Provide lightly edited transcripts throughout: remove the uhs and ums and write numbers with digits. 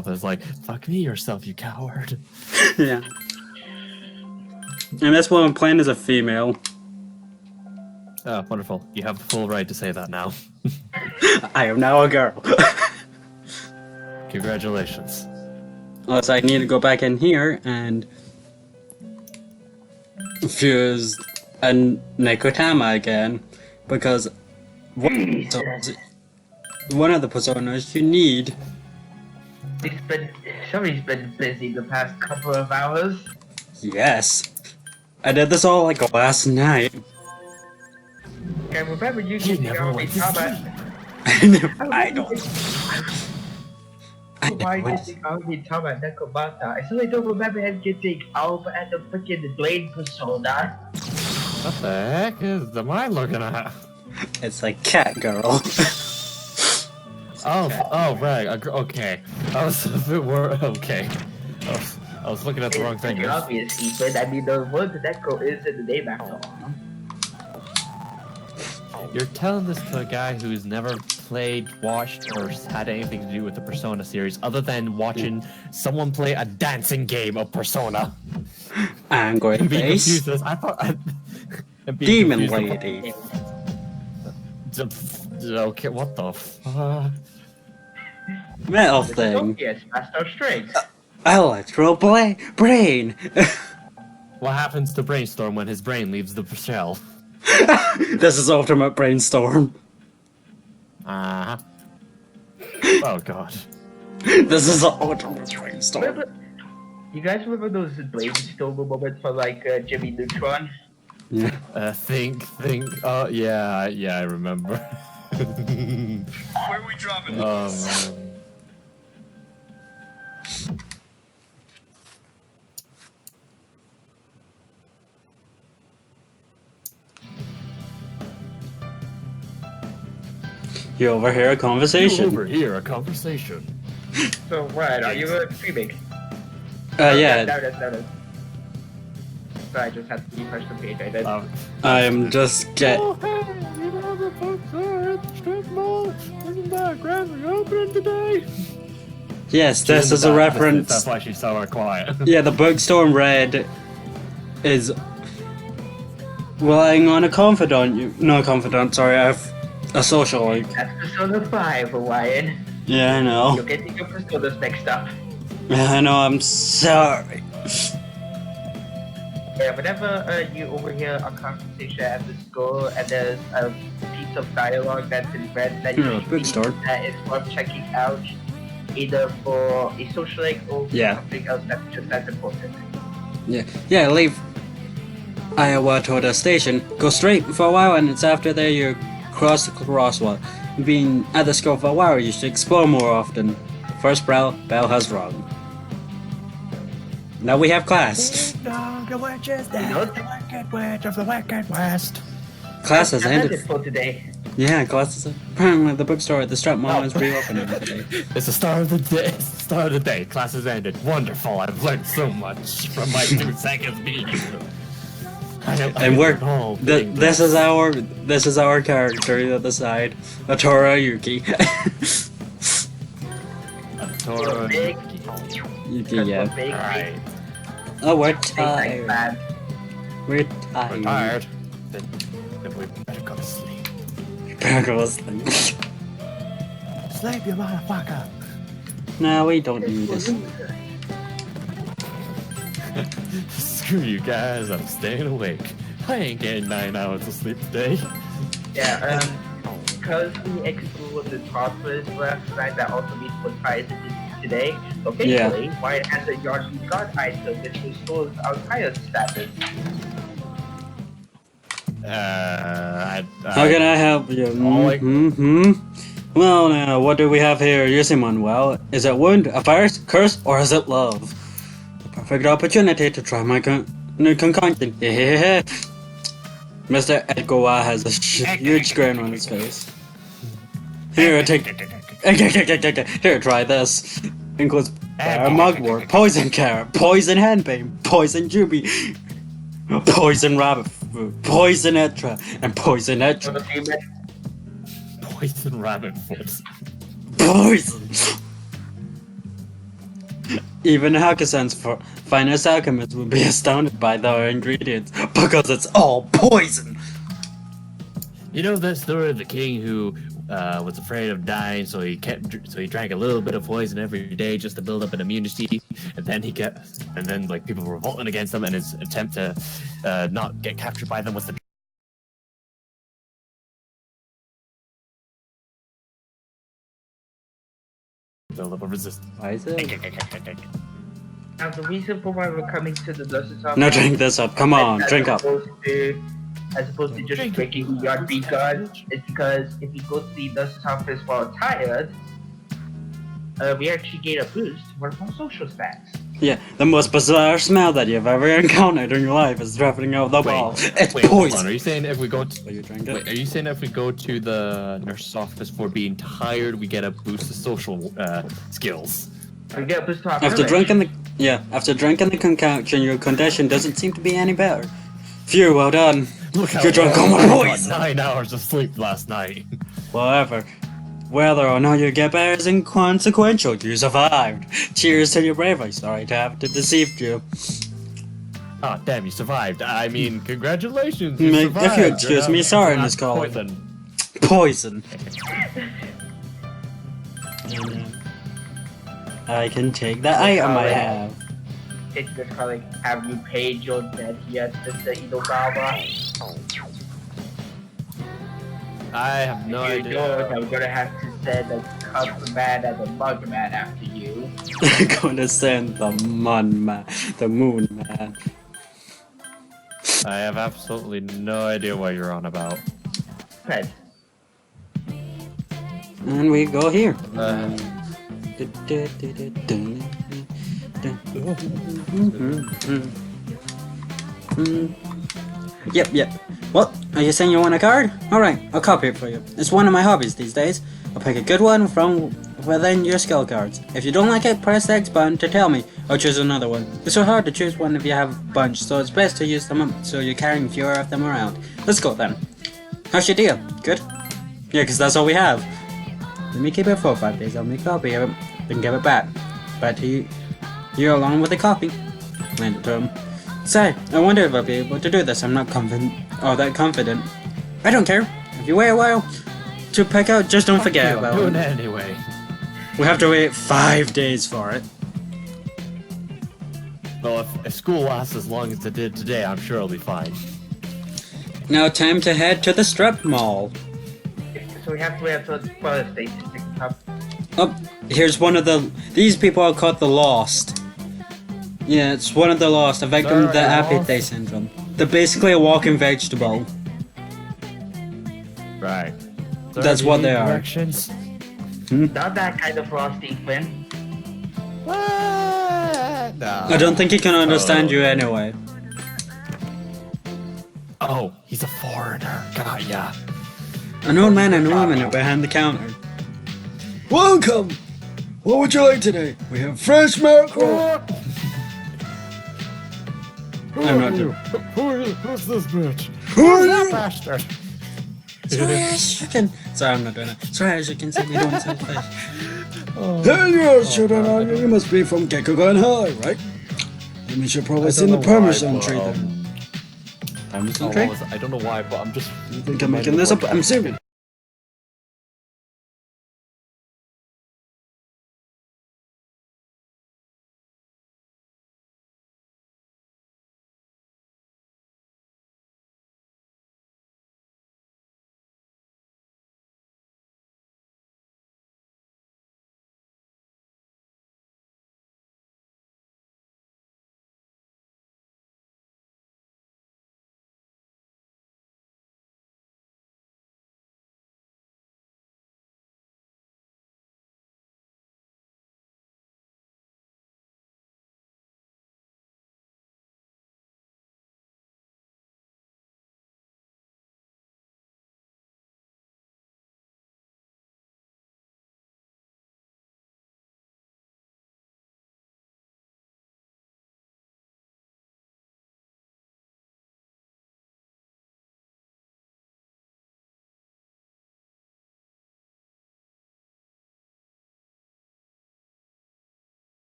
yourself as like, fuck me yourself, you coward. Yeah. And that's what I'm playing as a female. Oh, wonderful. You have the full right to say that now. I am now a girl. Congratulations. Unless I need to go back in here and fuse a Nekotama again, because one of the personas you need. Somebody's been busy the past couple of hours. Yes. I did this all like last night. I remember you never only went to I don't. Why you think only Tama Nekomata? I certainly don't remember him getting Alba and the freaking Blade persona. What the heck am I looking at? It's like cat girl. Oh, right. Okay. I was a bit worried. Okay. I was looking at the wrong thing. It's obvious, Ethan. I mean, the word Neko is in the name after all. You're telling this to a guy who's never played, watched, or had anything to do with the Persona series other than watching someone play a dancing game of Persona. Angry And being face. confused as I thought. And being Demon confused lady. Okay, what the fuck? Metal thing. Yes, Master Strings. Electro brain. What happens to Brainstorm when his brain leaves the shell? This is Ultimate Brainstorm. Uh-huh. Oh god. This is Ultimate Brainstorm. Remember, you guys remember those Brainstorm moments for like Jimmy Neutron? Yeah. Think. Yeah, I remember. Where are we dropping this? Man. You overhear a conversation. Overhear a conversation. So what? Are you streaming? Yeah. No. So I just had to refresh the page. I did. I am just Oh, hey, you know the books are at the strip mall. Isn't that grand reopening today? Yes, this is a reference. That's why she's so quiet. Yeah, the Bookstore Red is relying on a confidant. No, confidant. Sorry, a social link. That's Persona 5, Hawaiian. Yeah, I know. You're getting your personas mixed up. Yeah, I know. I'm sorry. Yeah, whenever you overhear a conversation at the school and there's a piece of dialogue that's in red that you Yeah, think bookstore. that is worth checking out, either for a social link or for Yeah. something else that's just as important. Yeah, leave Iowa to the station. Go straight for a while, and it's after there you cross the crosswalk. Being at the school for a while, you should explore more often. First bell has rung. Now we have class. The witch is dead. The wicked witch of the Wicked West. Class has That's ended. it for today. Yeah, class is apparently the bookstore at the Strap Mall is reopening today. It's the start of the day. It's the start of the day. Class has ended. Wonderful. I've learned so much from my 2 seconds being here. And this is our character at the side, Atora Yuki. Tora. Big, Yuki, just yeah. a big, Alright. Oh, we're big, tired. bad. We're I'm tired. tired. Then we better go to sleep. Better go to sleep. Sleep, you motherfucker. No, we don't do this. Screw you guys. I'm staying awake. I ain't getting 9 hours of sleep today. Yeah, because we explored the Tropolis last night, that also means what ties into today. Officially, Wyatt has a Yardley God item which restores our tire status. How can I help you? Well, now, what do we have here? Yes, Emmanuel. Is it wound, a virus, curse, or is it love? The perfect opportunity to try my new concoction. Mr. Edgawa has a huge grin on his face. Here, here, try this. Includes mugwort, poison carrot, poison henbane, poison juby, poison rabbit food, poison etra, and poison etra. Poison rabbit foot. Poison! Even Hakusen's finest alchemists would be astounded by their ingredients because it's all poison. You know that story of the king who was afraid of dying, so he drank a little bit of poison every day just to build up an immunity, and then like people were revolting against him, and his attempt to not get captured by them was to build up a resistance. Why is it? Now the reason for why we're coming to the Dusty Top. No, drink this up. Come on, drink up. As opposed to just breaking the yard beat gun, is because if you go to the Dusty Office while tired, we actually gain a boost to one of our social stats. Yeah, the most bizarre smell that you've ever encountered in your life is dropping out the wall. It's Wait, hold on. poison. Are you saying if we go to Will you drink it? Wait, are you saying if we go to the nurse's office for being tired, we get a boost to social skills? We get a boost to our After courage. drinking the concoction, your condition doesn't seem to be any better. Phew, well done. Look how You're drunk on my poison. 9 hours of sleep last night. Whatever. Whether or not you get better is inconsequential. You survived. Cheers to your bravery. Sorry to have to deceive you. Ah, damn, you survived. I mean, congratulations. If you survived. excuse me, You're sorry, not Miss Collins. poisoned. Poison. I can take the item I have. It's just calling, have you paid your debt yet, Mr. Itogawa? I have no If you don't, idea. I'm gonna have to send a cup man and a mug man after you. I'm gonna send the moon man. I have absolutely no idea what you're on about. Fred, And we go here. Yep. What? Are you saying you want a card? Alright, I'll copy it for you. It's one of my hobbies these days. I'll pick a good one from within your skill cards. If you don't like it, press the X button to tell me. I'll choose another one. It's so hard to choose one if you have a bunch, so it's best to use them up so you're carrying fewer of them around. Let's go then. How's your deal? Good? Yeah, because that's all we have. Let me keep it for 5 days. I'll make a copy of it, then give it back. Back to you. You along with the copy. Hand it to him. Say, I wonder if I'll be able to do this. I'm not that confident. I don't care. If you wait a while to pick out, just don't forget about doing it. it anyway. We have to wait 5 days for it. Well, if school lasts as long as it did today, I'm sure it'll be fine. Now time to head to the strip mall. so we have to wait until the spoiler station to pick it up. Oh, here's one of these people are called the Lost. Yeah, it's one of the Lost, a victim of the Apathy syndrome. They're basically a walking vegetable. Right. That's what they are. Directions? Not that kind of frosty, Quinn. No. I don't think he can understand you anyway. Oh, he's a foreigner. Got ya. An old man and a woman are behind the counter. Welcome! What would you like today? We have fresh mackerel! I'm not doing. Who's this bitch? Who are you? Bastard. Sorry, I'm not doing it. Sorry, as you can see, we don't sell fish. There you are, children. You must be from Gekugan High, right? You means you've probably seen the Parmesan tree then. Parmesan tree? I don't know why, but I'm just. You think I'm making this up? I'm serious.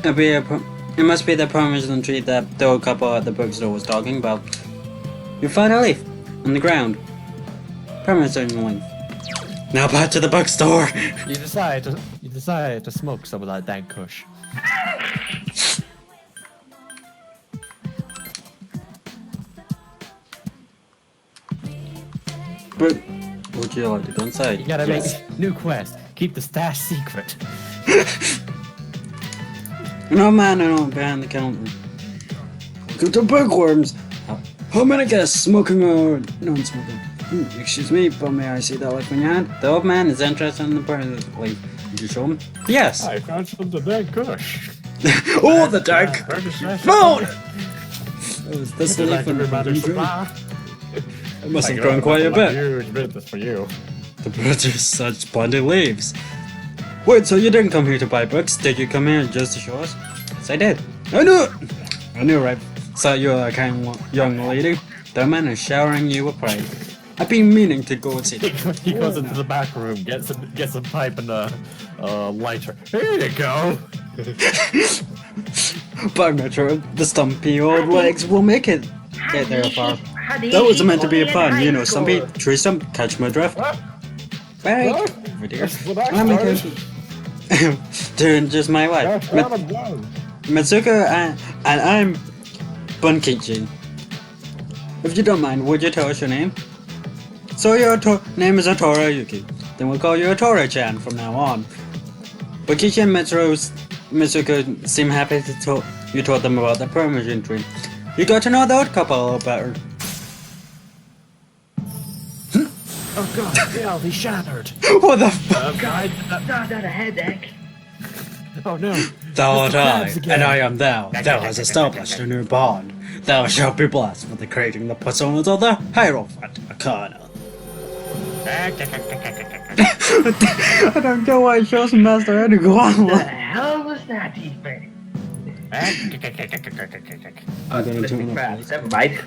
It must be the Parmesan tree that the old couple at the bookstore was talking about. You find a leaf on the ground. Parmesan leaf. Now back to the bookstore. You decide to smoke some of that dank kush. But would you like to go inside? You gotta Yes. make new quest. Keep the stash secret. No man, I don't behind the counter. Go to bookworms. How many guests, smoking or non-smoking? Excuse me, but may I see that leaf in your hand? The old man is interested in the Parmesan leaf. Did you show him? Yes. I found some of the dank kush. Oh, the dark. Found! That's the leaf It It must have grown quite a bit. Huge business for you. The birds are such splendid leaves. Wait, so you didn't come here to buy books? Did you come here just to show us? Yes, I did. I knew it! I knew, right? So you're a kind young lady. The man is showering you with praise. I've been meaning to go and see them. He goes into the back room, gets a pipe and a lighter. Here you go. But I'm not sure the stumpy old legs will make it get there far. That was meant to be a fun, you know, stumpy, tree stump, catch my drift. Bye. Over there. I'm doing just my wife. Mitsuko and I'm Bunkichi. If you don't mind, would you tell us your name? So your name is Atora Yuki. Then we'll call you Atora-chan from now on. Bunkichi and Mitsuko seem happy to you told them about the Parmesan tree. You got to know the old couple a little better. Oh god, hell, he shattered. What the fuck? Not a headache. Oh no. Thou art I, Krabs again. and I am thou. Thou hast established a new bond. Thou shalt be blessed with the creating the personas of the Hierophant Arcana. I don't know why it shows Master Eddie What the Guan. hell was that even? I'm gonna turn it Crap, off. never mind.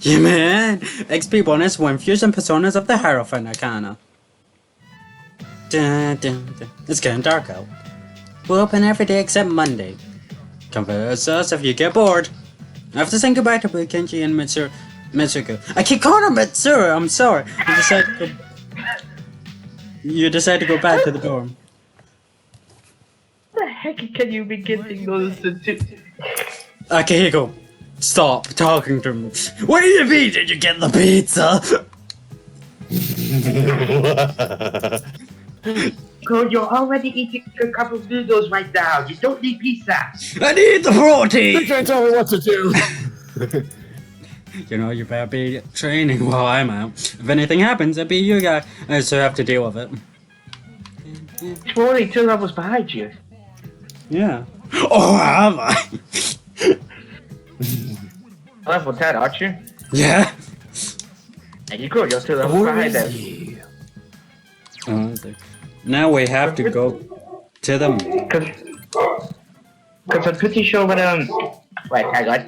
Yeah, man. XP bonus when fusion personas of the Hierophant Arcana. Dun, dun, dun. It's getting dark out. We'll open every day except Monday. Come visit us if you get bored. I have to say goodbye to Kenji and Mitsuko. I keep calling her Mitsuru, I'm sorry. You decide to go back to the dorm. What the heck can you be getting those to? Akihiko, stop talking to me. What do you mean, did you get the pizza? Girl, you're already eating a couple of noodles right now. You don't need pizza. I need the You protein! can't tell me what to do. You know, you better be training while I'm out. If anything happens, it'll be you guys who have to deal with it. It's only 2 levels behind you. Yeah. Oh, have I? Level 10, aren't you? Yeah. And you're 2 levels behind them. Oh, now we have to go to the... Because I'm pretty sure when Wait, hang on.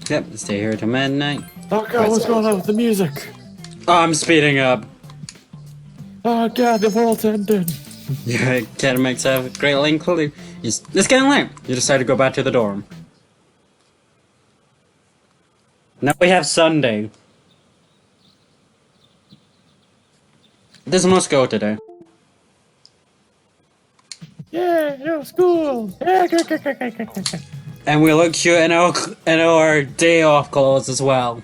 Yep, stay here till midnight. Oh god, what's going on with the music? Oh, I'm speeding up. Oh god, the world's ending. Yeah, Academics have greatly included. It's getting late. You decide to go back to the dorm. Now we have Sunday. There's no school today. Yeah, no school. Yeah, And we look cute in our day off clothes as well.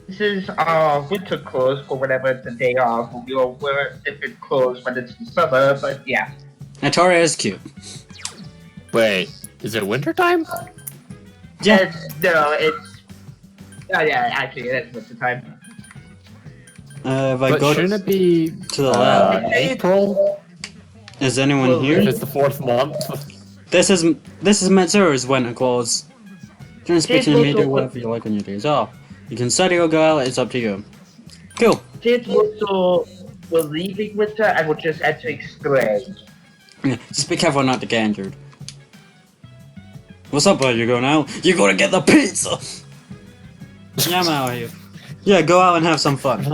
This is our winter clothes for whenever it's a day off. We'll wear different clothes when it's the summer, but yeah. Atora is cute. Wait, is it winter time? Yeah. No, it's... Oh yeah, actually, that's winter time. If I But go shouldn't it be to the lab, April? is anyone If here? it's the 4th month. This is Mitsuru's winter clothes. You can speak to me, do whatever you like on your days off. You can study or go out, it's up to you. Cool. Since we're leaving winter and we're just entering spring. Yeah, just be careful not to get injured. What's up, bud? You going out? You gonna get the pizza! Yeah, I'm out here. Yeah, go out and have some fun.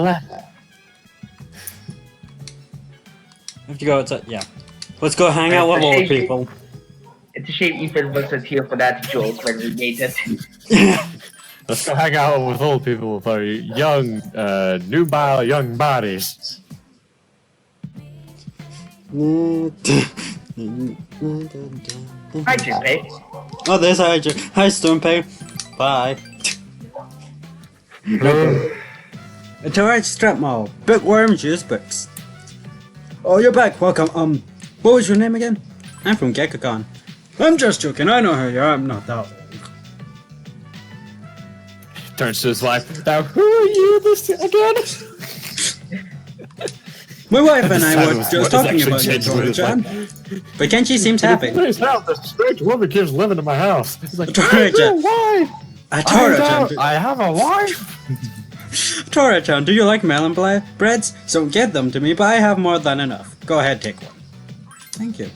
If you go outside, yeah. Let's go hang out with old people. It's a shame Ethan wasn't here for that joke when we made it. Let's go hang out with old people with our young, nubile young bodies. Hi, Junpei. Oh, there's Hi, Stormpay. Bye. It's alright, Strap Mall. Bookworm Juice Books. Oh, you're back. Welcome. What was your name again? I'm from Gekacon. I'm just joking. I know who you are. I'm not that old. Turns to his wife. Now, who are you this again? My wife and I were What just is talking actually about you, changing with his Tori-chan. But Kenshi seems happy. Please help, this strange woman keeps living in my house. He's like, Tori-chan. why? Tori-chan, I have a wife. Tori-chan, do you like melon breads? So get them to me, but I have more than enough. Go ahead, take one. Thank you.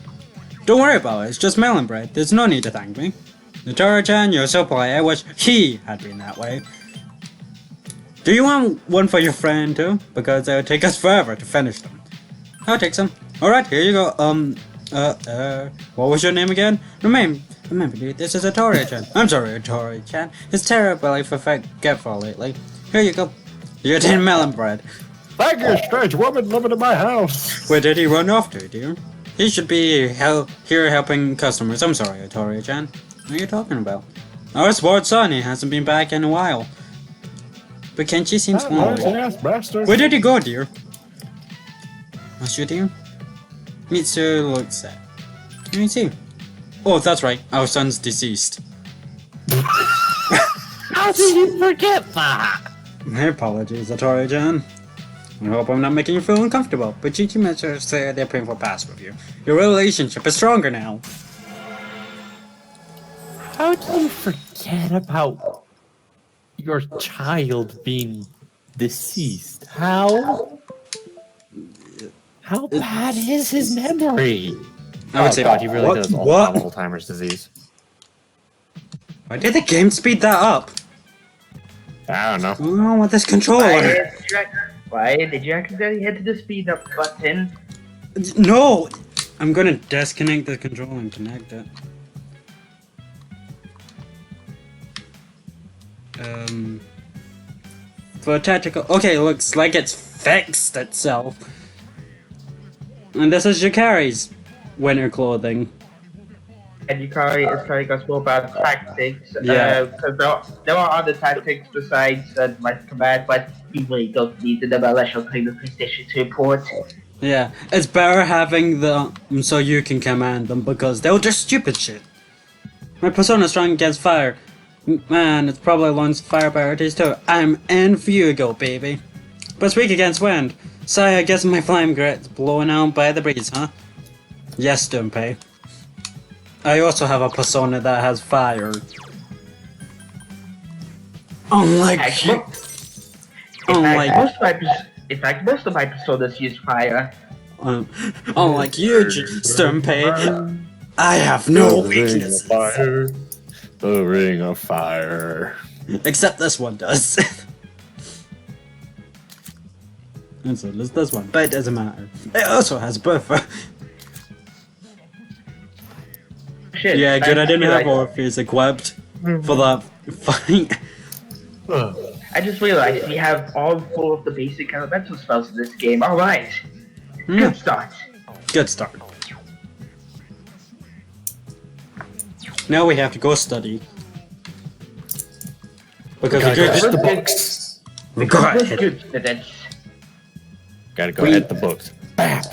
Don't worry about it, it's just melon bread. There's no need to thank me. Tori-chan, you're so polite, I wish he had been that way. Do you want one for your friend too? Because it would take us forever to finish them. I'll take some. Alright, here you go. What was your name again? Remember, dude, this is a Tori-chan. I'm sorry, Tori-chan. It's terribly forgetful lately. Here you go. You're 10 melon bread. Thank you, strange woman living in my house. Where did he run off to, dear? He should be here helping customers. I'm sorry, Tori-chan. What are you talking about? Our sports son, he hasn't been back in a while. But Kenshi seems small. Where did he go, dear? What's your dear? Mitsu looks sad. Let me see. Oh, that's right. Our son's deceased. How did you forget that? My apologies, Tori-chan. I hope I'm not making you feel uncomfortable, but Chichi Mitsu said they're paying for past with you. Your relationship is stronger now. How do you forget about your child being deceased? How bad is his memory? I would say, God, he really what? does What? have Alzheimer's disease. Why did the game speed that up? I don't know. What's wrong with this controller? Why did you accidentally hit the speed up button? No! I'm gonna disconnect the controller and connect it. For tactical. Okay, looks like it's fixed itself. And this is Yukari's winter clothing. And Yukari is telling us more about tactics. Yeah. Because there are other tactics besides my command, but you really don't need the militia claim the PlayStation to report. Yeah, it's better having them so you can command them because they'll do stupid shit. My Persona's strong against fire. Man, it's probably launch fire priorities too. I'm in Fugo, baby. But weak against wind. So I guess my flame grit's blowing out by the breeze, huh? Yes, Dunpei. I also have a persona that has fire. Unlike you. In fact, most of my personas use fire. Unlike you, Dunpei, I have no weaknesses. The ring of fire. Except this one does. And so does this one, but it doesn't matter. It also has buffer. Shit, Yeah, good. I didn't have realized- Orpheus equipped for that fight. I just realized we have all 4 of the basic elemental spells in this game. Alright. Hmm. Good start. Good start. Now we have to go study. Because we Gotta could go the hit books. we got Good, hit. good students. Gotta go hit the books. Bam!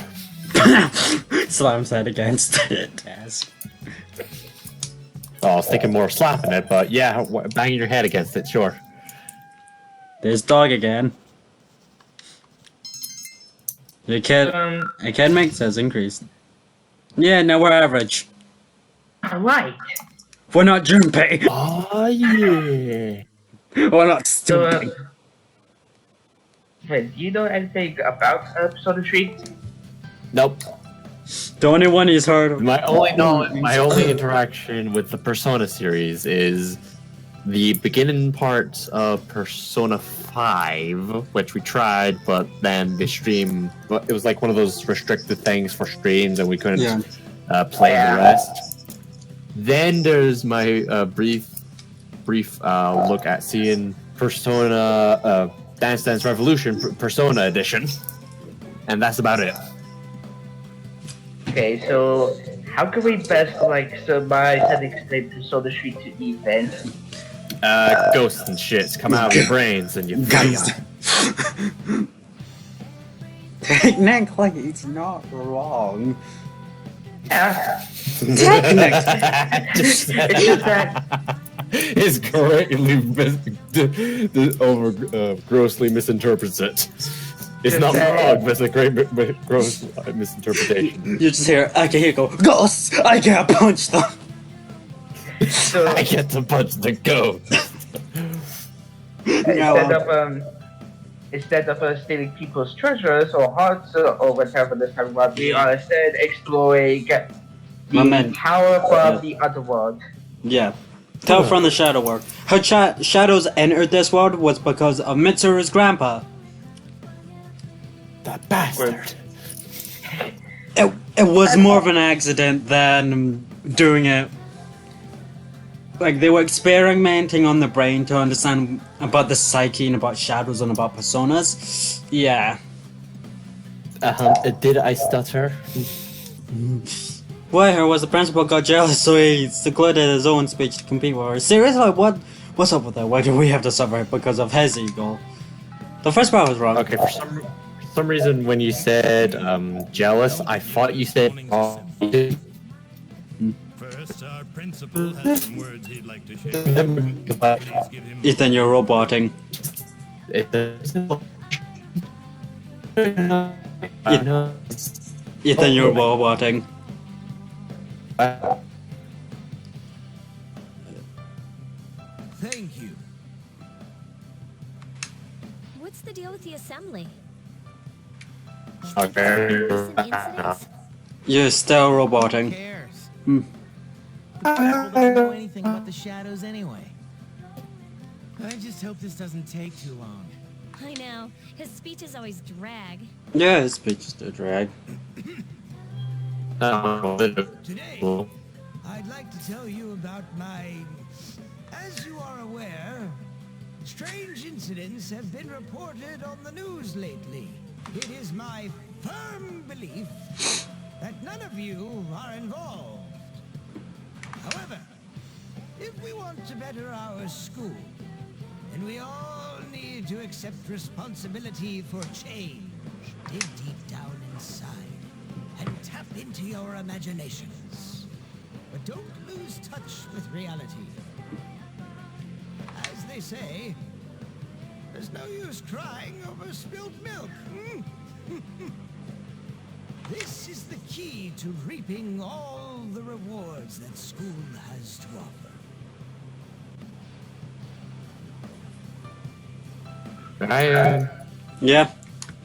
Slams head against the desk. Oh, I was thinking more of slapping it, but yeah, banging your head against it, sure. There's dog again. The kid academic says increased. Yeah, now we're average. Alright. We're not Junpei. Oh, yeah. We're not So, stupid. wait, do you know anything about Persona 3? Nope. The only one he's heard of. My only interaction with the Persona series is the beginning parts of Persona 5, which we tried, but then the stream, it was like one of those restricted things for streams, and we couldn't play the rest. Then there's my brief look at seeing Persona Dance Dance Revolution Persona Edition, and that's about it. Okay, so how can we best by setting straight Persona 3 to events? Ghosts and shits come out of your brains and you Ghosts. Technically, it's not wrong. Technically. It's just that is correctly grossly misinterprets it. It's not wrong, but it's a great gross misinterpretation. You just hear, okay, here you go, ghosts! I can't punch them! so I get to punch the ghost. instead of stealing people's treasures or hearts or whatever this time about, we are instead exploring the power from the other world. Yeah. Tell from the Shadow World. Her shadows entered this world was because of Mitsuru's grandpa. That bastard. It was more of an accident than doing it. Like, they were experimenting on the brain to understand about the psyche and about shadows and about personas. Yeah. Did I stutter? Why was the principal got jealous, so he secluded his own speech to compete with her. Seriously, what's up with that? Why do we have to suffer because of his ego? The first part was wrong. Okay, for some reason when you said jealous, I thought you said First, our principal has some words he'd like to share. Please give him Ethan, you're roboting. Ethan, you're roboting. Thank you. What's the deal with the assembly? Okay. Recent incidents? You're still Who roboting. cares? Hmm. The devil doesn't know anything about the shadows anyway. I just hope this doesn't take too long. I know. His speeches always drag. Yeah, his speech is a drag. Today, I'd like to tell you about my... As you are aware, strange incidents have been reported on the news lately. It is my firm belief that none of you are involved. However, if we want to better our school, then we all need to accept responsibility for change. Dig deep down inside and tap into your imaginations. But don't lose touch with reality. As they say, there's no use crying over spilled milk. This is the key to reaping all the rewards that school has to offer. Yeah.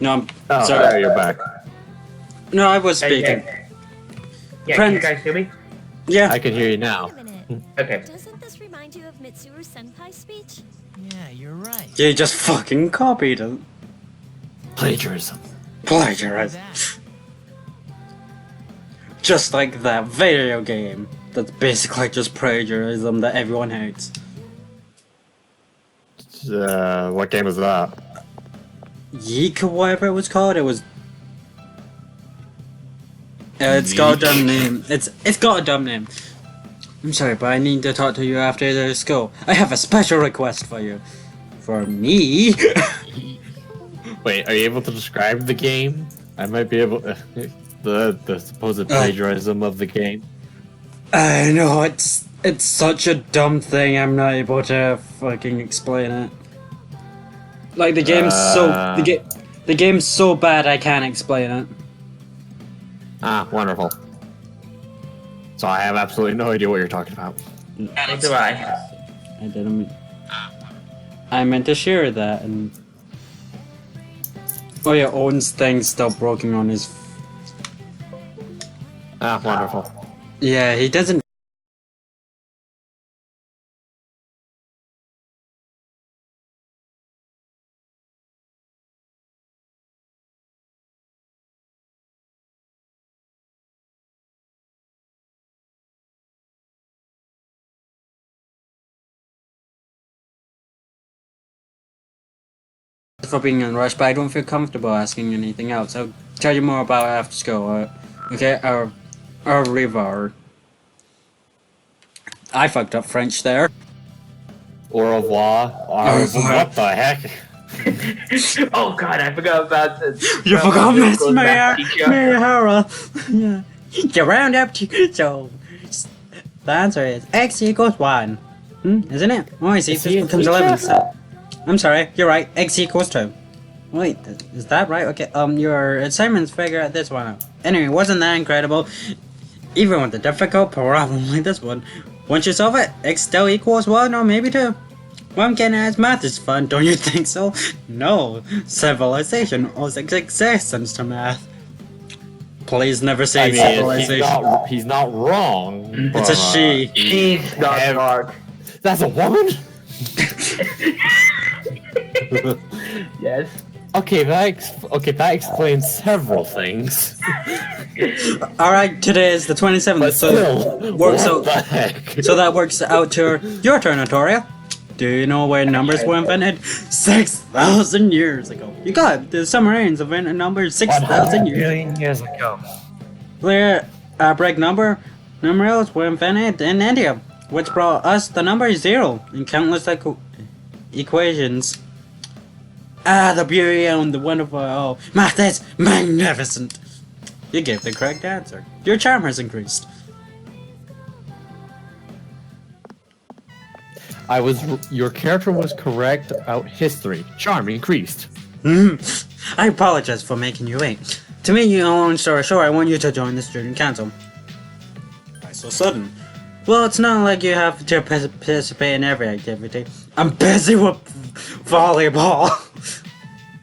No, I'm Oh, sorry. there you're back. No, I was speaking. Yeah, can Friends. you guys hear me? Yeah. I can hear you now. Wait a minute. Okay. Doesn't this remind you of Mitsuru Senpai's speech? Yeah, you're right. You just fucking copied it. Plagiarism. Plagiarism. That. Just like that video game. That's basically just plagiarism that everyone hates. What game is that? Yeek or whatever it was called, it was... it's got a dumb name. It's got a dumb name. I'm sorry, but I need to talk to you after the school. I have a special request for you. For me? Wait, are you able to describe the game? I might be able. The supposed plagiarism of the game. I know, it's such a dumb thing, I'm not able to fucking explain it. Like, the game's the game's so bad I can't explain it. Ah, wonderful. So I have absolutely no idea what you're talking about. Neither do I. I didn't. I meant to share that, and oh yeah, Owen's thing's still broken on his. Ah, wonderful. Yeah, he doesn't for being in a rush, but I don't feel comfortable asking anything else. I'll tell you more about after school. Okay, our river. I fucked up French there. Au revoir. Au revoir. What the heck? Oh god, I forgot about this. You forgot Miss Math teacher. Mayhara. Yeah. You round up to so. The answer is x equals 1. Isn't it? Oh, I see. Is he This a becomes teacher? 11. So. I'm sorry. You're right. X equals 2. Wait, is that right? Okay. Your assignments figure out this one out. Anyway, wasn't that incredible? Even with a difficult problem like this one, once you solve it, x still equals 1 or maybe 2. One can ask math is fun, don't you think so? No, civilization owes existence to math. Please never say I mean, civilization. he's not wrong. It's a but, she. She's not Ev- smart. That's a woman? Yes. Okay, that explains several things. Alright, today is the 27th, But so still, works what out. the heck? So that works out to your turn, Notoria. Do you know where numbers were invented? 6,000 years ago. You got it. The submarines invented numbers 6,000 years ago. billion years ago. Clear break numerals were invented in India, which brought us the number 0 in countless equations. Ah, the beauty and the wonderful. Oh, math is magnificent. You gave the correct answer. Your charm has increased. Your character was correct about history. Charm increased. I apologize for making you wait. To make you a long story short, I want you to join the student council. Why so sudden? Well, it's not like you have to participate in every activity. I'm busy with volleyball.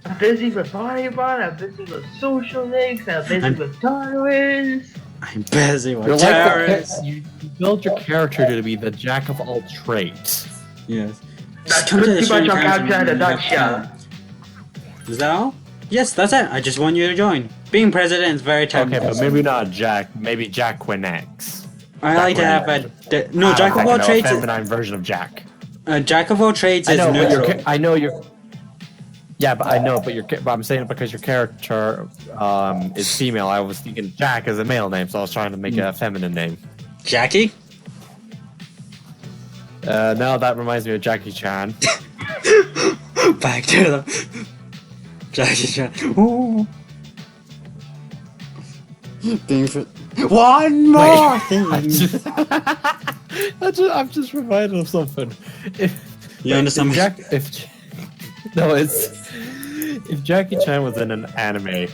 I'm busy with volleyball, I'm busy with social links, I'm busy with tolerance. I'm busy with You're terrorists. like you build your character to be the jack of all trades. Yes. That's Come to the pretty much student your council character in a and you have nutshell. fun. Is that all? Yes, that's it. I just want you to join. Being president is very Okay, technical. but maybe not Jack. Maybe Jack Quinx. I like to have a no jack of all trades. A feminine version of Jack. Jack of all trades I is know, but neutral. I know you're. Yeah, but I know, but I'm saying it because your character is female. I was thinking Jack as a male name, so I was trying to make a feminine name. Jackie. Now that reminds me of Jackie Chan. Back to the Jackie Chan. Ooh. One more thing. I'm just reminded of something. You understand? If Jackie Chan was in an anime,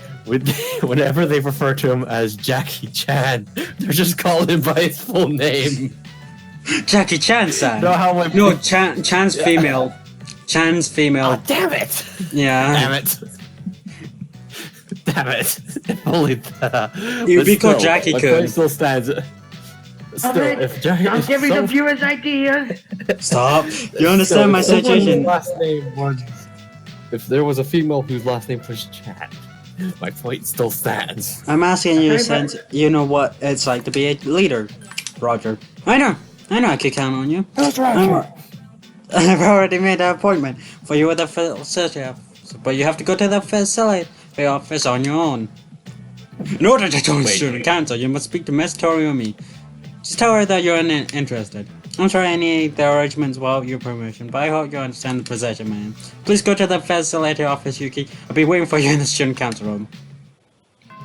whenever they refer to him as Jackie Chan, they're just calling him by his full name. Jackie Chan-san. No, how my No, Chan's female. Chan's female. Oh, damn it! Yeah. Damn it! Damn it! If only that. Yuriko Jackie my could. point still stands. Still, Alright, if Jackie, I'm giving the viewers ideas. Stop. You understand my situation? Last name was. If there was a female whose last name was Chan, my point still stands. I'm asking you Okay, since you know what it's like to be a leader, Roger. I know I can count on you. That's I've already made an appointment for you at the facility office, but you have to go to the facility office on your own. In order to join student council, you must speak to Miss Toriumi. Just tell her that you're interested. I'm sorry I need the arrangements without your permission, but I hope you understand the position, man. Please go to the facility office, Yuki. I'll be waiting for you in the student council room.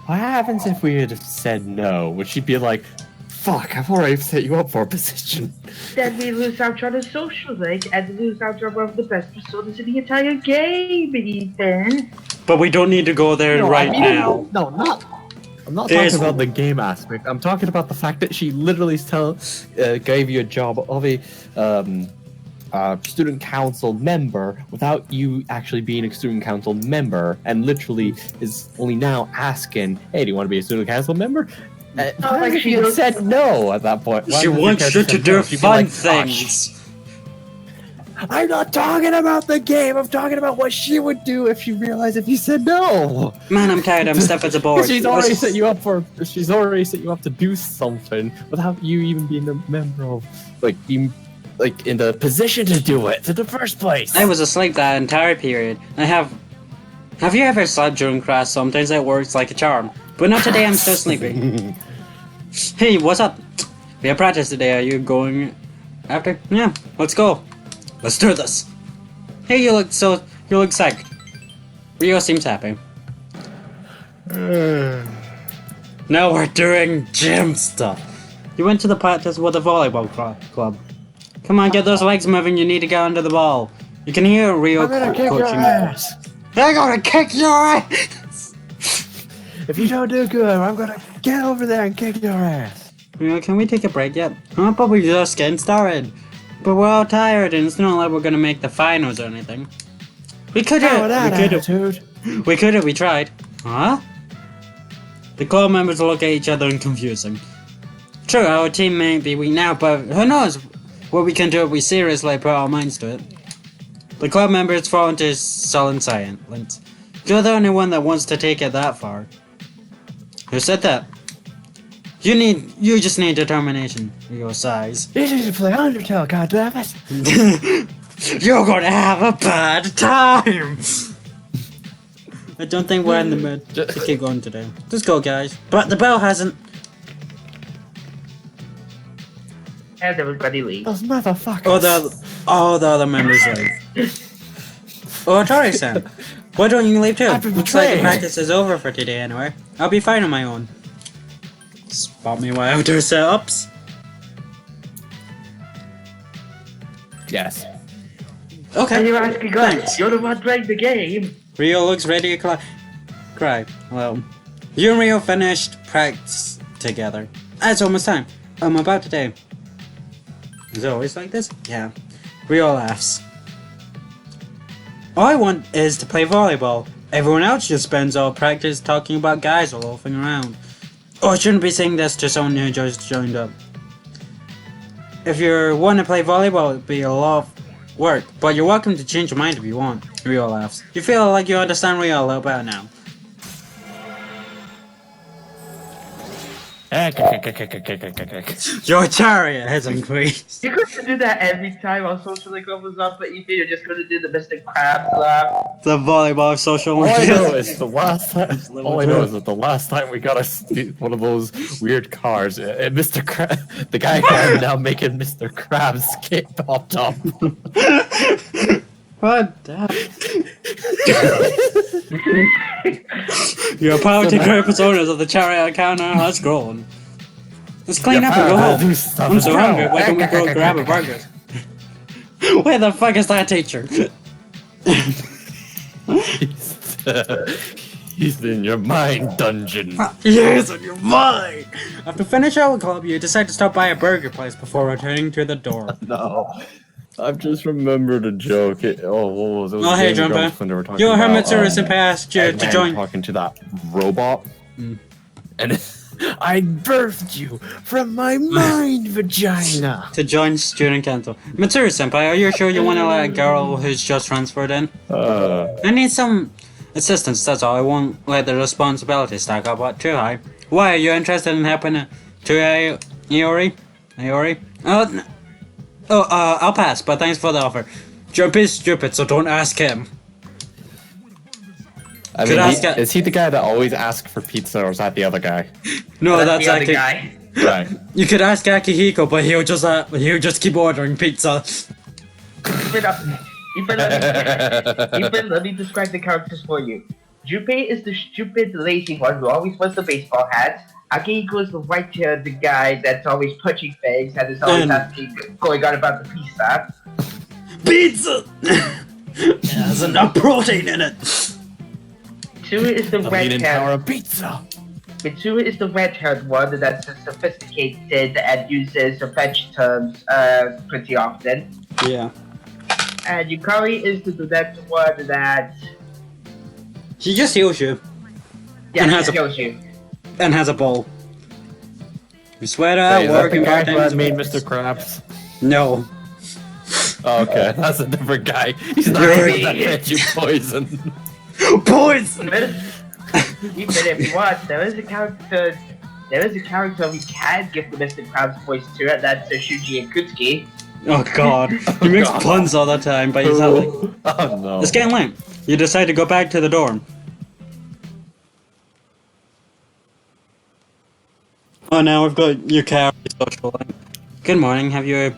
What happens if we had said no? Would she be like, fuck, I've already set you up for a position? Then we lose out on a social link and lose out on one of the best personas in the entire game, Ethan. But we don't need to go there now. No, not. I'm not There's- talking about the game aspect. I'm talking about the fact that she literally gave you a job of a student council member without you actually being a student council member, and literally is only now asking, "Hey, do you want to be a student council member?" like If she you had does- said no at that point. She wants you to do fun things. I'm not talking about the game. I'm talking about what she would do if she realized if you said no. Man, I'm tired. I'm stuck at the board. She's already set you up to do something without you even being a member of, being in the position to do it in the first place. I was asleep that entire period. I have Have you ever slept during class? Sometimes it works like a charm. But not today, I'm still sleeping. Hey, what's up? We have practice today. Are you going after? Yeah, let's go. Let's do this. Hey, you look psyched. Rio seems happy. Now we're doing gym stuff. You went to the practice with the volleyball club. Come on, get those legs moving. You need to get under the ball. You can hear Rio coaching. I'm gonna kick your ass! If you don't do good, I'm gonna get over there and kick your ass. Can we take a break yet? I'm probably just getting started. But we're all tired and it's not like we're gonna make the finals or anything. We tried. Huh? The club members look at each other and confusing. True, our team may be weak now, but who knows what we can do if we seriously put our minds to it. The club members fall into sullen silence. You're the only one that wants to take it that far. Who said that? You just need determination. Your size. You need to play Undertale, goddammit! You're gonna have a bad time! I don't think we're in the mood to keep going today. Let's go, guys. But the bell hasn't. Has everybody leave? Those motherfuckers. Oh, the other members leave. Oh, Tori-san. Why don't you leave too? I've been Looks like the betrayed. practice is over for today anyway. I'll be fine on my own. Spot me while I do setups. Yes. Okay. And you're asking us. Thanks. You're the one playing the game. Rio looks ready to cry. Well, you and Rio finished practice together. It's almost time. I'm about today. Is it always like this? Yeah. Rio laughs. All I want is to play volleyball. Everyone else just spends all practice talking about guys or loafing around. Oh, I shouldn't be saying this to someone who just joined up. If you want to play volleyball, it'd be a lot of work, but you're welcome to change your mind if you want. Rio laughs. You feel like you understand Rio a little better now. Your chariot has increased. You're going to do that every time our social link opens up, but you think you're just going to do the Mr. Krabs laugh. The volleyball social All I link. know is the last time. All I know is that the last time we got one of those weird cars, Mr. the guy who I'm now making Mr. Krabs skate popped up. What? Your power to grab personas of the chariot counter has grown. Let's clean up and go home. I'm so hungry. Why don't we go grab a burger? Where the fuck is that teacher? He's in your mind dungeon. Yes, in your mind. After finish our club, you decide to stop by a burger place before returning to the door. No. I've just remembered a joke. What was it? Oh, hey, Jumper. Your Mitsuru-senpai asked you to join. Talking to that robot. And I birthed you from my mind vagina. To join student council. Mitsuru-senpai, are you sure you want to let a girl who's just transferred in? I need some assistance, that's all. I won't let the responsibility stack up too high. Why, are you interested in helping to Iori? I'll pass, but thanks for the offer. Jumpy's stupid, so don't ask him. I mean, is he the guy that always asks for pizza, or is that the other guy? No, that's the other Aki. guy. Right. You could ask Akihiko, but he'll just keep ordering pizza. Let me describe the characters for you. Junpei is the stupid, lazy one who always wears the baseball hat. Akihiko is the white-haired guy that's always punching things and is always asking, going on about the pizza. Pizza! There's enough protein in it! Mitsuru is the red-haired pizza. Mitsuru is the red-haired one that's sophisticated and uses French terms pretty often. Yeah. And Yukari is the brunette one that... She just heals you. Yeah, And she has a- kills you. And has a bowl. You swear to Hey, is that the working guy part who had made Mr. Krabs? No. Oh, okay, that's a different guy. He's not Yuri. even that fed you poison. Poison! Even if you want, there is a character we can give the Mr. Krabs voice to, and that's Shuji Akutsuki. Oh god. He makes puns all the time, but he's not like... Oh no. It's getting late. You decide to go back to the dorm. Oh, now we've got your carry social link. Good morning, have you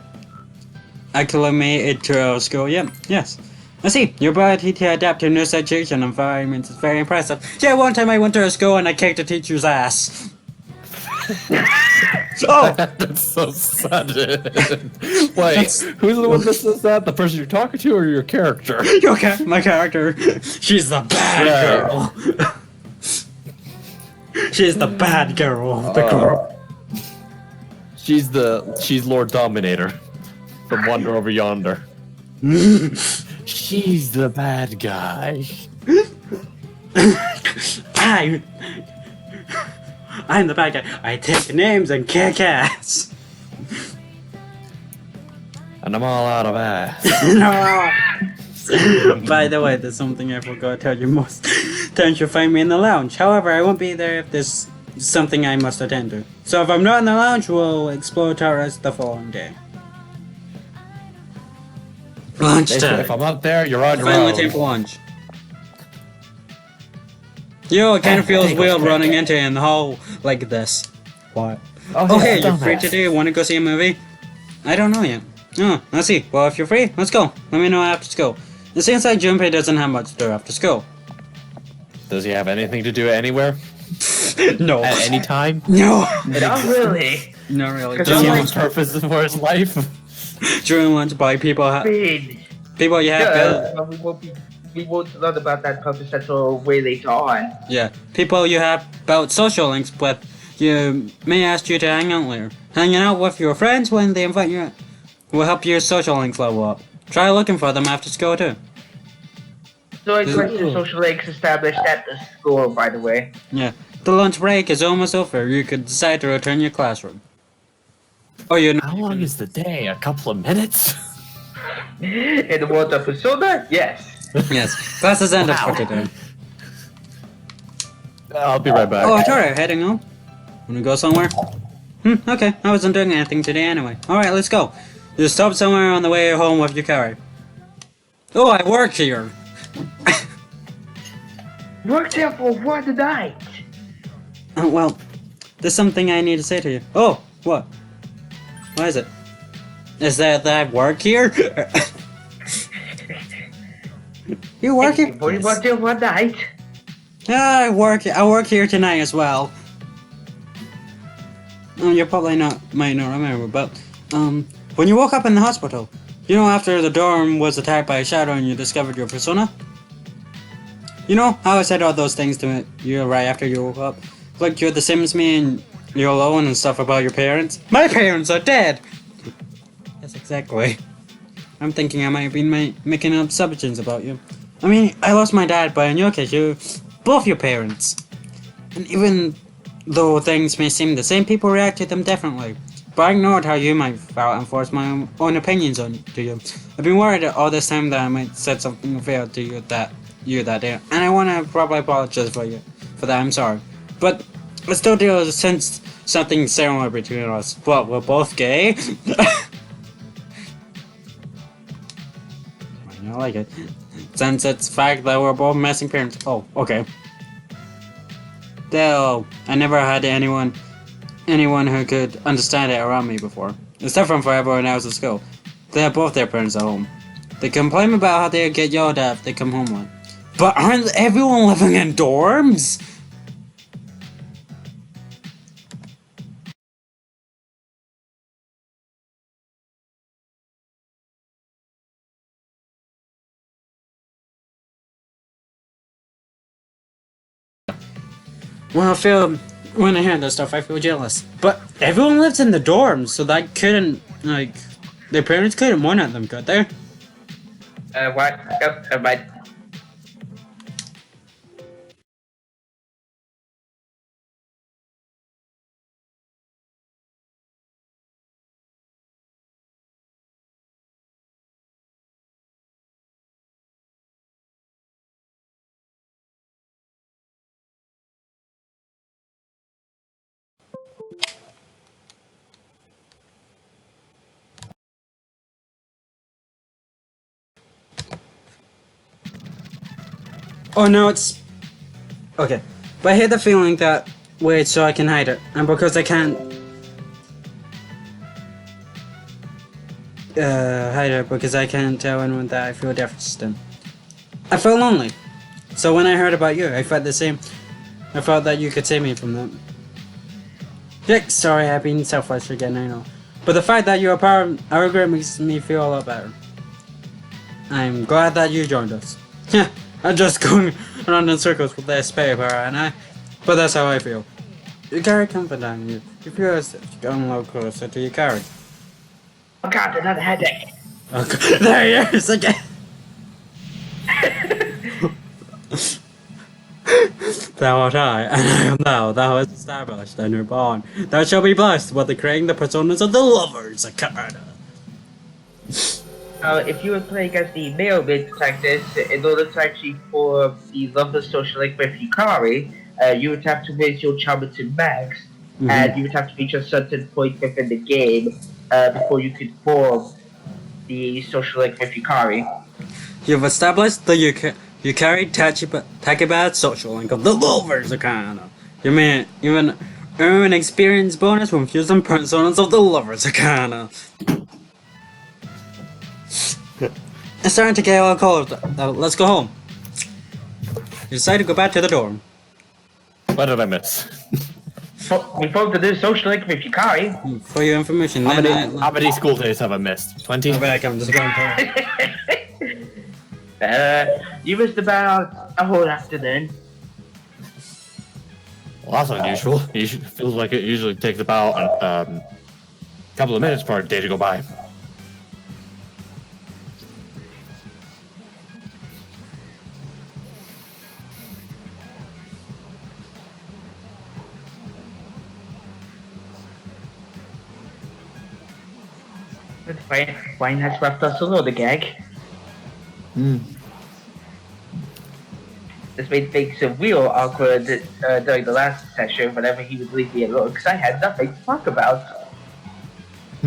acclimated to our school yet? Yes. I see, your ability to adapt to new situation environments is very impressive. Yeah, one time I went to a school and I kicked a teacher's ass. Oh! That's so sudden. Wait, who's the one that says that? The person you're talking to or your character? Okay, my character. She's the bad girl. She's the bad girl. The girl. She's Lord Dominator from Wonder Over Yonder. She's the bad guy. I'm the bad guy. I take names and kick ass. And I'm all out of ass. No. By the way, there's something I forgot to tell you. Most times you'll find me in the lounge. However, I won't be there if there's something I must attend to. So if I'm not in the lounge, we'll explore Taurus the following day. Lunchtime. If I'm up there, you're on your Finally own. time for lunch. Yo, it kind of feels weird running into you in the hall like this. What? Oh, hey, you're free today? Want to go see a movie? I don't know yet. Oh, I see. Well, if you're free, let's go. Let me know after school. It seems like Junpei doesn't have much to do after school. Does he have anything to do anywhere? No. At any time? No. Not really. Not really. Cause Does he I'm have a purpose for his life? During lunch break, people you have Yeah, but we won't learn about that purpose until way later on. Yeah, people you have about social links with, you may ask you to hang out later. Hanging out with your friends when they invite you will help your social links level up. Try looking for them after school too. So I question social links established at the school, by the way. Yeah, the lunch break is almost over. You could decide to return your classroom. Oh, you know. How long is the day? A couple of minutes? In the world of Persona, yes. Yes, class is ended for today. I'll be right back. Oh, it's alright, heading home. Wanna go somewhere? Okay, I wasn't doing anything today anyway. Alright, let's go. Just stop somewhere on the way home with your car. Oh, I work here! Worked here for one night. Well, there's something I need to say to you. Oh, what? What is it? Is that I work here? You work here? We worked here one night. Yeah, I work here tonight as well. You probably might not remember, but when you woke up in the hospital, you know, after the dorm was attacked by a shadow and you discovered your persona. You know how I said all those things to you right after you woke up, like you're the same as me and you're alone and stuff about your parents. My parents are dead. Yes, exactly. I'm thinking I might have been making up subjects about you. I mean, I lost my dad, but in your case, you both your parents. And even though things may seem the same, people react to them differently. But I ignored how you might felt and forced my own opinions on to you. I've been worried all this time that I might said something unfair to you that day, and I want to probably apologize for that. I'm sorry, but I still do sense something similar between us. What? We're both gay? I like it. Since it's fact that we're both missing parents. Oh, okay. Still, I never had anyone who could understand it around me before. It's different for everyone else at school. They have both their parents at home. They complain about how they get yelled at if they come home late. But aren't everyone living in dorms? Well, when I hear this stuff, I feel jealous. But everyone lives in the dorms, so that couldn't, their parents couldn't moan at them, could they? What? Yep, right. Oh no, it's okay. But I hate the feeling that wait, so I can hide it, and because I can't hide it because I can't tell anyone that I feel distant. I felt lonely. So when I heard about you, I felt the same. I felt that you could save me from that. Yeah, sorry, I've been selfish again, I know. But the fact that you're a part of our group makes me feel a lot better. I'm glad that you joined us. Yeah, I'm just going around in circles with this paper, and but that's how I feel. You carry comfort on you. You feel as if you're going a little closer to your character. Oh god, another headache. Okay, there he is again. Thou art I, and I am thou. Thou hast established and you're born. Thou shalt be blessed with the creating the personas of the lovers of Canada. If you would play against the male mid practice, in order to actually form the lovers social link with Hikari, you would have to raise your charm to max, and you would have to reach a certain point within the game before you could form the social link with Hikari. You've established the Yukari Takibad social link of the lovers of Canada. You may even earn an experience bonus from using personas of the lovers of Canada. It's starting to get all cold. Let's go home. You decide to go back to the dorm. What did I miss? We formed the new social link with Hikari. For your information, How many school days have I missed? 20? I'm just going to. You missed about a whole afternoon. Well, that's unusual. It feels like it usually takes about a couple of minutes for a day to go by. That's fine. Wine has left us alone, the gag. This made things real awkward during the last session whenever he would leave me alone because I had nothing to talk about. I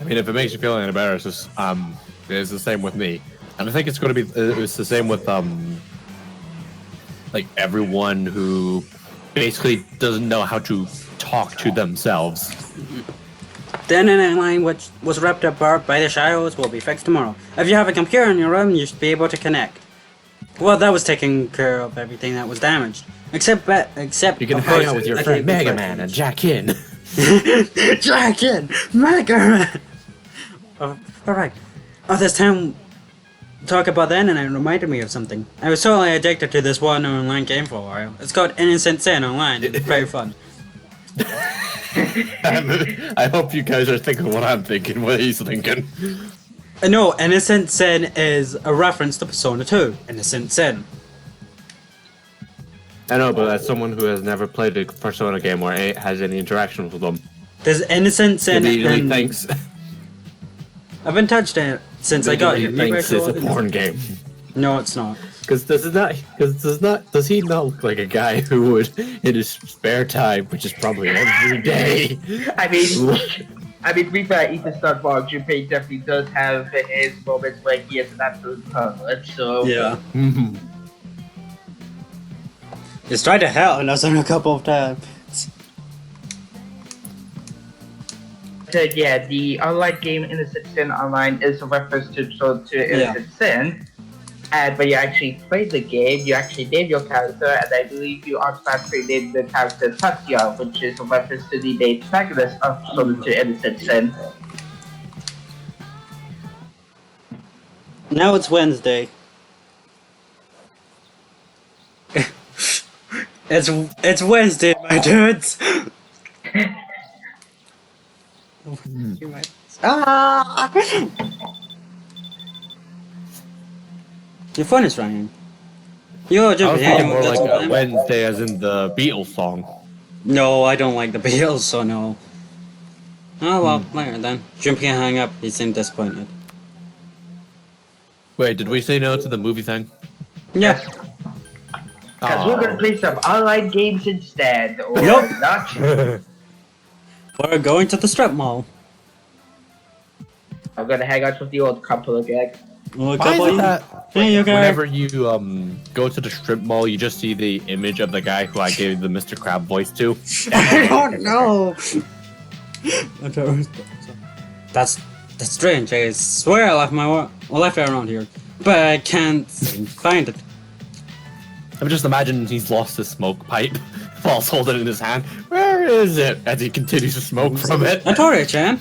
mean, if it makes you feel any better, it's just it's the same with me, and I think it's going to be it's the same with like everyone who basically doesn't know how to talk to themselves. The internet line, which was ripped apart by the shadows, will be fixed tomorrow. If you have a computer in your room, you should be able to connect. Well, that was taking care of everything that was damaged. Except You can hang out with your friend Mega Man and Jack in. Jack in! Mega Man! Alright. This time, talk about the internet reminded me of something. I was totally addicted to this one online game for a while. It's called Innocent Sin Online. It's very fun. I hope you guys are thinking what I'm thinking, what he's thinking. No, Innocent Sin is a reference to Persona 2. Innocent Sin. I know, but as someone who has never played a Persona game or has any interaction with them, There's Innocent Sin immediately and... thinks, I've been touched in it since I got here. Maybe I thinks it's should- a porn game. No, it's not. Does he not look like a guy who would, in his spare time, which is probably every day, I mean, to be fair, Ethan Starkville, Junpei definitely does have his moments where he is an absolute pervert, so... Yeah. He's tried to hell on us a couple of times. So yeah, the online game Innocent Sin Online is a reference to Innocent Sin. And when you actually play the game, you actually name your character, and I believe you automatically name the character Tatsuya, which is a reference to the main protagonist of Persona 2 Innocent Sin. Now it's Wednesday. It's Wednesday, my dudes. Your phone is ringing. Yo, I jump was in. thinking more like a Wednesday as in the Beatles song. No, I don't like the Beatles, so no. Oh well, later then. Jim can hang up. He seemed disappointed. Wait, did we say no to the movie thing? Yeah. Because we're gonna play some online games instead, or Nope. not. We're going to the strip mall. I'm gonna hang out with the old couple again. Well, a Why couple is it of that Hey, you guys. whenever you go to the strip mall, you just see the image of the guy who I gave the Mr. Crab voice to? I don't know. That's strange. I swear I left left it around here, but I can't seem to find it. I'm just imagining he's lost his smoke pipe while he's holding it in his hand. Where is it? As he continues to smoke from it. Notoria-chan,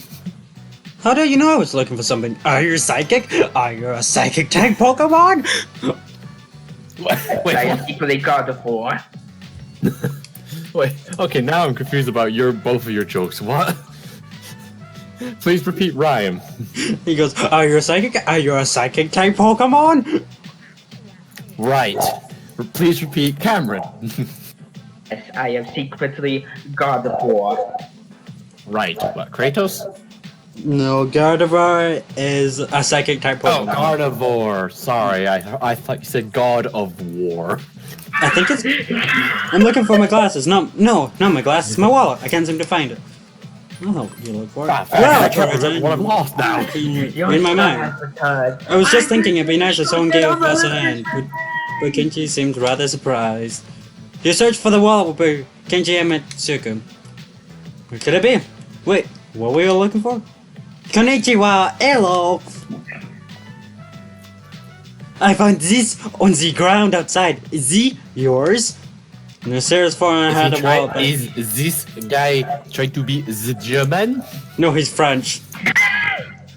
how do you know I was looking for something? Are you psychic? Are you a psychic tank Pokemon? Wait, I am equally God of War. wait. Okay, now I'm confused about both of your jokes. What? Please repeat rhyme. He goes, are you a psychic? Are you a psychic type Pokemon? Right. Please repeat Cameron. Yes, I am secretly God of War. Right. What? Kratos? No, Gardevoir is a psychic type Oh, Pokemon. Gardevoir. Sorry, I thought you said God of War. I think it's. I'm looking for my glasses. No, not my glasses. My wallet. I can't seem to find it. Oh, you look for it. Ah, I can't remember what I've lost now. In my mind. I was just thinking it'd be nice if someone gave us a hand, but Kenji seemed rather surprised. You searched for the wallet with Kenji and Mitsuku. Where could it be? Wait, what were you looking for? Konnichiwa, hello! I found this on the ground outside. Is it yours? No, serious foreigner had a wallet. Is this guy trying to be the German? No, he's French.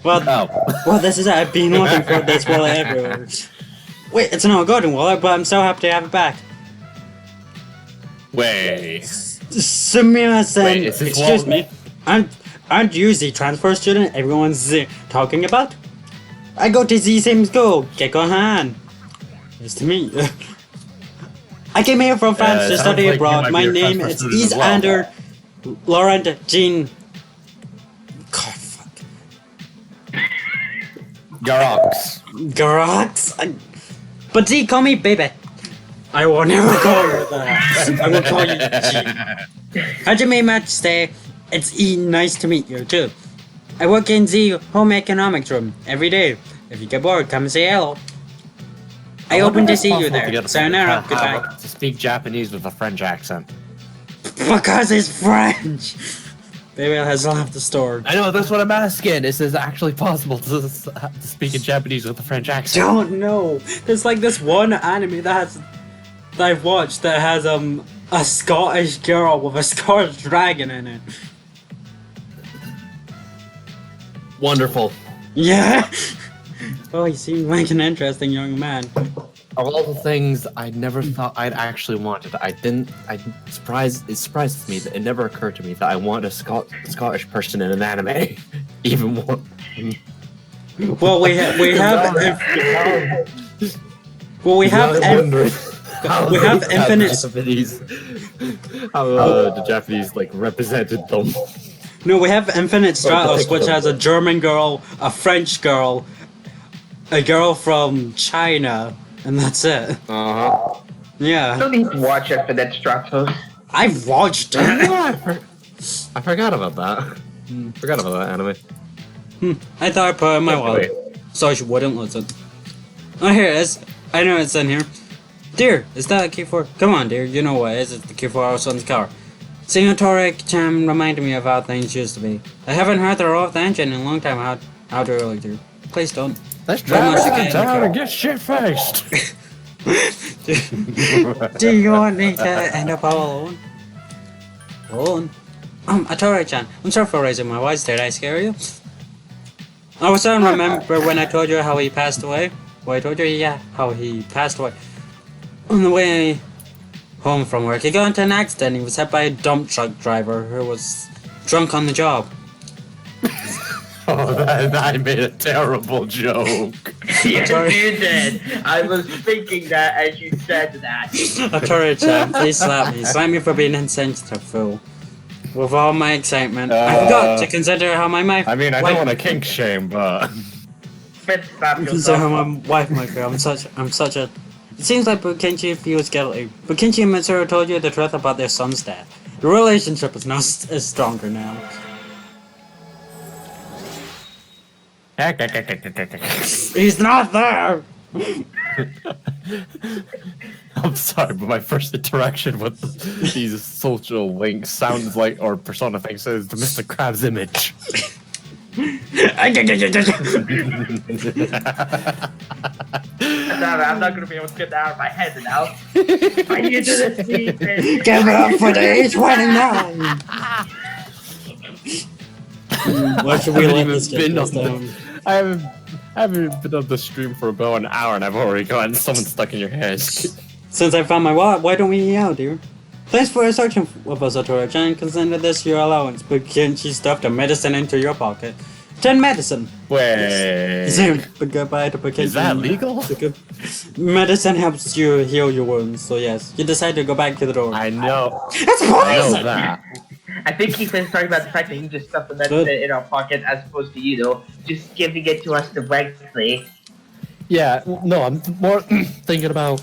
Well, well, this is it. I've been looking for this wallet everywhere. Wait, it's not a golden wallet, but I'm so happy to have it back. Wait. Sumimasen, Wait, is this excuse wallet- me. Aren't you the transfer student everyone's talking about? I go to the same school, Gekkohan. Nice to meet you. I came here from France to sounds study like you abroad. might My be a name transfer is student as well. Isander Laurent Jean. God, fuck. Garox. Garox. But Z, call me baby. I will never call you that. I will call you G. How'd you make much stay? It's nice to meet you too. I work in the home economics room every day. If you get bored, come and say hello. I open to see you there. Sayonara, goodbye. To speak Japanese with a French accent. Because it's French. Baby has left the store. I know, that's what I'm asking. Is it actually possible to speak in Japanese with a French accent? Don't know. There's like this one anime that I've watched that has a Scottish girl with a Scottish dragon in it. Wonderful. Yeah. Well, he seemed like an interesting young man. Of all the things I never thought I'd actually wanted, it surprised me that it never occurred to me that I want a Scottish person in an anime. Even more. Well, we have infinite. How the Japanese like represented them. No, we have Infinite Stratos, which has a German girl, a French girl, a girl from China, and that's it. Uh-huh. Yeah, Don't need to watch it for that Stratos. I've watched it. I forgot about that. Forgot about that anime. I thought I put it in my wallet, Wait. so she wouldn't listen. Oh, here it is. I know it's in here. Dear, is that a key for? Come on, dear. You know what it is. It's the key for our son's car. Seeing Tori-chan reminded me of how things used to be. I haven't heard her off the engine in a long time. How do I like to? Please don't. Let's Very much again. down and get shit faced. Do you want me to end up all alone? Alone? Tori-chan, I'm sorry for raising my voice. Did I scare you? I was trying to remember when I told you how he passed away. Well, I told you, yeah, how he passed away. On the way home from work, he got into an accident. He was hit by a dump truck driver who was drunk on the job. Oh, I made a terrible joke. Yes, Sorry. you did. I was thinking that as you said that. Tori-chan, please slap me. Slap me for being insensitive, fool. With all my excitement, I forgot to consider how my wife. I mean, I don't want to kink shame, but But stop Consider how yourself. my wife might feel. I'm such a. It seems like Bukinchi feels guilty. Bukinchi and Mitsuru told you the truth about their son's death. The relationship is stronger now. He's not there! I'm sorry, but my first interaction with these social links sounds like, or Persona thinks is the Mr. Krabs image. I'm not gonna be able to get that out of my head now. I need to do this scene. Give it up for the A29! Why should we let this get this down? I haven't been on the stream for about an hour and I've already gotten someone stuck in your head. Since I found my wallet, why don't we eat out, dear? Thanks for searching with us, Satoru and consider this your allowance, but can she stuff the medicine into your pocket? 10 medicine! Wait. Goodbye to Is that legal? Medicine helps you heal your wounds, so yes. You decide to go back to the door. I know. It's I poison! know that. I think he's been talking about the fact that he just stuffed the medicine in our pocket as opposed to, just giving it to us directly. Yeah, no, I'm more thinking about,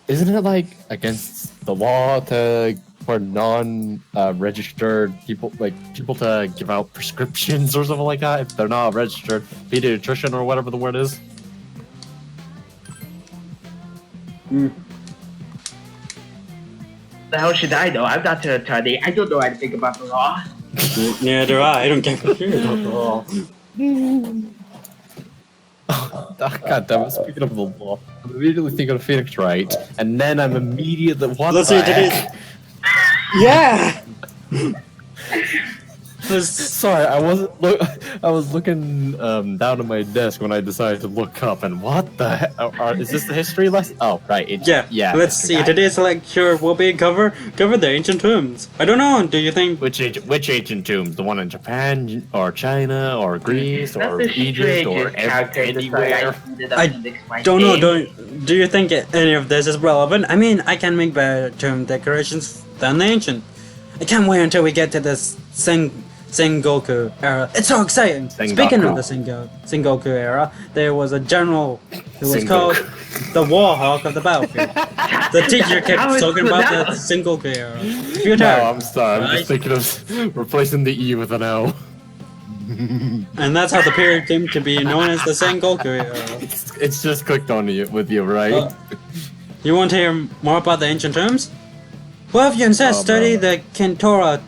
isn't it like against the law for non-registered people, people to give out prescriptions or something like that if they're not a registered pediatrician or whatever the word is? The hell should I know? I'm not an attorney. I don't know anything about the law. Neither do I don't give a shit about the law. God damn it, speaking of the law, I'm immediately thinking of Phoenix Wright, and then I'm immediately, what Let's the see, today. heck? Yeah! Sorry, I was looking down at my desk when I decided to look up, and what the heck? Is this the history lesson? Oh, right. Yeah. Let's see. Today's lecture will be cover the ancient tombs. I don't know. Do you think Which ancient tombs? The one in Japan, or China, or Greece, or Egypt, or anywhere? I don't know. Do you think any of this is relevant? I mean, I can make better tomb decorations than the ancient. I can't wait until we get to this Sengoku era. It's so exciting! Speaking of the Sengoku era, there was a general who was called the Warhawk of the battlefield. The teacher kept talking about the Sengoku era. No, I'm sorry. I'm just thinking of replacing the E with an O. And that's how the period came to be known as the Sengoku era. It's just clicked on you with you, right? You want to hear more about the ancient terms? Well, if you insist, study the Kitora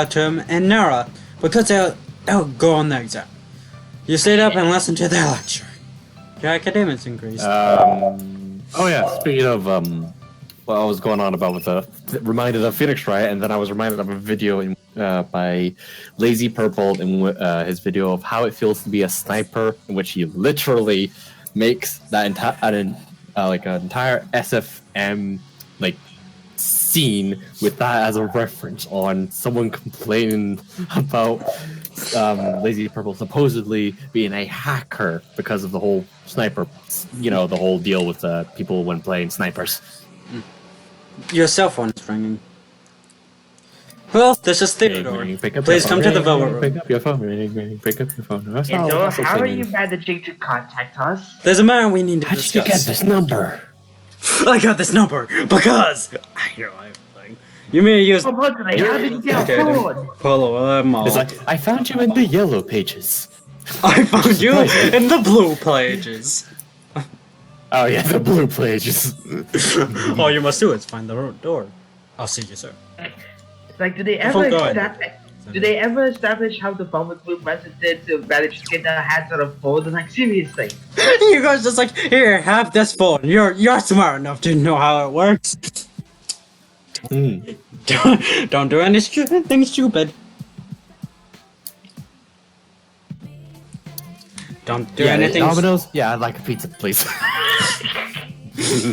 term and Nara, because they'll go on the exam. You sit up and listen to their lecture. Your academics increase. Oh yeah, speaking of what I was going on about with reminded of Phoenix Wright, and then I was reminded of a video by Lazy Purple in his video of how it feels to be a sniper, in which he literally makes that entire SFM scene with that as a reference on someone complaining about Lazy Purple supposedly being a hacker because of the whole sniper, the whole deal with people when playing snipers. Your cell phone is ringing. Well, this is Theodore. Please come to the Velvet Room. Pick up your phone. Pick up your phone. How are you managing to contact us? There's a matter we need to How discuss. did you get this number? I got this number because I hear everything. You may use. How did you get a phone? Polo, It's like, I found you in the yellow pages. I found you in the blue pages. Oh yeah, the blue pages. All you must do is find the door. I'll see you, sir. Do they ever establish how the Velvet Room residents managed to get their hands on a phone? Seriously. You guys just here, have this phone. You're smart enough to know how it works. Don't do anything stupid. Don't do anything. Domino's? Yeah, I'd like a pizza, please. Is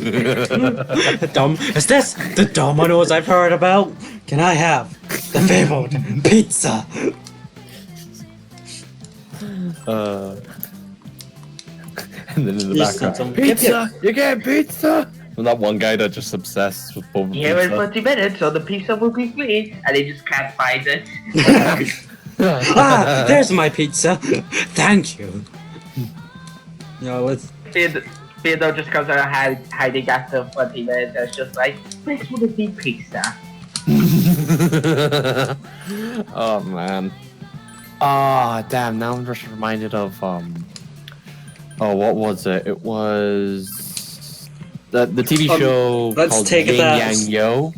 this the Domino's I've heard about? Can I have the fabled pizza? And then in the background, pizza! You get pizza! And that one guy that just obsessed with both Here in pizza. 20 minutes, so the pizza will be clean, and they just can't find it. There's my pizza. Thank you. Let's. Theodore just comes out hiding after 20 minutes, and it's just like, this would be pizza. Oh man. Ah, damn! Now I'm just reminded of Oh, what was it? It was the TV show let's called take Yin that. Yang Yo.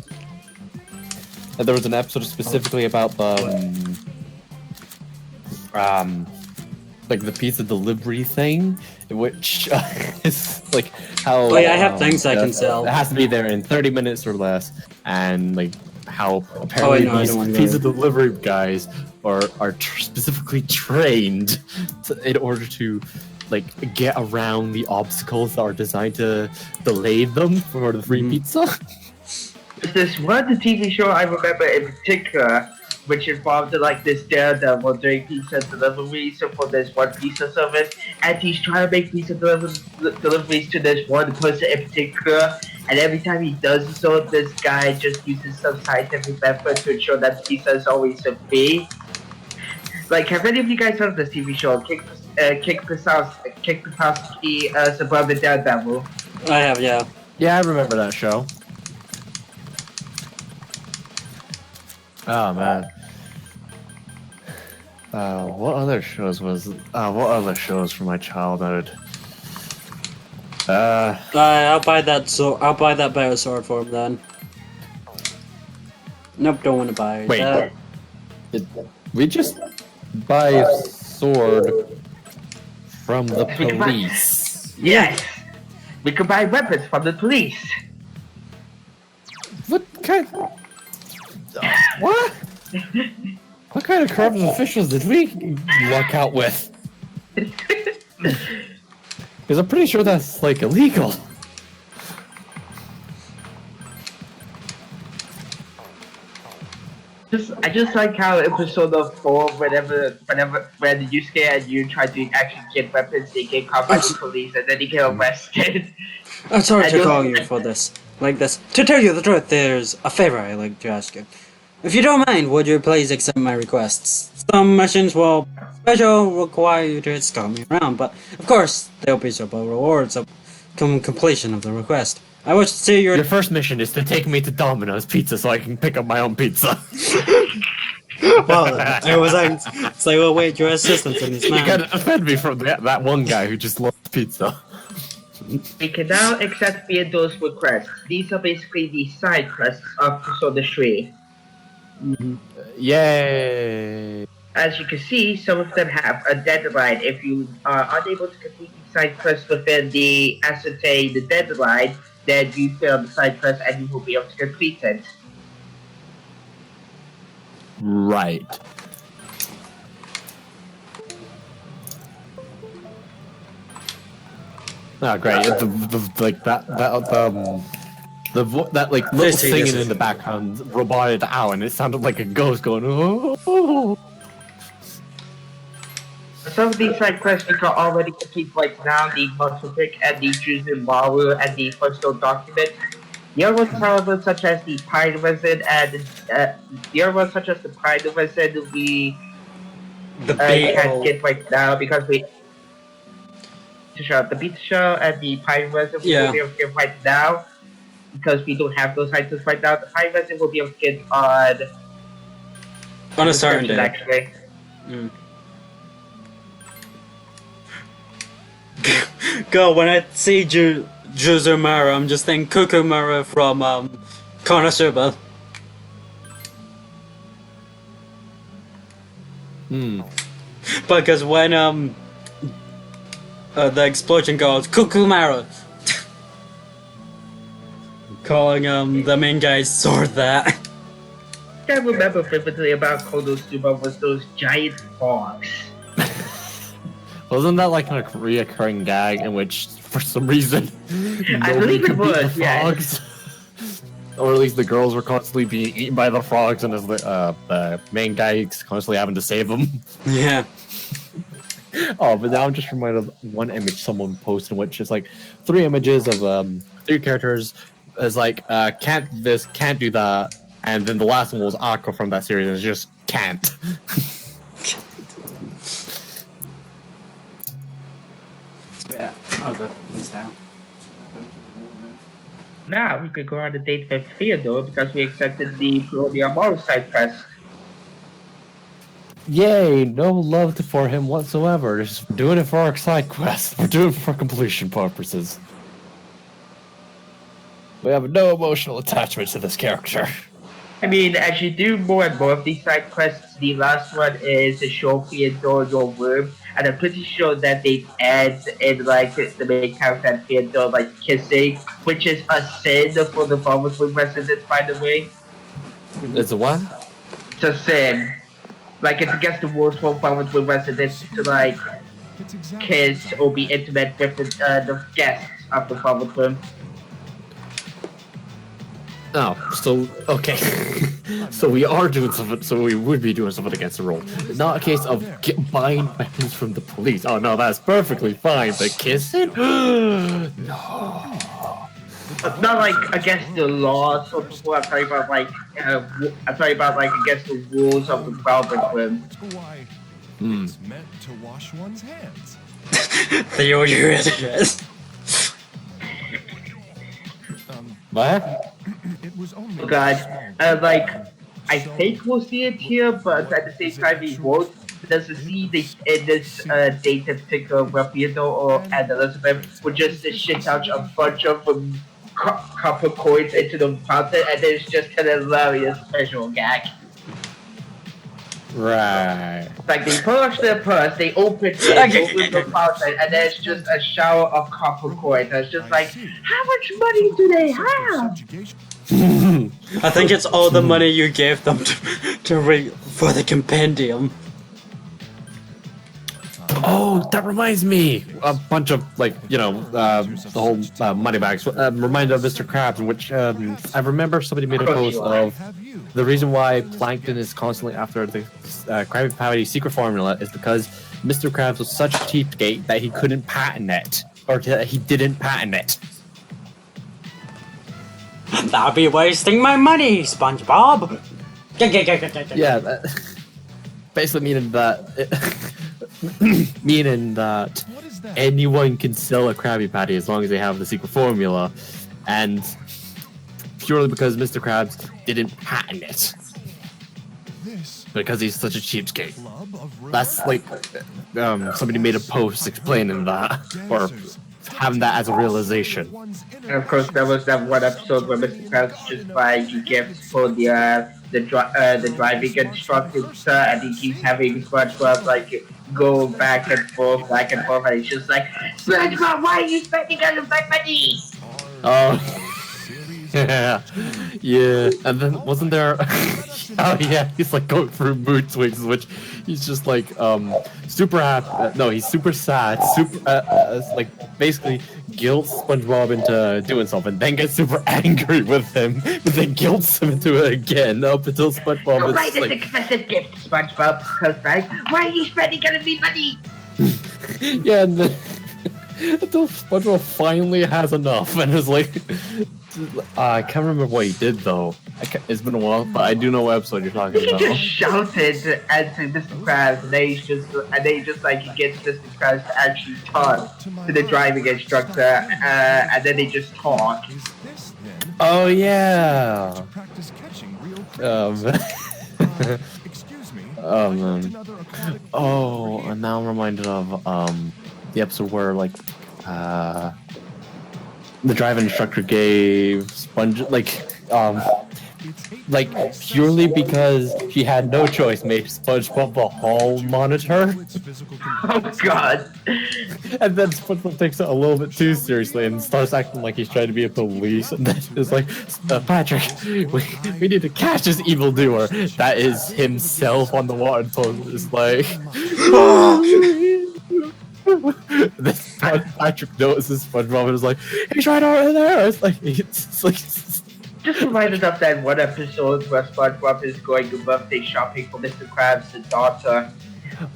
And there was an episode specifically about the like the pizza delivery thing, which is like how. Oh yeah, I have things I can sell. It has to be there in 30 minutes or less, and like how apparently I these don't want to pizza go. delivery guys are specifically trained in order to like get around the obstacles that are designed to delay them for the free pizza. There's one TV show I remember in particular, which involved like this daredevil doing pizza delivery. So for this one pizza service, and he's trying to make pizza deliveries to this one person in particular. And every time he does so, this guy just uses some scientific method to ensure that pizza is always a free. Like, have any of you guys heard of this TV show, Kick Buttowski, Suburban Daredevil? I have, yeah. Yeah, I remember that show. Oh man. What other shows from my childhood? I'll buy that. I'll buy that better sword for him then. Nope, don't want to buy Wait, that. we just buy a sword from the police. Yes! We can buy weapons from the police! What kind? What? What kind of corrupt officials did we luck out with? Because I'm pretty sure that's like illegal. I just like how episode of 4, when Yusuke and you try to actually get weapons, they get caught by the police and then they get arrested. I'm sorry I to just- call you for this. Like this. To tell you the truth, there's a favor I'd like to ask you. If you don't mind, would you please accept my requests? Some missions will require you to escort me around, but of course, there'll be several rewards upon completion of the request. I wish to see your... Your first mission is to take me to Domino's Pizza so I can pick up my own pizza. Well, I was like, it's like, well, wait, your assistance in this You man. gotta defend me from that one guy who just loves pizza. We can now accept Theodore's requests. These are basically the side quests of Persona 3. Yay! As you can see, some of them have a deadline. If you are unable to complete the side quest within the ascertained deadline, then you fail the side quest and you will be able to complete it. Right. Oh, great! Like that like little This singing is- in the background roboted out, and it sounded like a ghost going. Oh. Some of these side quests we can already complete right now, the Motopic and the Juzumaru and the Personal Document. The other ones, however, such as the Pine Resin and we can't get right now because we the Beach Show and the Pine Resin we will be able to get right now because we don't have those items right now. The Pine Resin will be able to get on a certain day. actually. God, when I see Juzumaru, I'm just thinking Kukumura from Konosuba. Because when the explosion goes, Kukumura, calling the main guy's sword that. What I remember vividly about Konosuba was those giant frogs. Wasn't that like a reoccurring gag in which, for some reason, I nobody believe it could beat the was, yes. frogs? Or at least the girls were constantly being eaten by the frogs, and as the main guy is constantly having to save them. Yeah. Oh, but now I'm just reminded of one image someone posted, which is like 3 images of 3 characters. Is like can't this, can't do that, and then the last one was Aqua from that series, and it's just can't. Yeah. I'll go this down. Now we could go on a date with Theodore because we accepted the Claudia Morrow side quest. yay, no love for him whatsoever. Just doing it for our side quest. We're doing it for completion purposes. We have no emotional attachment to this character. I mean, as you do more and more of these side quests, the last one is to show Theodore your room, and I'm pretty sure that they add in like the main character and Theodore like kissing, which is a sin for the Farmers Room residents, by the way. It's a what? It's a sin. Like it's against the rules for Farmers Room residents to like kiss or be intimate with the guests of the Farmers Room. Oh, so, okay. So we are doing something, so we would be doing something against the rule. Not a case of buying weapons from the police. Oh no, that's perfectly fine, but kissing? No. Not like against the law, so before I'm talking about like, I'm talking about like against the rules of the Farmers Room. Why? Hmm. It's meant to wash one's hands. Theo, you're idiot. What? It was only Oh God, like, I think we'll see it here, but at the same time we won't. There's a scene in this date in particular where Theodore and Elizabeth would just shit out a bunch of copper coins into the fountain, and there's just an hilarious visual gag. Right. Like they pull out their purse, they open it, open the fountain, and there's just a shower of copper coins. And it's just like, how much money do they have? I think it's all the money you gave them for the compendium. Oh, that reminds me! A bunch of, like, you know, the whole money bags. Reminded of Mr. Krabs, in which I remember somebody made a post of the reason why Plankton is constantly after the Krabby Patty secret formula is because Mr. Krabs was such a cheapskate that he couldn't patent it. Or he didn't patent it. That'll be wasting my money, SpongeBob. Yeah, basically meaning that What is that? anyone can sell a Krabby Patty as long as they have the secret formula, and purely because Mr. Krabs didn't patent it This because he's such a cheapskate. club of That's like somebody made a post explaining that, or having that as a realization. one's And inner of course, there was that one episode where Mr. Krabs just buys you gifts for the driving instructor, and he keeps having SpongeBob like go back and forth, and he's just like, SpongeBob, why are you spending all of my money? Oh, series yeah, yeah. And then wasn't there? Oh yeah, he's like going through mood swings, which he's just like super happy. No, he's super sad. Super like basically guilts SpongeBob into doing something, then gets super angry with him, but then guilts him into it again up until SpongeBob Go buy is this like, expensive gift, SpongeBob. Cause like, why are you spending all of my money? yeah, and then until SpongeBob finally has enough and is like, I can't remember what he did though. It's been a while, but I do know what episode you're talking He about. just shouted at Mr. Krabs, and then he just like he gets Mr. Krabs to actually talk to the driving instructor, and then they just talk. is this then? Oh yeah. To practice catching real criminals. Excuse me. Oh, I man. want another aquatic Oh, over here. and now I'm reminded of the episode where like the driving instructor gave Sponge It's 8 like purely because she had no choice made SpongeBob the hall monitor, its physical Oh God! and then SpongeBob takes it a little bit too seriously and starts acting like he's trying to be a police, and then it's like, Patrick, we need to catch this evildoer. That is himself on the water post. It's like, then Patrick notices SpongeBob and is like, he's right over there. It's like Just reminded of that one episode where SpongeBob is going birthday shopping for Mr. Krabs' daughter.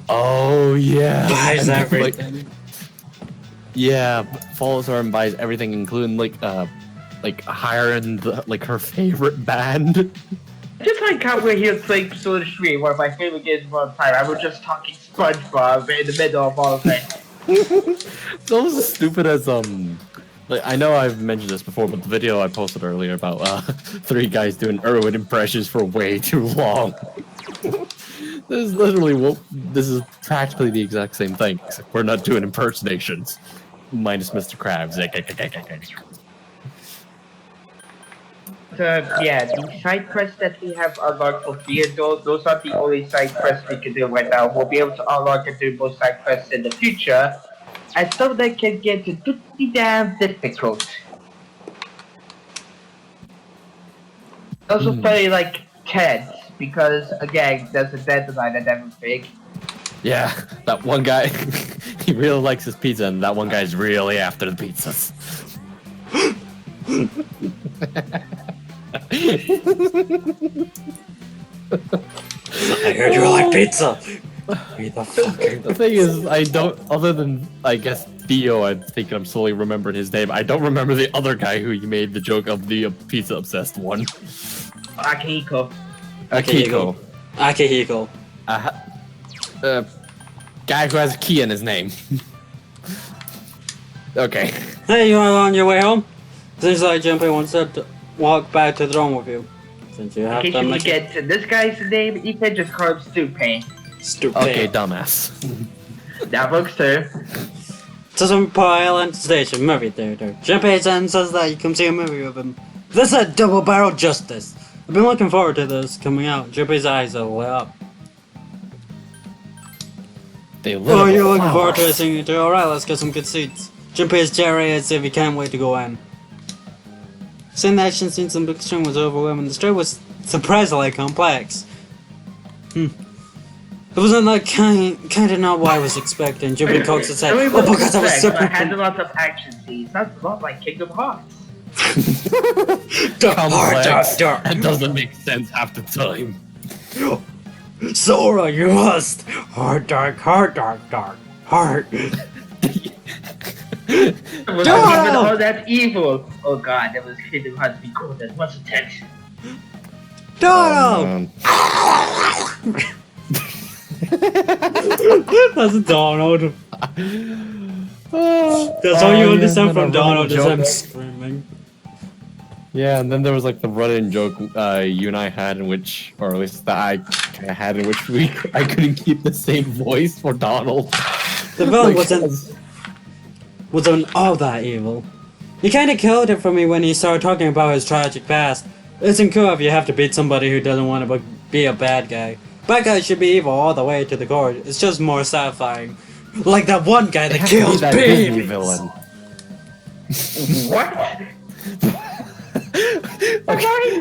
oh yeah, Buys And, everything. yeah, follows her and buys everything, including like hiring like her favorite band. Just like how we're here playing Persona 3, one of my favorite games of all time. I was just talking SpongeBob in the middle of all of it. It's almost as stupid as like, I know I've mentioned this before, but the video I posted earlier about 3 guys doing Irwin impressions for way too long. This is literally this is practically the exact same thing, except we're not doing impersonations. Minus Mr. Krabs. Yeah, the side quests that we have unlocked for Theodore, those are the only side quests we can do right now. We'll be able to unlock and do more side quests in the future, and some of them can get pretty damn difficult. Also play like tense, because again, there's a deadline and everything. Yeah, that one guy, he really likes his pizza, and that one guy's really after the pizzas. I heard you like pizza. Who the fuck? The thing is, I don't, other than, I guess, Theo, I think I'm slowly remembering his name, I don't remember the other guy who you made the joke of the pizza-obsessed one. Akihiko. Akihiko. Akihiko. Guy who has a key in his name. Okay. Hey, you are on your way home? Seems like Junpei wants to walk back to the room with you. Since you have In case done you like get to this guy's name, you can just call him Stupid. stupid. Okay, dumbass. That works too. To some Island Station movie theater. Junpei then says that you come see a movie with him. This is a double barrel justice. I've been looking forward to this coming out. Junpei's eyes are lit up. They Oh, you're looking forward to seeing it too? Alright, let's get some good seats. Junpei's cherry as if he can't wait to go in. Seeing the action scenes in Big String was overwhelming. The story was surprisingly complex. It wasn't like kind of not what I was expecting. Junpei Cox had said, Story "Oh, because I was so but had a lot of action scenes. That's not like Kingdom Hearts. complex. That doesn't make sense half the time. Sora, you must! Heart, dark, heart, dark, dark, heart. Was even all that evil? Oh god, that was Kingdom Hearts because there's much attention. Donald! That's Donald. That's all you understand from Donald is him screaming. Yeah, and then there was like the run-in joke you and I had in which, or at least that I kind of had in which I couldn't keep the same voice for Donald. The villain Like, wasn't all that evil. He kinda killed it for me when he started talking about his tragic past. It isn't cool if you have to beat somebody who doesn't want to be a bad guy. Bad guys should be evil all the way to the core. It's just more satisfying. Like that one guy that kills that Disney babies. villain. What? Okay.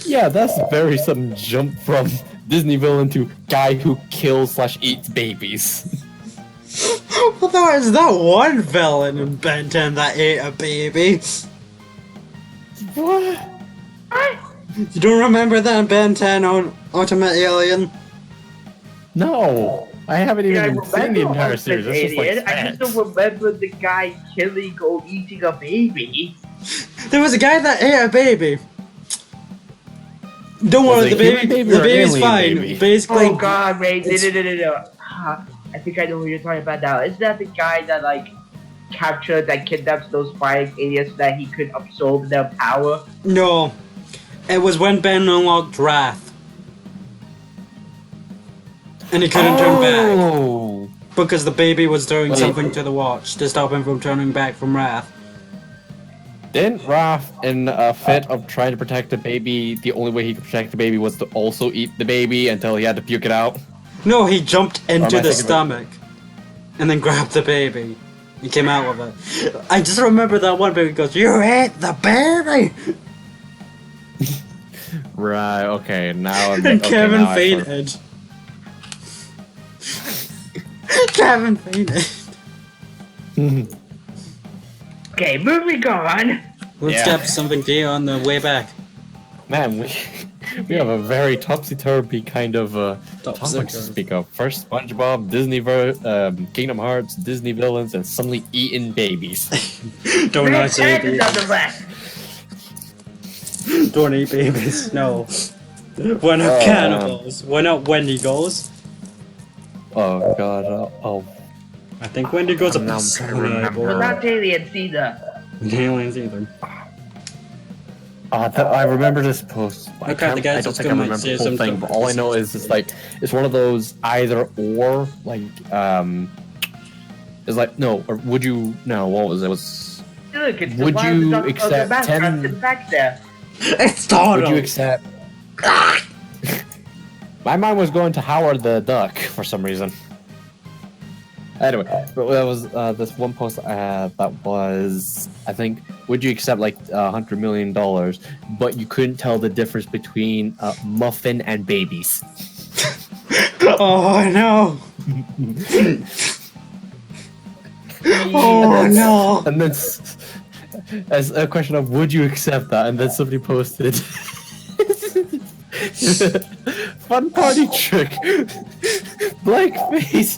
Yeah, that's a very sudden jump from Disney villain to guy who kills/eats babies. Well, there was that one villain in Ben 10 that ate a baby. What? You don't remember that in Ben 10 on Ultimate Alien? No, I haven't Yeah, I even seen the remember entire series. It's just like Alien. I just don't remember the guy killing or eating a baby. There was a guy that ate a baby. Don't Was worry, it the human baby, baby the or baby's alien fine. baby? Basically, Oh god, wait, no. I think I know who you're talking about now. Isn't that the guy that like captured that kidnaps those flying aliens so that he could absorb their power? no. It was when Ben unlocked Wrath. And he couldn't turn back. Oh. Because the baby was doing Wait. something to the watch to stop him from turning back from Wrath. Didn't Raph, in a fit of trying to protect the baby, the only way he could protect the baby was to also eat the baby until he had to puke it out? No, he jumped into am I the thinking stomach. And then grabbed the baby. He came out with it. I just remember that one baby goes, "You ate the baby!" Right, okay, now I'm... And okay, Kevin now I've heard- fainted. Kevin fainted. Okay, moving on. Let's Yeah. get something to you on the way back. Man, we have a very topsy-turvy kind of topic to Topsy-turvy. speak of. First, SpongeBob, Disney, Kingdom Hearts, Disney villains, and suddenly eating babies. Don't I say Red babies. on the left. Don't eat babies. No. We're not cannibals. We're not Wendigos. Oh god, oh. I think Wendigos Now are I'm trying to remember. We're cannibals. not aliens either. Aliens either. I remember this post. Okay, the guys I don't that's think I gonna remember say the whole some thing, but all I know is it's like it's one of those either or like it's like no or would you no what was it? It was Look, it's would the one you of the accept background 10 back there. It's would Toto! you accept my mind was going to Howard the Duck for some reason. Anyway, but that was this one post that was I think would you accept like $100 million, but you couldn't tell the difference between muffin and babies. Oh no! Oh no! And then as a question of would you accept that, and then somebody posted fun party trick, blank face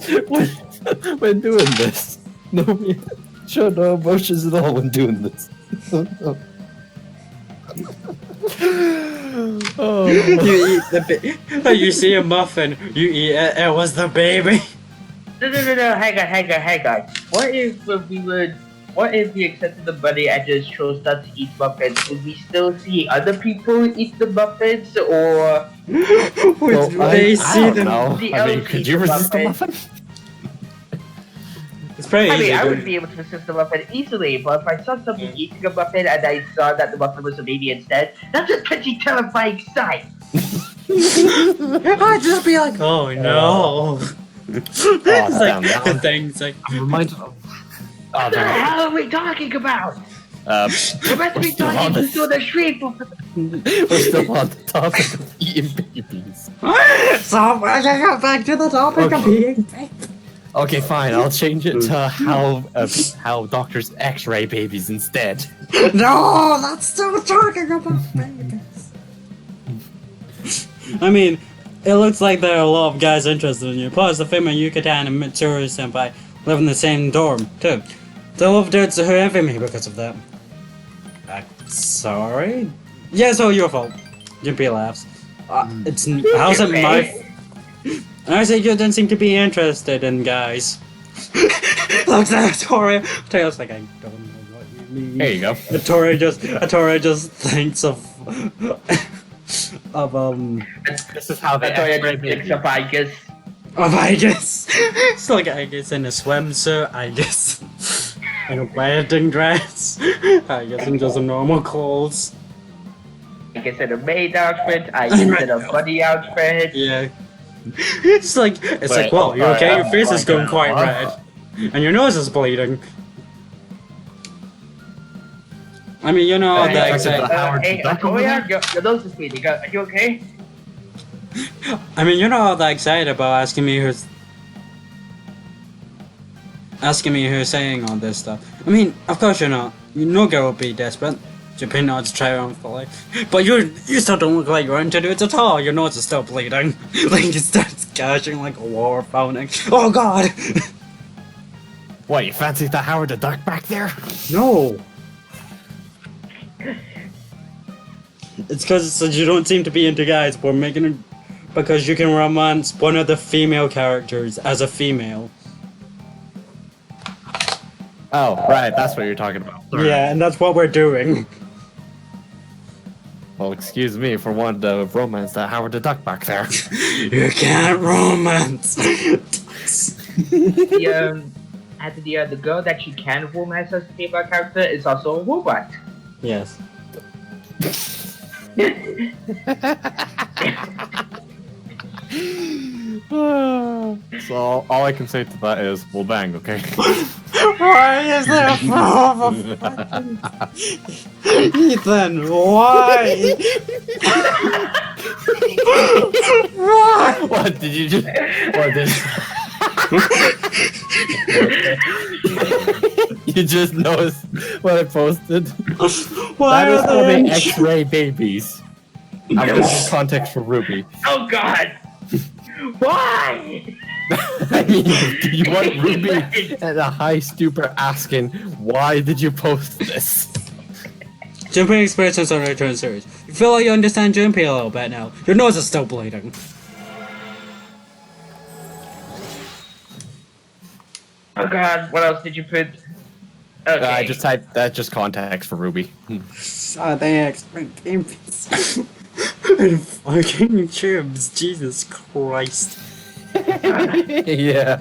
when doing this. No, show no emotions at all when doing this. Oh. You eat the you see a muffin, you eat it, it was the baby. No, hang on. What if we accepted the money and just chose not to eat muffins? Would we still see other people eat the muffins, or Would they see them? The I mean, elves could eat you the resist the muffin? muffin? It's pretty I easy. mean, I to- would be able to resist the muffin easily, but if I saw somebody eating a muffin and I saw that the muffin was a baby instead, that's a pretty terrifying sight. I'd just be like, oh no. It's damn, like that one- things like I'm reminded of. Oh, What the damn. hell are we talking about? We must be We're still on talking this. to the street. We're still on the topic of eating babies. so I got back to the topic of being Okay, fine. I'll change it to how doctors X-ray babies instead. No, that's still talking about babies. I mean, it looks like there are a lot of guys interested in you. Plus, the female Yucatan and Mitsuru senpai live in the same dorm, too. They love dudes who envy me because of that. Sorry? Yeah, it's all your fault. Junpei laughs. How's it my... I said you didn't seem to be interested in guys. Looks at Tori. Tails like, I don't know what you mean. There you go. Tori just thinks of This is how they That's why I X-ray just mix babies. up Igus. of Aegis. It's like Aegis in a swimsuit, Aegis in a wedding dress, Aegis in just a normal clothes. Igus in a maid outfit, Igus in a bunny outfit. Yeah. It's like Wait, whoa, you okay? Your face is going quite what? red. And your nose is bleeding. I mean, you know Uh, that uh, excited. Howard hey, the Duck over Atoya, there? your nose is bleeding. Are you okay? I mean, you're not all that excited about asking me who's saying all this stuff. I mean, of course you're not. No girl would be desperate. Japan not triumphantly. But you still don't look like you're into it at all. Your nose is still bleeding. Like it starts gushing like a water fountain. Oh god! What, you fancy the Howard the Duck back there? No! It's because you don't seem to be into guys. We're making it because you can romance one of the female characters as a female. Oh, right, that's what you're talking about. Sorry. Yeah, and that's what we're doing. Well, excuse me for wanting to romance that Howard the Duck back there. You can't romance. The girl that you can romance as a female character is also a robot. Yes. So all I can say to that is, we'll bang, okay? Why is there Ethan, why? What did you just? What did? You just noticed what I posted? Why That is are how they they X-ray babies. I'm giving context for Ruby. Oh God! Why? I mean, do you want Ruby and a high stupor asking, why did you post this? Junpei expressions on return series. You feel like you understand Junpei a little bit now. Your nose is still bleeding. Oh God! What else did you put? Okay. I just typed that just context for Ruby. Thanks. And fucking chips, Jesus Christ. Yeah.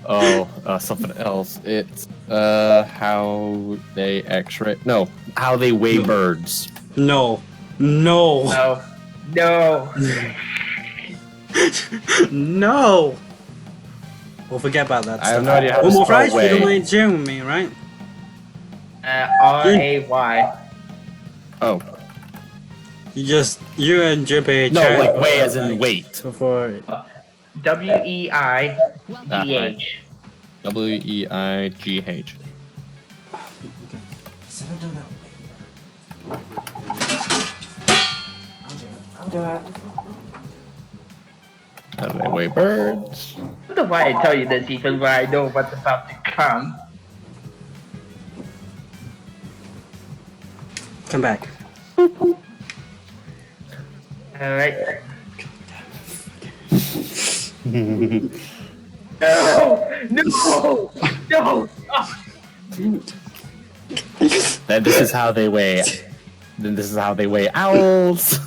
Oh, something else. It's how they X-ray. No, how they weigh birds. No. No. No. No. No. We'll forget about that. I have no idea how to One more spell fries, you don't weigh. mind sharing with me, right? R-A-Y. Oh, You and Jippy no, chat like weigh as in weight. before. W-E-I-G-H. W-E-I-G-H. How do they weigh birds? I don't know why I tell you this even when I know what's about to come. Come back. Alright. No! No! No! Then this is how they weigh. Then this is how they weigh owls.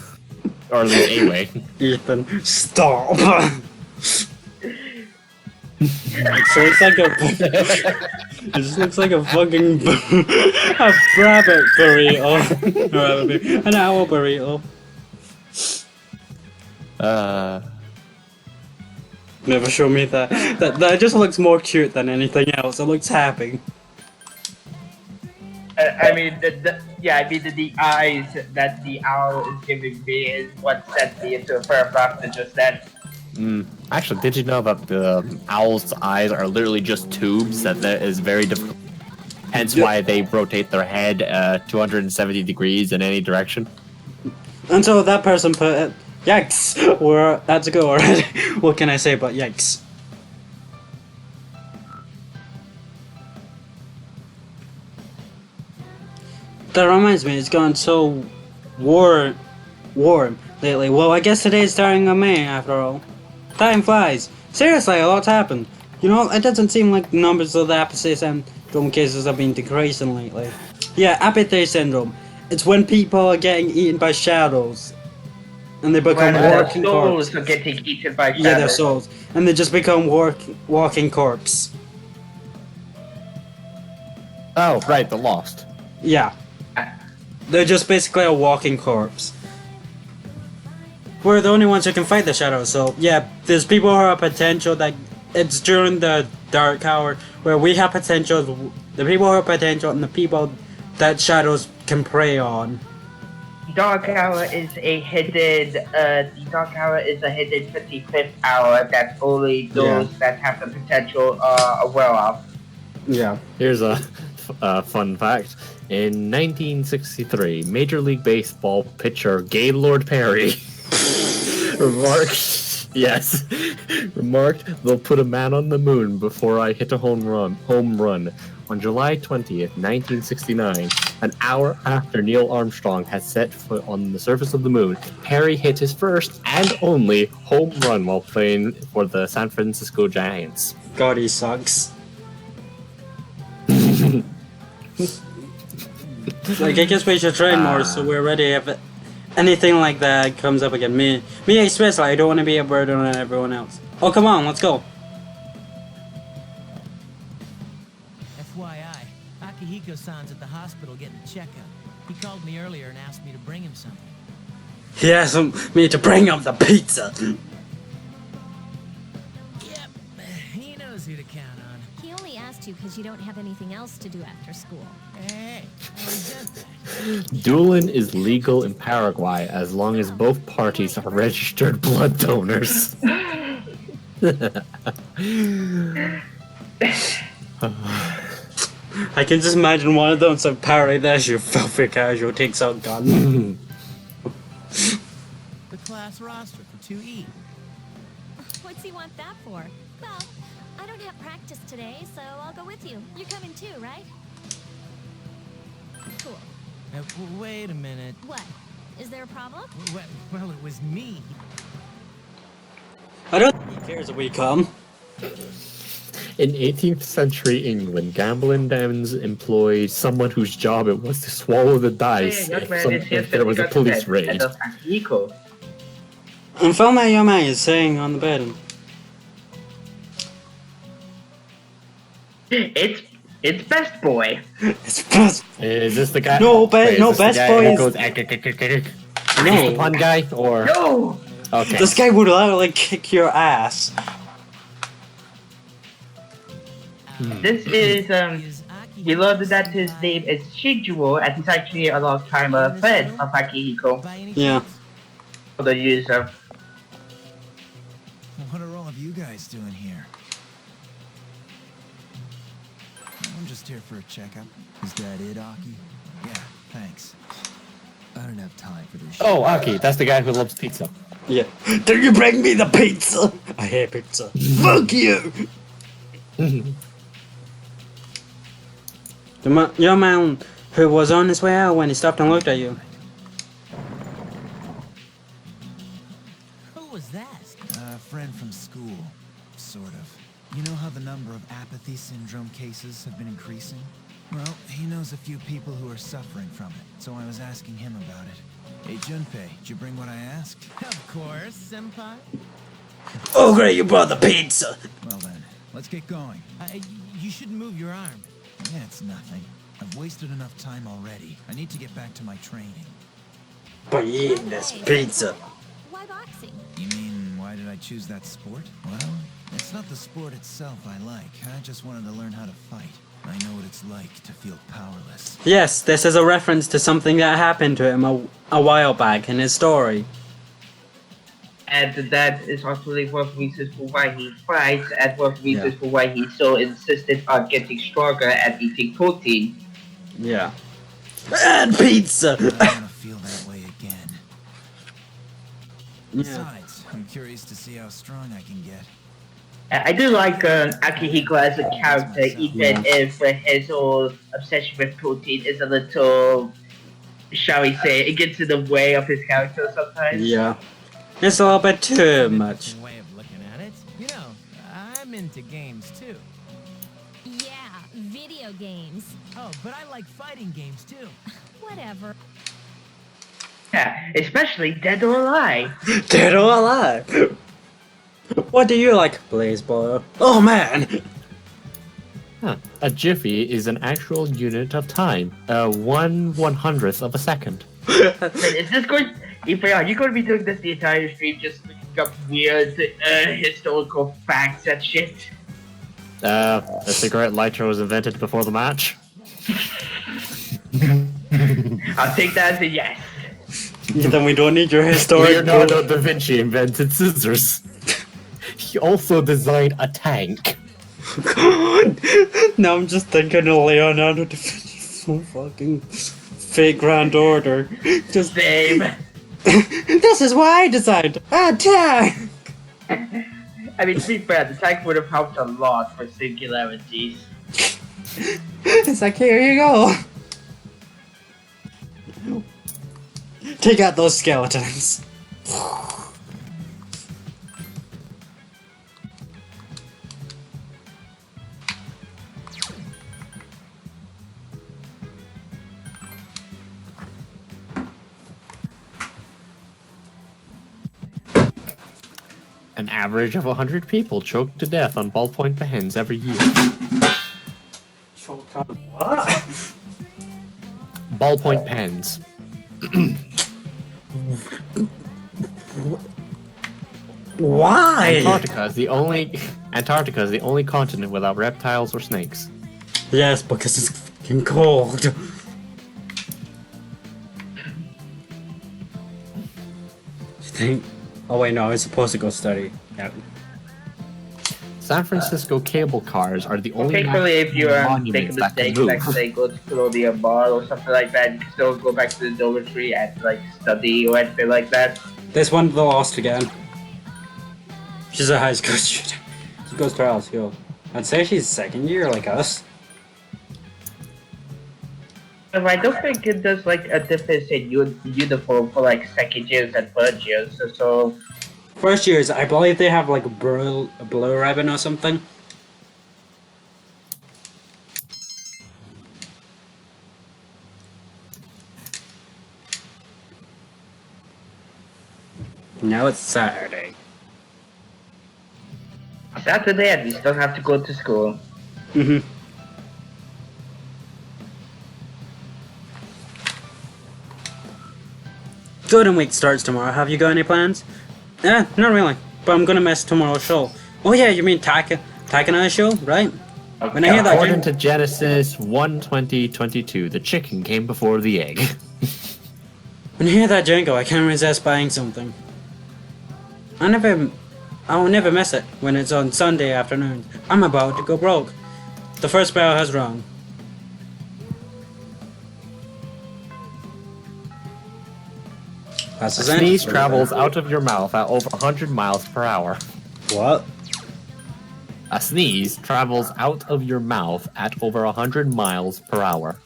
Or at least a weigh. Ethan, stop. So it's like a. It just looks like a fucking a rabbit burrito, an owl burrito. Never show me that. That just looks more cute than anything else. It looks happy. I mean, the eyes that the owl is giving me is what sent me into a pair of boxes just then. Actually, did you know that the owl's eyes are literally just tubes that is very difficult? Hence why they rotate their head 270 degrees in any direction. And so that person put it. Yikes! We're at to go already. What can I say about yikes? That reminds me, it's gone so warm lately. Well, I guess today's starting on May after all. Time flies. Seriously, a lot's happened. You know, it doesn't seem like the numbers of the apathy syndrome cases have been decreasing lately. Yeah, apathy syndrome. It's when people are getting eaten by shadows. And they become walking corpses. Souls are getting eaten by shadows. Yeah, their souls. And they just become walking corpse. Oh, right, the Lost. Yeah. They're just basically a walking corpse. We're the only ones who can fight the shadows, so yeah, there's people who have potential that it's during the dark hour where we have potential, the people who have potential and the people that shadows can prey on. Dark hour is a hidden, the dark hour is a hidden 55th hour that only those that have the potential are aware of. Yeah. Here's a fun fact. In 1963, Major League Baseball pitcher Gaylord Perry remarked, "They'll put a man on the moon before I hit a home run. On July 20th, 1969, an hour after Neil Armstrong had set foot on the surface of the moon, Perry hit his first and only home run while playing for the San Francisco Giants. God, he sucks. Like, I guess we should train more so we're ready if anything like that comes up again. Me especially, I don't want to be a burden on everyone else. Oh, come on, let's go. FYI, Akihiko-san's at the hospital getting a checkup. He called me earlier and asked me to bring him something. He asked me to bring him the pizza. Yep, he knows who to count on. He only asked you because you don't have anything else to do after school. Hey, I resent that. Dueling is legal in Paraguay as long as both parties are registered blood donors." I can just imagine one of them so parry this, you filthy casual takes out gun. The class roster for 2E. What's he want that for? Well, I don't have practice today, so I'll go with you. You're coming too, right? Cool. Wait a minute. What? Is there a problem? Well, it was me. I don't think he cares if we come. In 18th century England, gambling dens employed someone whose job it was to swallow the dice if there was a police raid. And Phil May Your Man is sitting on the bed. It's Best Boy. It's best. Is this the guy? No, Wait, no, is this Best the guy Boy who is- goes, No. the pun guy, or No! okay. This guy would literally kick your ass. This is, he learned that his name is Shijuo, and he's actually a long-time friend of Akihiko. By any Yeah. chance? For the user. What are all of you guys doing here? I'm just here for a checkup. Is that it, Aki? Yeah, thanks. I don't have time for this shit. Oh, Aki, that's the guy who loves pizza. Yeah. Do you bring me the pizza? I hate pizza. Fuck you! Your man who was on his way out when he stopped and looked at you. Who was that? A friend from school, sort of. You know how the number of apathy syndrome cases have been increasing? Well, he knows a few people who are suffering from it, so I was asking him about it. Hey, Junpei, did you bring what I asked? Of course, senpai. Oh great, you brought the pizza! Well then, let's get going. You shouldn't move your arm. Yeah, it's nothing. I've wasted enough time already. I need to get back to my training. But you eating this pizza. Why boxing? You mean, why did I choose that sport? Well, it's not the sport itself I like. I just wanted to learn how to fight. I know what it's like to feel powerless. Yes, this is a reference to something that happened to him a while back in his story. And that is also one of the reasons for why he fights, and one of the reasons for why he's so insistent on getting stronger and eating protein. Yeah. And pizza! I don't want to feel that way again. Yeah. Besides, I'm curious to see how strong I can get. I do like Akihiko as a character, even if his whole obsession with protein is a little, shall we say, it gets in the way of his character sometimes. Yeah. It's a little bit too much. Way of looking at it. You know, I'm into games too. Yeah, video games. Oh, but I like fighting games too. Whatever. Yeah, especially Dead or Alive. Dead or alive? What do you like, Blazeball? Oh man! Huh. A jiffy is an actual unit of time. 1/100th of a second. Wait, is this going? Are you going to be doing this the entire stream, just looking up weird historical facts and shit? A cigarette lighter was invented before the match. I'll take that as a yes. Then we don't need your historic. Leonardo da Vinci invented scissors. He also designed a tank. God. Now I'm just thinking of Leonardo da Vinci from fucking Fate Grand Order. Just Same. this is why I designed a tank. I mean, to be fair, the tank would have helped a lot for singularities. It's like, here you go. Take out those skeletons. An average of 100 people choke to death on ballpoint pens every year. What? Ballpoint pens. Why? Antarctica is the only continent without reptiles or snakes. Yes, because it's fucking cold. You think? Oh wait, no, I was supposed to go study. Yeah. San Francisco cable cars are the only Particularly if you make a monuments that can mistake, move. like say go to Colonia Mall or something like that, you can still go back to the dormitory and like study or anything like that. This one the lost again. She's a high school student. She goes to our school. I'd say she's second year like us. But I don't think it does like a difference in uniform for like second years and third years. So First years, I believe they have like a blue ribbon or something. Now it's Saturday. Saturday, and we still have to go to school. Mm-hmm. Golden Week starts tomorrow. Have you got any plans? Not really. But I'm gonna miss tomorrow's show. Oh yeah, you mean Takana's show, right? When I hear that, According to Genesis 1:20:22, the chicken came before the egg. when I hear that jingle, I can't resist buying something. I will never miss it when it's on Sunday afternoon. I'm about to go broke. The first bell has rung. A sneeze travels out of your mouth at over 100 miles per hour. What? A sneeze travels out of your mouth at over 100 miles per hour.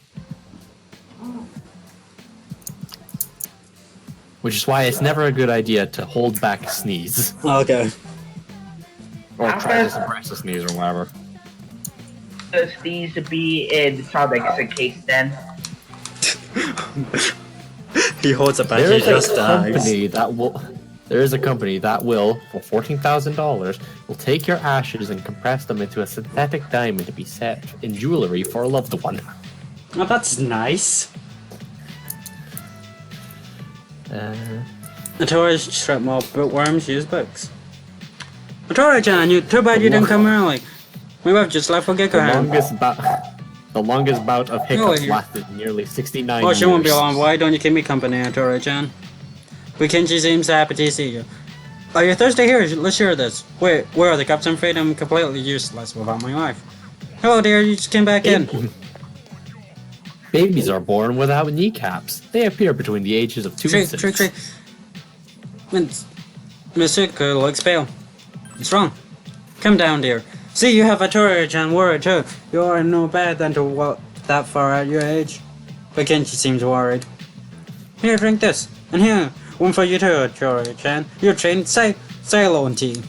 Which is why it's never a good idea to hold back a sneeze. Okay. Or try to suppress a sneeze or whatever. Does these be in Sonic's case then? He holds it back. There He is just a dies. company that will. There is a company that will, for $14,000, will take your ashes and compress them into a synthetic diamond to be set in jewelry for a loved one. Oh, that's nice. Notorious strip mall bookworms use books. Notorious-chan, too bad you didn't come early. My wife just left for The Gekko. longest bout of hiccups here. lasted nearly 69 Oh, years. she won't be long. Why don't you keep me company, Notorious-chan? Wikinchi seems happy to see you. Oh, you're thirsty here? Let's share this. Wait, where are the cups? I'm afraid I'm completely useless without my wife. Hello, dear. You just came back in. Babies are born without kneecaps. They appear between the ages of 2 and 6. Trick. Misuko looks pale. What's wrong? Come down, dear. See, you have a Torii-chan worried too. You are no bad than to walk that far at your age. But Kenshi seems worried. Here, drink this. And here, one for you too, Torii-chan. You're trained Ceylon tea.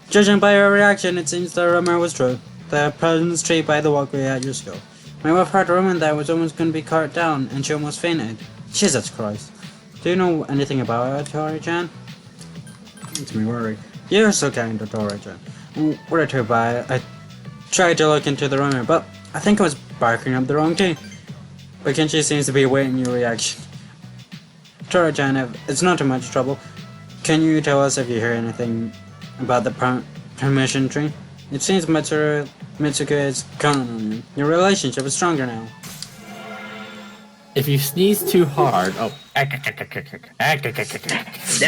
Judging by your reaction, it seems the rumor was true. The presence tree by the walkway at your school. My wife heard a rumor that was almost going to be cut down, and she almost fainted. Jesus Christ. Do you know anything about it, Torii-chan? Makes me worried. You're so kind, Torii-chan. Worried too bad. I tried to look into the rumor, but I think I was barking up the wrong tree. But Kenshi seems to be awaiting your reaction. Torii-chan, it's not too much trouble. Can you tell us if you hear anything about the permission tree? It seems Mitsuko is counting on you. Your relationship is stronger now. If you sneeze too hard, There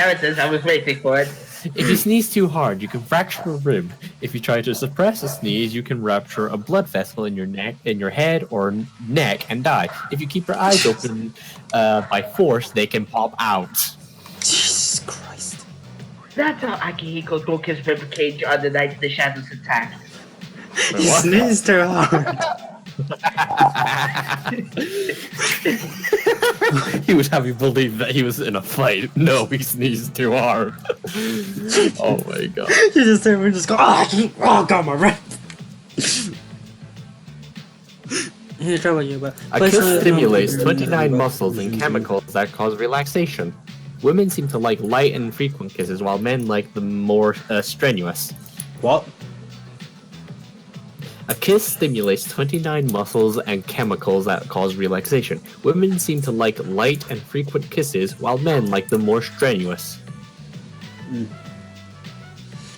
it is, I was waiting for it. If you sneeze too hard, you can fracture a rib. If you try to suppress a sneeze, you can rupture a blood vessel in your neck, in your head or neck, and die. If you keep your eyes open by force, they can pop out. Jesus Christ. That's how Akihiko broke his ribcage on the night the shadows attacked. You sneezed too hard. He would have you believe that he was in a fight. No, he sneezed too hard. Oh my god. You just hear me just go, oh god, my rib. Here's trouble you, but A kiss stimulates 29 muscles and chemicals that cause relaxation. Women seem to like light and frequent kisses, while men like the more strenuous. What? A kiss stimulates 29 muscles and chemicals that cause relaxation. Women seem to like light and frequent kisses, while men like the more strenuous.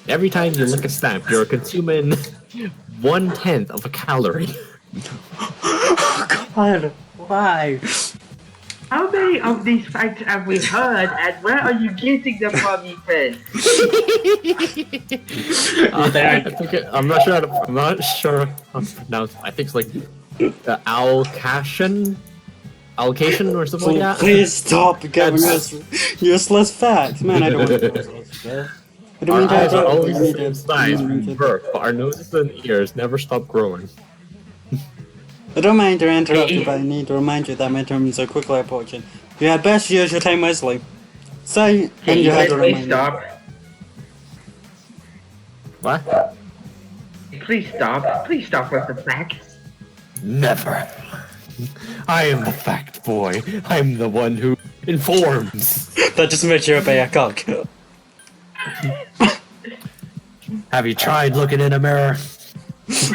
Every time you lick a stamp, you're consuming 1/10 of a calorie. God, why? How many of these facts have we heard, and where are you getting them from, Ethan? I'm not sure how to pronounce it. I think it's like allocation or something like that. Please stop giving us useless facts. Man, I don't want to do this. I don't Our mean to eyes are interrupt always you. the same size from birth, but our noses and ears never stop growing. I don't mind to interrupt you, but I need to remind you that midterms are quickly approaching. You had best use your time wisely. Say, and you had to Please remind me. stop. What? Please stop. Please stop with the facts. Never. I am the fact boy. I'm the one who informs. That just makes you a bear cock. Have you tried looking in a mirror?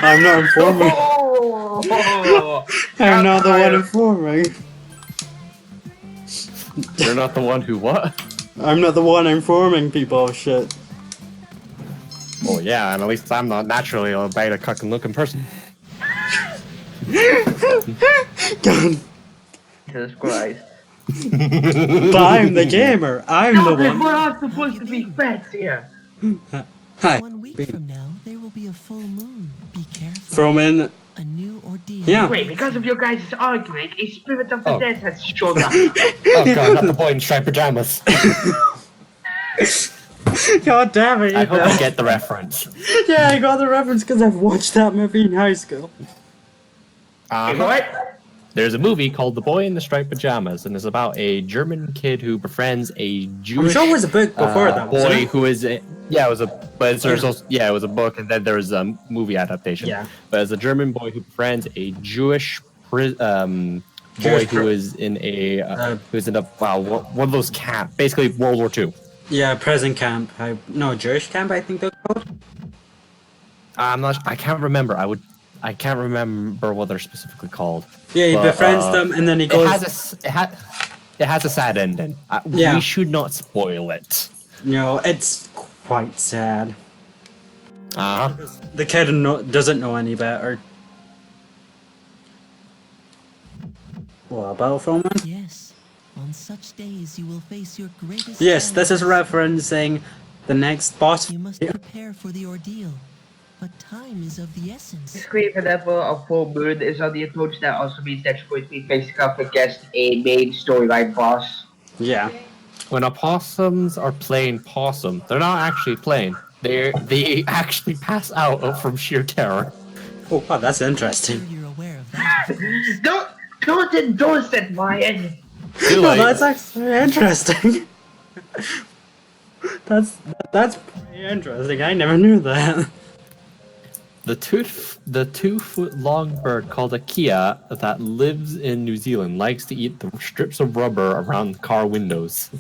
I'm not informing. Oh, I'm not the one informing. You're not the one who what? I'm not the one informing people of shit. Well, yeah, and at least I'm not naturally a beta cucking looking person. God. Jesus Christ. But I'm the gamer. I'm the We're one. not supposed to be friends here. Hi. 1 week from now, there will be a full moon. Be careful. From in. A new ordeal. Yeah. Wait, because of your guys' arguing, a spirit of the Oh. dead has shown up. Oh god, not the boy in striped pajamas. God damn it. I hope Ethan. you get the reference. Yeah, I got the reference because I've watched that movie in high school. What? There's a movie called The Boy in the Striped Pajamas, and it's about a German kid who befriends a I'm Jewish sure it was a book before that. wasn't boy it? who is it was a but there's also it was a book, and then there was a movie adaptation. Yeah. But it's a German boy who befriends a Jewish boy Jewish who is in a one of those camp, basically World War II. Yeah, prison camp. No, Jewish camp, I think they're called. I can't remember. I can't remember what they're specifically called. Yeah, he But, befriends them and then he goes. It has a sad ending. Yeah. We should not spoil it. It's quite sad. Uh-huh. The kid doesn't know any better. What about filming? Yes. On such days, you will face your greatest. Yes, this is challenges. referencing the next boss. You must prepare for the ordeal, but time is of the essence. Scream level of full moon is on the approach. That also means that you're going to be facing up against a main storyline boss. Yeah. When opossums are playing possum, they're not actually playing. They actually pass out from sheer terror. Oh, wow, that's interesting. You're aware of that. Don't endorse it, Ryan. Too No, late. that's actually interesting. that's pretty interesting. I never knew that. The 2-foot long bird called a kia that lives in New Zealand likes to eat the strips of rubber around car windows.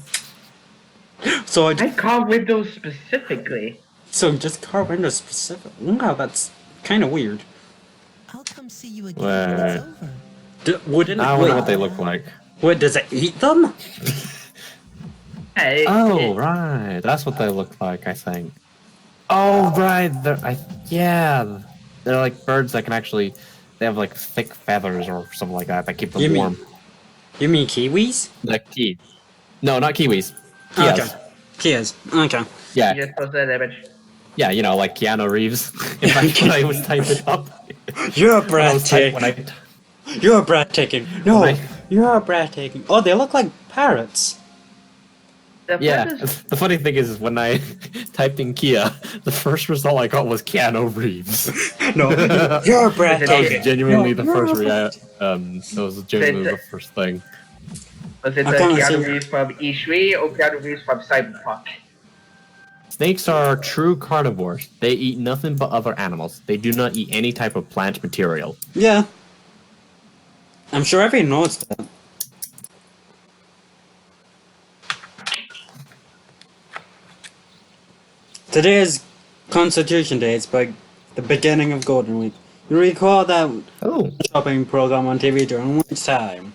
So I car windows specifically. just car windows specific. Wow, that's kind of weird. I'll come see you again when it's Wait. over. Wouldn't I it? wonder what they look like. Wait, does it eat them? Hey, Oh, right. That's what they look like, I think. Oh, right. They're like birds that can actually... They have like thick feathers or something like that keep them You mean- warm. You mean kiwis? Like kiwis. No, not kiwis. Kias. Okay. Kias. Okay. Yeah, you just post that image. yeah, like Keanu Reeves. In fact, when I was typing up... You're when I was typing- breathtaking. You're breathtaking. No, When I- you're breathtaking. Oh, they look like parrots. The Yeah, fun is- the funny thing is when I typed in Kia, the first result I got was Keanu Reeves. No, you're That was breathtaking. genuinely No, the you're first breathtaking. that was genuinely the first thing. Was it I can't Keanu see- Reeves from E3 or Keanu Reeves from Cyberpunk? Snakes are true carnivores. They eat nothing but other animals. They do not eat any type of plant material. Yeah. I'm sure everyone knows that. Today is Constitution Day. It's like the beginning of Golden Week. You recall that Oh. shopping program on TV during which time?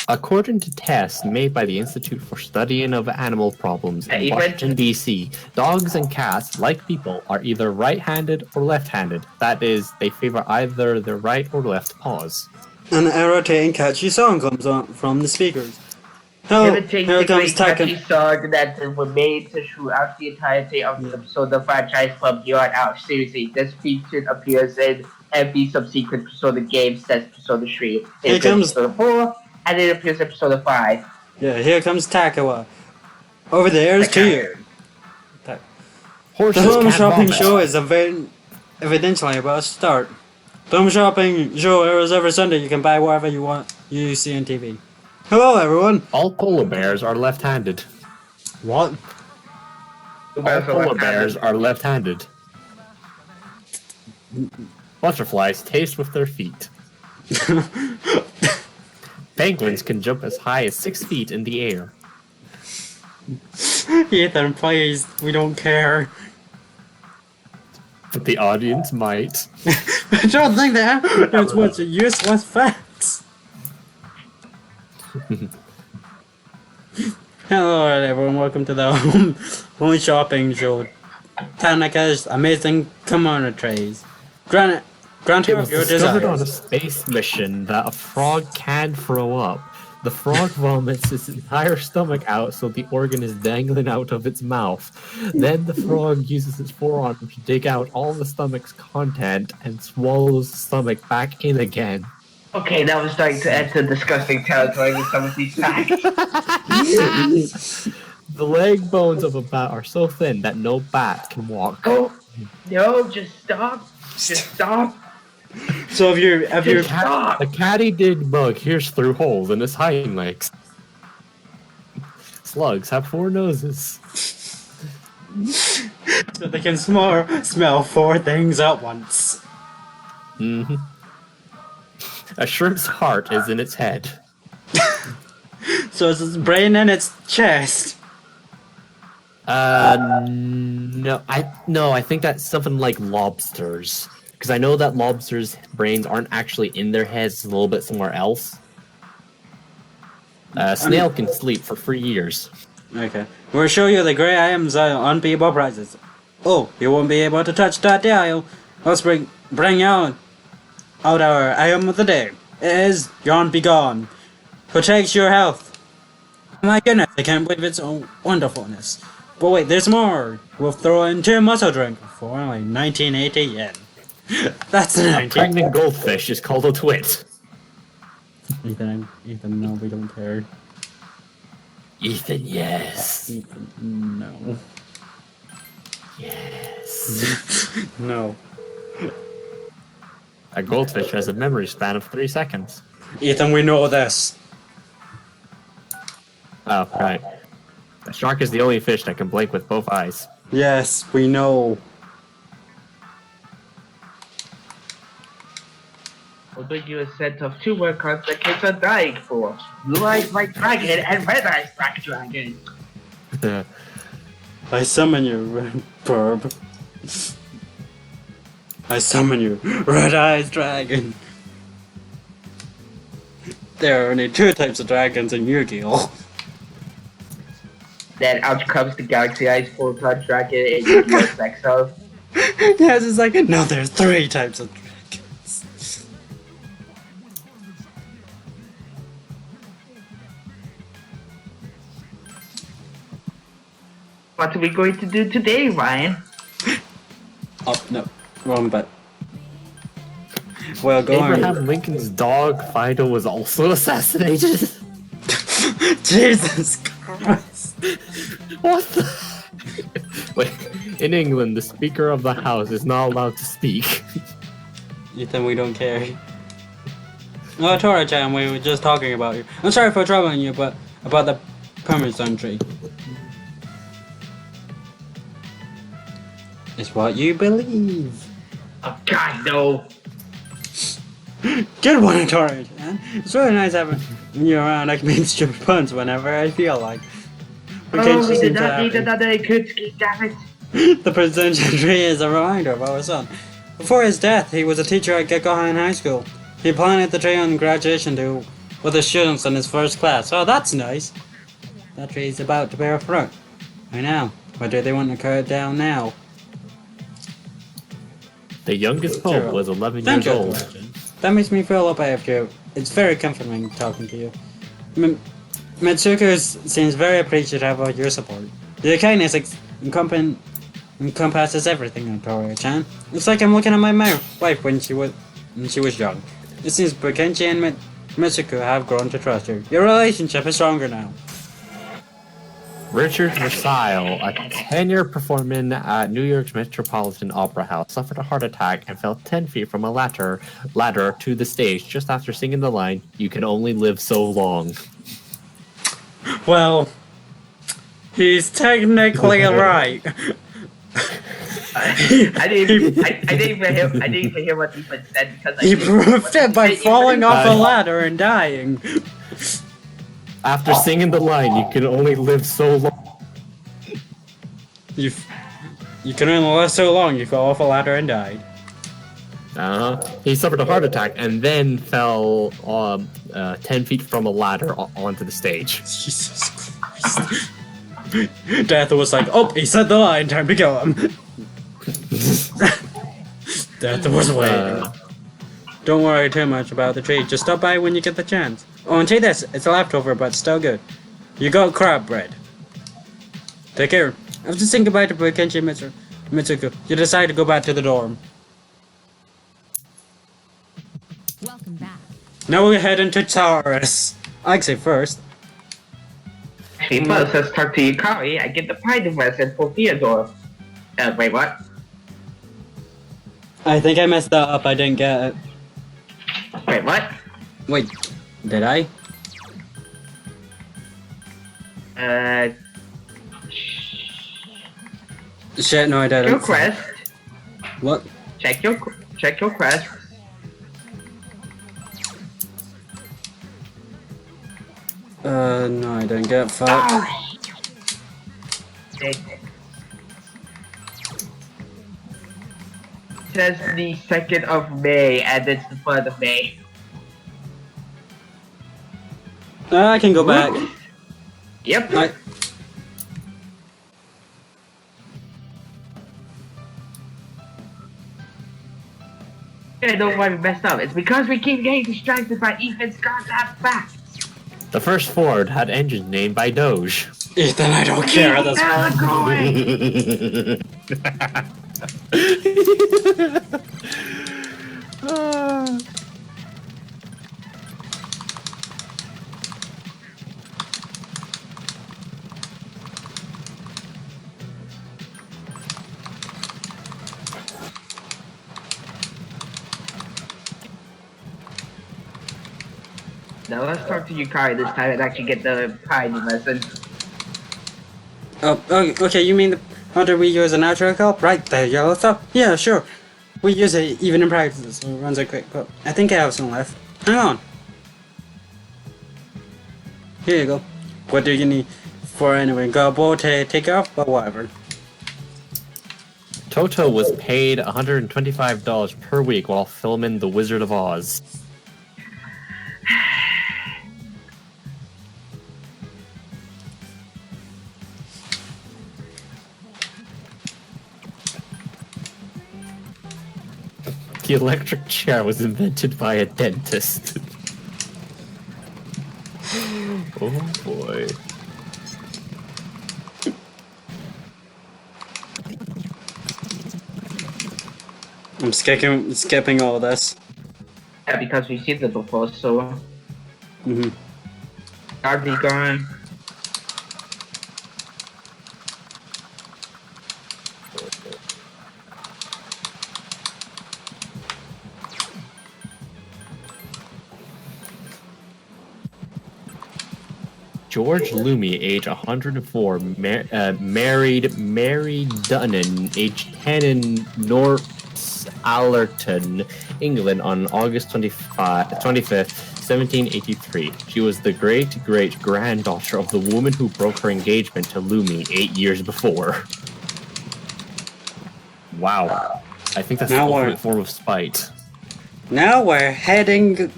According to tests made by the Institute for Studying of Animal Problems in Hey, Washington, D.C., dogs and cats, like people, are either right-handed or left-handed. That is, they favor either their right or left paws. An irritating catchy song comes on from the speakers. Oh, Imitating here the comes great catchy Taka. song that were made throughout the entirety of the Persona franchise from here on out. Seriously, this feature appears in every subsequent Persona game since Persona 3. Here It comes- Persona 4, and it appears in Persona 5. Yeah, here comes Takawa. Over there is to you. The Horses home can't shopping vomit. show is evidently about to start. The home shopping show airs every Sunday. You can buy whatever you want. You see on TV. Hello, everyone. All polar bears are left-handed. What? All polar bears are left-handed. Butterflies taste with their feet. Penguins can jump as high as 6 feet in the air. Ethan, please, we don't care. But the audience might. I don't think that's what's useless facts. Hello everyone, welcome to the home shopping show. Tanaka's amazing kimono trays. Grant It your was discovered on a desires. space mission that a frog can throw up. The frog vomits its entire stomach out, so the organ is dangling out of its mouth. Then the frog uses its forearm to dig out all the stomach's content and swallows the stomach back in again. Okay, now we're starting to enter disgusting territory with some of these facts. The leg bones of a bat are so thin that no bat can walk. Oh, no, just stop. Just stop. So if you're Just stop. The katydid bug hears through holes in its hind legs. Slugs have 4 noses. so they can smell 4 things at once. Mm-hmm. A shrimp's heart is in its head. So it's its brain and its chest. No, I think that's something like lobsters. Because I know that lobsters' brains aren't actually in their heads, it's a little bit somewhere else. Snail can sleep for 3 years. Okay. We'll show you the grey items on people prizes. Oh, you won't be able to touch that dial. Let's bring out our item of the day. It is Yawn Be Gone. Protects your health. My goodness, I can't believe its own wonderfulness. But wait, there's more. We'll throw in 2 muscle drink for only 1980 yen. That's A 19. pregnant goldfish is called a twit. Ethan, no, we don't care. Ethan, yes. Ethan, no. Yes. No. A goldfish has a memory span of 3 seconds. Ethan, we know this. Oh, right. A shark is the only fish that can blink with both eyes. Yes, we know. We'll bring you a set of 2 workouts that kids are dying for. Blue Eyes Black Dragon and Red Eyes Black Dragon. I summon you, Red Burb. I summon you, Red Eyes Dragon. There are only 2 types of dragons in Yu-Gi-Oh! Then out comes the Galaxy Eyes Full Touch Dragon and Yu-Gi-Oh! Exo. Yes, it's like, no, there's 3 types of dragons. What are we going to do today, Ryan? Oh, no, wrong button. Well, go on. Abraham Lincoln's dog, Fido, was also assassinated. Jesus Christ. What the? Wait, in England, the Speaker of the House is not allowed to speak. Ethan, we don't care. Oh, Tora-chan, we were just talking about you. I'm sorry for troubling you, but about the Parmesan tree. It's what you believe. Oh God, no! Good one, Tora-chan. It's really nice having you around. I can make stupid puns whenever I feel like. Oh, we did not need another Ikutsuki, damn it! The presidential tree is a reminder of our son. Before his death, he was a teacher at Gekkohan High School. He planted the tree on graduation day with the students in his first class. Oh, that's nice. That tree is about to bear fruit. I know. But do they want to cut it down now? The youngest pope was 11 Thank years you. old. That makes me feel up AFK. It's very comforting talking to you. Mitsuko seems very appreciative of your support. Your kindness encompasses everything, Tora-chan. It's like I'm looking at my wife when she was young. It seems Bukenchi and Mitsuko have grown to trust you. Your relationship is stronger now. Richard Versailles, a tenor performer at New York's Metropolitan Opera House, suffered a heart attack and fell 10 feet from a ladder to the stage just after singing the line, "You can only live so long." Well, he's technically right. I didn't even hear what he said because He proved it by falling off a ladder and dying. After singing the line, "You can only live so long," You can only last so long. You fell off a ladder and died. He suffered a heart attack and then fell 10 feet from a ladder onto the stage. Jesus Christ. Death was like, oh, he said the line, time to kill him. Death was waiting. Don't worry too much about the tree, just stop by when you get the chance. Oh, and take this, it's a leftover, but still good. You got crab bread. Take care. After saying goodbye to Kenshi Mitsuko, you decide to go back to the dorm. Welcome back. Now we're heading to Taurus. I'd say first. Actually, first, let's talk to Yukari. I get the pie present for Theodore. Wait, what? I think I messed that up, I didn't get it. Wait, what? Wait, did I? Shit, no I didn't. Your quest. What? Check your quest. No I didn't get fuck. Oh. It says the 2nd of May, and it's the 3rd of May. I can go back. Yep. I don't know why we messed up. It's because we keep getting distracted by Ethan's goddamn facts. The first Ford had engines named by Doge. Ethan, I don't care at this point. Now let's talk to Yukari this time and actually get the pie lesson. Oh, okay, you mean how do we use a natural kelp? Right, the yellow stuff? Yeah, sure. We use it even in practice, so it runs a quick but I think I have some left. Hang on. Here you go. What do you need for anyway? Got a bowl to take off, but whatever. Toto was paid $125 per week while filming The Wizard of Oz. The electric chair was invented by a dentist. Oh boy. I'm skipping all this. Yeah, because we've seen it before, so... Hardly gone. George Loomy, age 104, married Mary Dunnan, age 10 in North Allerton, England, on August 25th, 1783. She was the great-great-granddaughter of the woman who broke her engagement to Loomy 8 years before. Wow. I think that's the ultimate form of spite. Now we're heading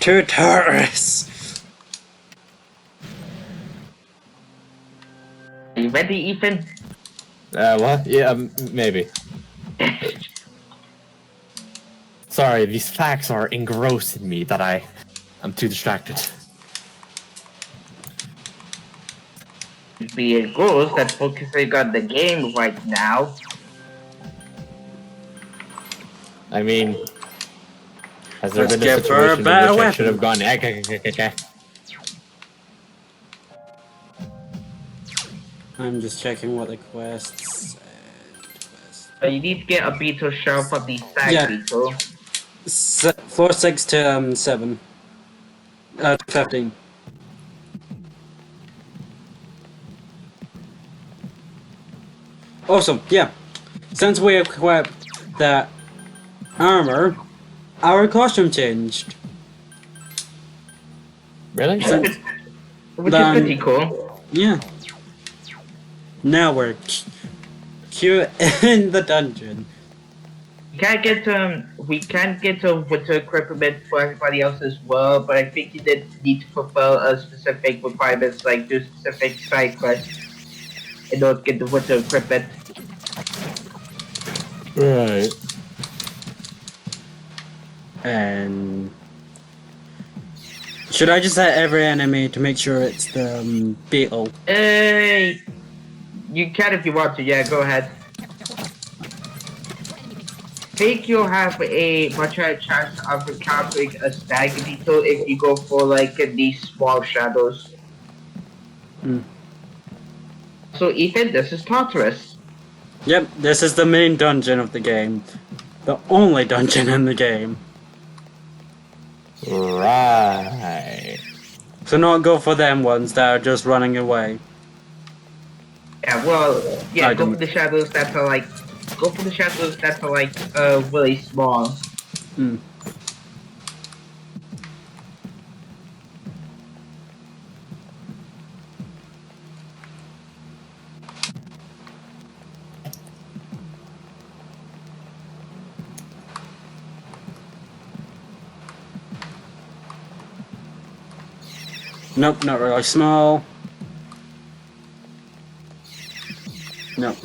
to Taurus. Are you ready, Ethan? What? Yeah, maybe. Sorry, these facts are engrossing me that I'm too distracted. Be engrossed at focusing on the game right now. I mean, has there been a situation in which I should have gone? I'm just checking what the quests said. You need to get a beetle shell from the stag beetle. Floor 6 to 7. 15. Awesome, yeah. Since we equipped that armor, our costume changed. Really? Which is pretty cool. Yeah. Now we're Q in the dungeon. We can't get winter equipment for everybody else as well, but I think you did need to fulfill a specific requirements, like do specific side quests in order to get the winter equipment. Right. And should I just set every enemy to make sure it's the beetle? You can if you want to. Yeah, go ahead. I think you'll have a much higher chance of encountering a stag beetle if you go for like these small shadows. So Ethan, this is Tartarus. Yep, this is the main dungeon of the game. The only dungeon in the game. Right. So not go for them ones that are just running away. Yeah, well, yeah, go for the shadows that are like really small. Nope, not really small. Nope.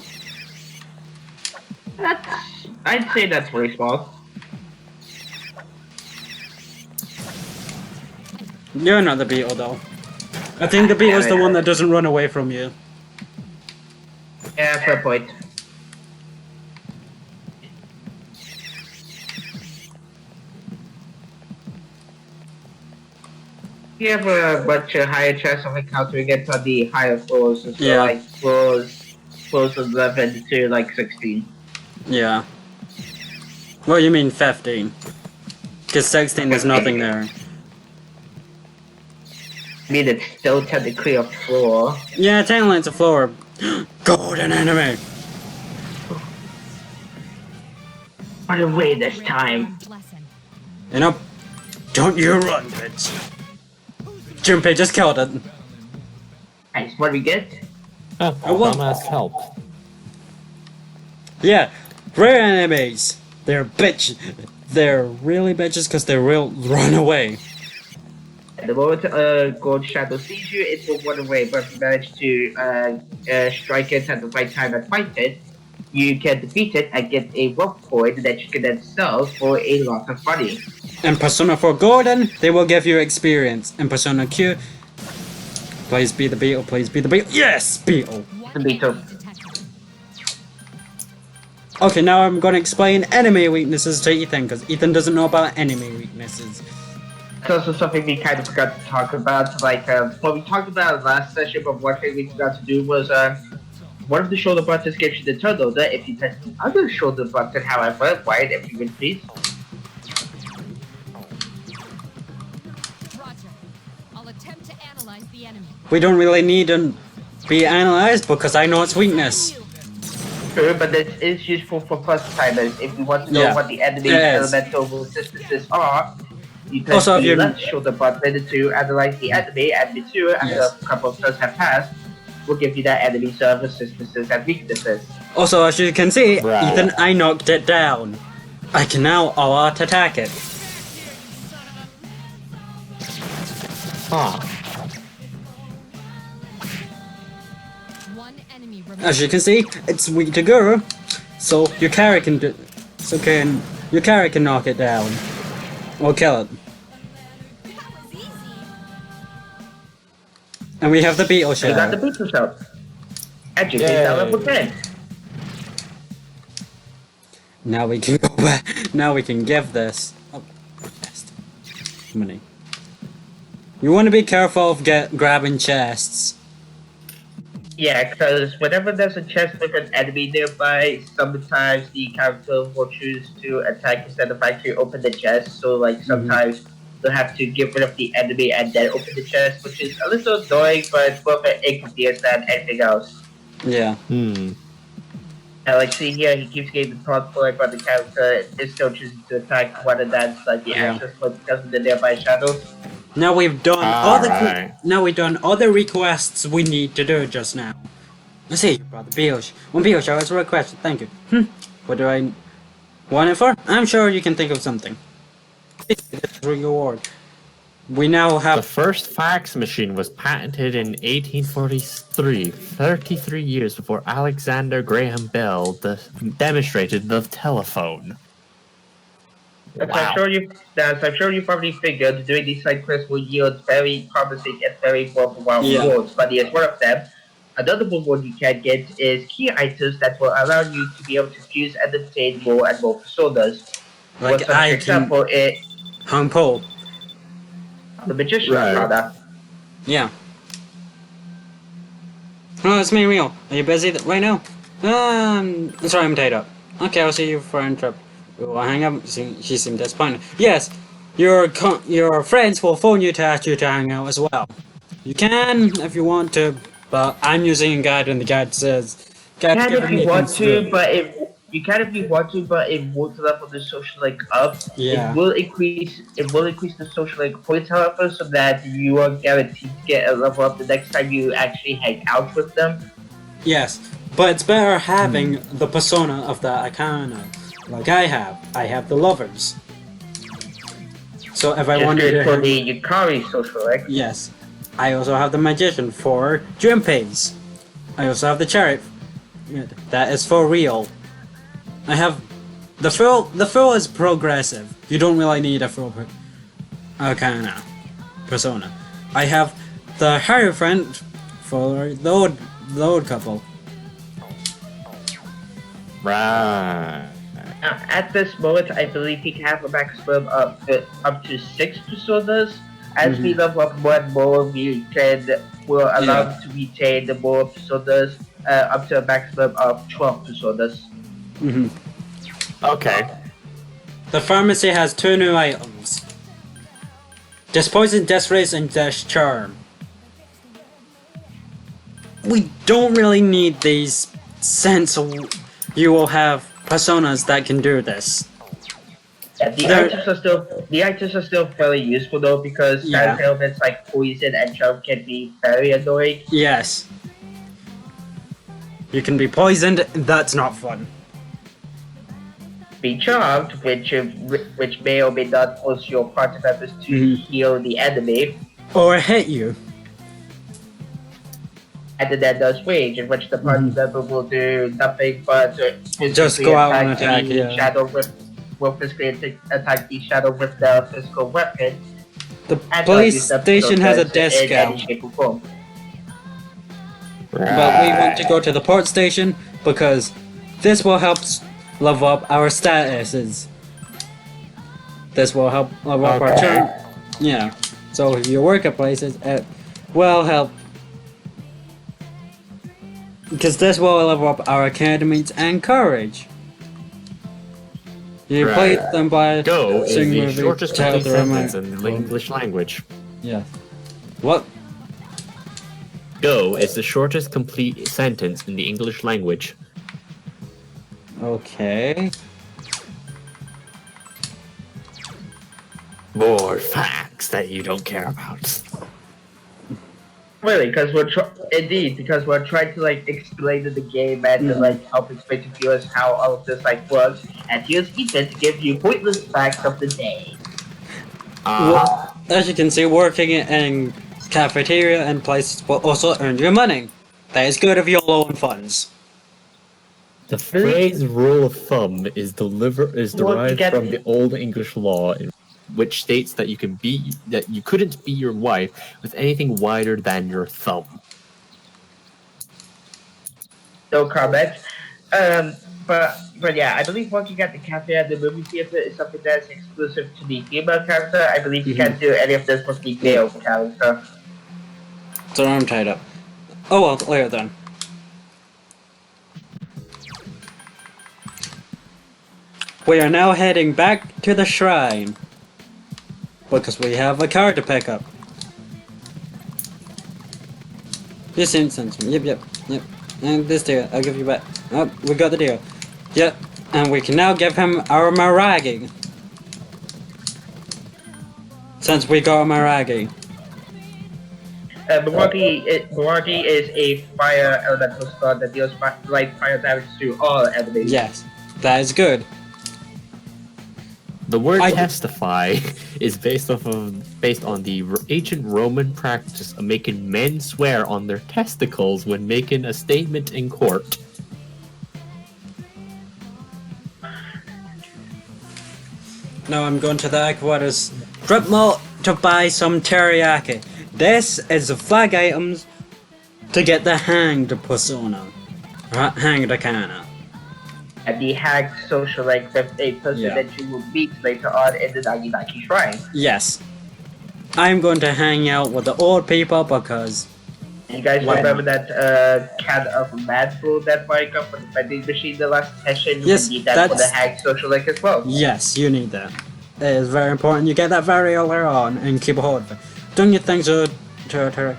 I'd say that's really small. You're not the beetle though. I think the beetle's the one that doesn't run away from you. Yeah, fair point. You have a much higher chance of encountering it on the higher floors, so Yeah. like floors 11 to like 16. Yeah. Well, you mean 15. Because 16 there's nothing there. I mean, it's still technically a floor. Yeah, technically it's a floor. Golden enemy! Run away this time. You know, don't you run, bitch. Junpei just killed it. Nice, what do we get? Oh, what? dumbass help. Yeah, rare enemies. They're bitch. They're really bitches because they will run away. At the moment Gold Shadow sees you, it will run away, but if you manage to strike it at the right time and fight it, you can defeat it and get a rope coin that you can then sell for a lot of money. In Persona 4 Golden, they will give you experience. In Persona Q, please be the beetle, please be the beetle. Yes, beetle. The beetle. Okay, now I'm going to explain enemy weaknesses to Ethan, because Ethan doesn't know about enemy weaknesses. It's also something we kind of forgot to talk about. Like, what we talked about last session, but one thing we forgot to do was, one of the shoulder buttons gives you the turn order. If you press the other shoulder button, however, wide if you would please. Roger. I'll attempt to analyze the enemy. We don't really need to be analyzed, because I know its weakness. True, but this is useful for first timers. If you want to know what the enemy's elemental resistances are, you press Also, the left shoulder button to analyze the enemy, and the two, after a couple of turns have passed, will give you that enemy's resistances and weaknesses. Also, as you can see, Right. Ethan, I knocked it down. I can now all-out attack it. Huh. One enemy As you can see, it's weak to Guru, so your character can knock it down or kill it. That was easy. And we have the beetle You got the shell. beetle shell. Educate that level 10. Now we can go back. Now we can give this. Oh, chest. Money. You want to be careful of grabbing chests. Yeah, because whenever there's a chest with an enemy nearby, sometimes the character will choose to attack instead of actually open the chest. So, like, sometimes they'll have to get rid of the enemy and then open the chest, which is a little annoying, but it's more of an inconvenience than anything else. Yeah. And, like, see here, he keeps getting the taunt for it, but the character is still choosing to attack one of that's like the access point because of the nearby shadows. Now we've done all Alright. the. Now we've done all the requests we need to do just now. Let's see, brother Piyush. One Piyush, I was a question. Thank you. What do I want it for? I'm sure you can think of something. Reward. We now The have. first fax machine was patented in 1843, 33 years before Alexander Graham Bell demonstrated the telephone. As Wow. I'm sure you probably figured doing these side quests will yield very promising and very worthwhile Yeah. rewards, but here's one of them. Another reward you can get is key items that will allow you to be able to fuse and obtain more and more personas. Like For I can. example, Hung Pole. the magician, Right. rather. Yeah. Oh, it's me, Real. Are you busy right now? Sorry, I'm tied up. Okay, I'll see you for an trip. We'll hang up. She seemed disappointed. Yes, your friends will phone you to ask you to hang out as well. You can if you want to, but I'm using a guide, and the guide says. You can if you want to, but it won't level the social link up. Yeah. It will increase the social link points, however, so that you are guaranteed to get a level up the next time you actually hang out with them. Yes, but it's better having the persona of the Akana. Like I have the lovers. So if I Just wanted good to, for the Yukari social link. yes, I also have the magician for Junpei's. I also have the chariot. That is for real. I have the full is progressive. You don't really need a full Akana persona. I have the Hierophant for the old couple. Right. At this moment, I believe he can have a maximum of up to 6 personas. As we level up more and more, will allow him to retain the more personas up to a maximum of 12 personas. Okay. The pharmacy has 2 new items. Dispoison, Race, and Dash Charm. We don't really need these since you will have personas that can do this. Yeah, the items are still fairly useful though, because status elements like poison and charm can be very annoying. Yes. You can be poisoned, that's not fun. Be charmed, which may or may not force your party members to heal the enemy, Or hit you. and then that does rage, in which the party member will do nothing but Just go out and attack, the yeah. shadow will physically attack the shadow with their physical weapon. The and police use them station has a in any discount. shape or form. But we want to go to the port station because this will help level up our statuses. This will help level up our turn. Yeah. So if you work at places, it will help. Because this will level up our academies and courage. You play them by Go is singing the with shortest each other complete sentence and- in the English language. Yeah. What? Go is the shortest complete sentence in the English language. Okay. More facts that you don't care about. Really, because we're trying to like explain to the game and to like help explain to viewers how all of this like works. And here's Ethan to give you pointless facts of the day. Well, as you can see, working in cafeteria and places will also earn you money. That is good if you're low on funds. The phrase "rule of thumb" is derived get- from the Old English law, which states that you couldn't be your wife with anything wider than your thumb. No comment. But yeah, I believe working at the cafe at the movie theater is something that's exclusive to the female character. I believe you can't do any of this with the male character. So I'm tied up. Oh well, later then. We are now heading back to the shrine. Because we have a car to pick up. This instance. Yep. And this deal, I'll give you back. Oh, we got the deal. Yep. And we can now give him our Maragi. Since we got a Maragi. Bavati is a fire elemental spell that deals light fire damage to all enemies. Yes, that is good. The word testify is based on the ancient Roman practice of making men swear on their testicles when making a statement in court. Now I'm going to the headquarters strip mall to buy some teriyaki. This is the flag items to get the hanged persona. Hanged Akana. And the hacked socialite with a person that you will meet later on in the Naginaki Shrine. Yes. I'm going to hang out with the old people because... You guys remember that can of Mad Bull that Mike got from the vending machine the last session? Yes, you need that for the hacked socialite as well. Yes, you need that. It is very important. You get that very early on and keep a hold of it. Don't you think so,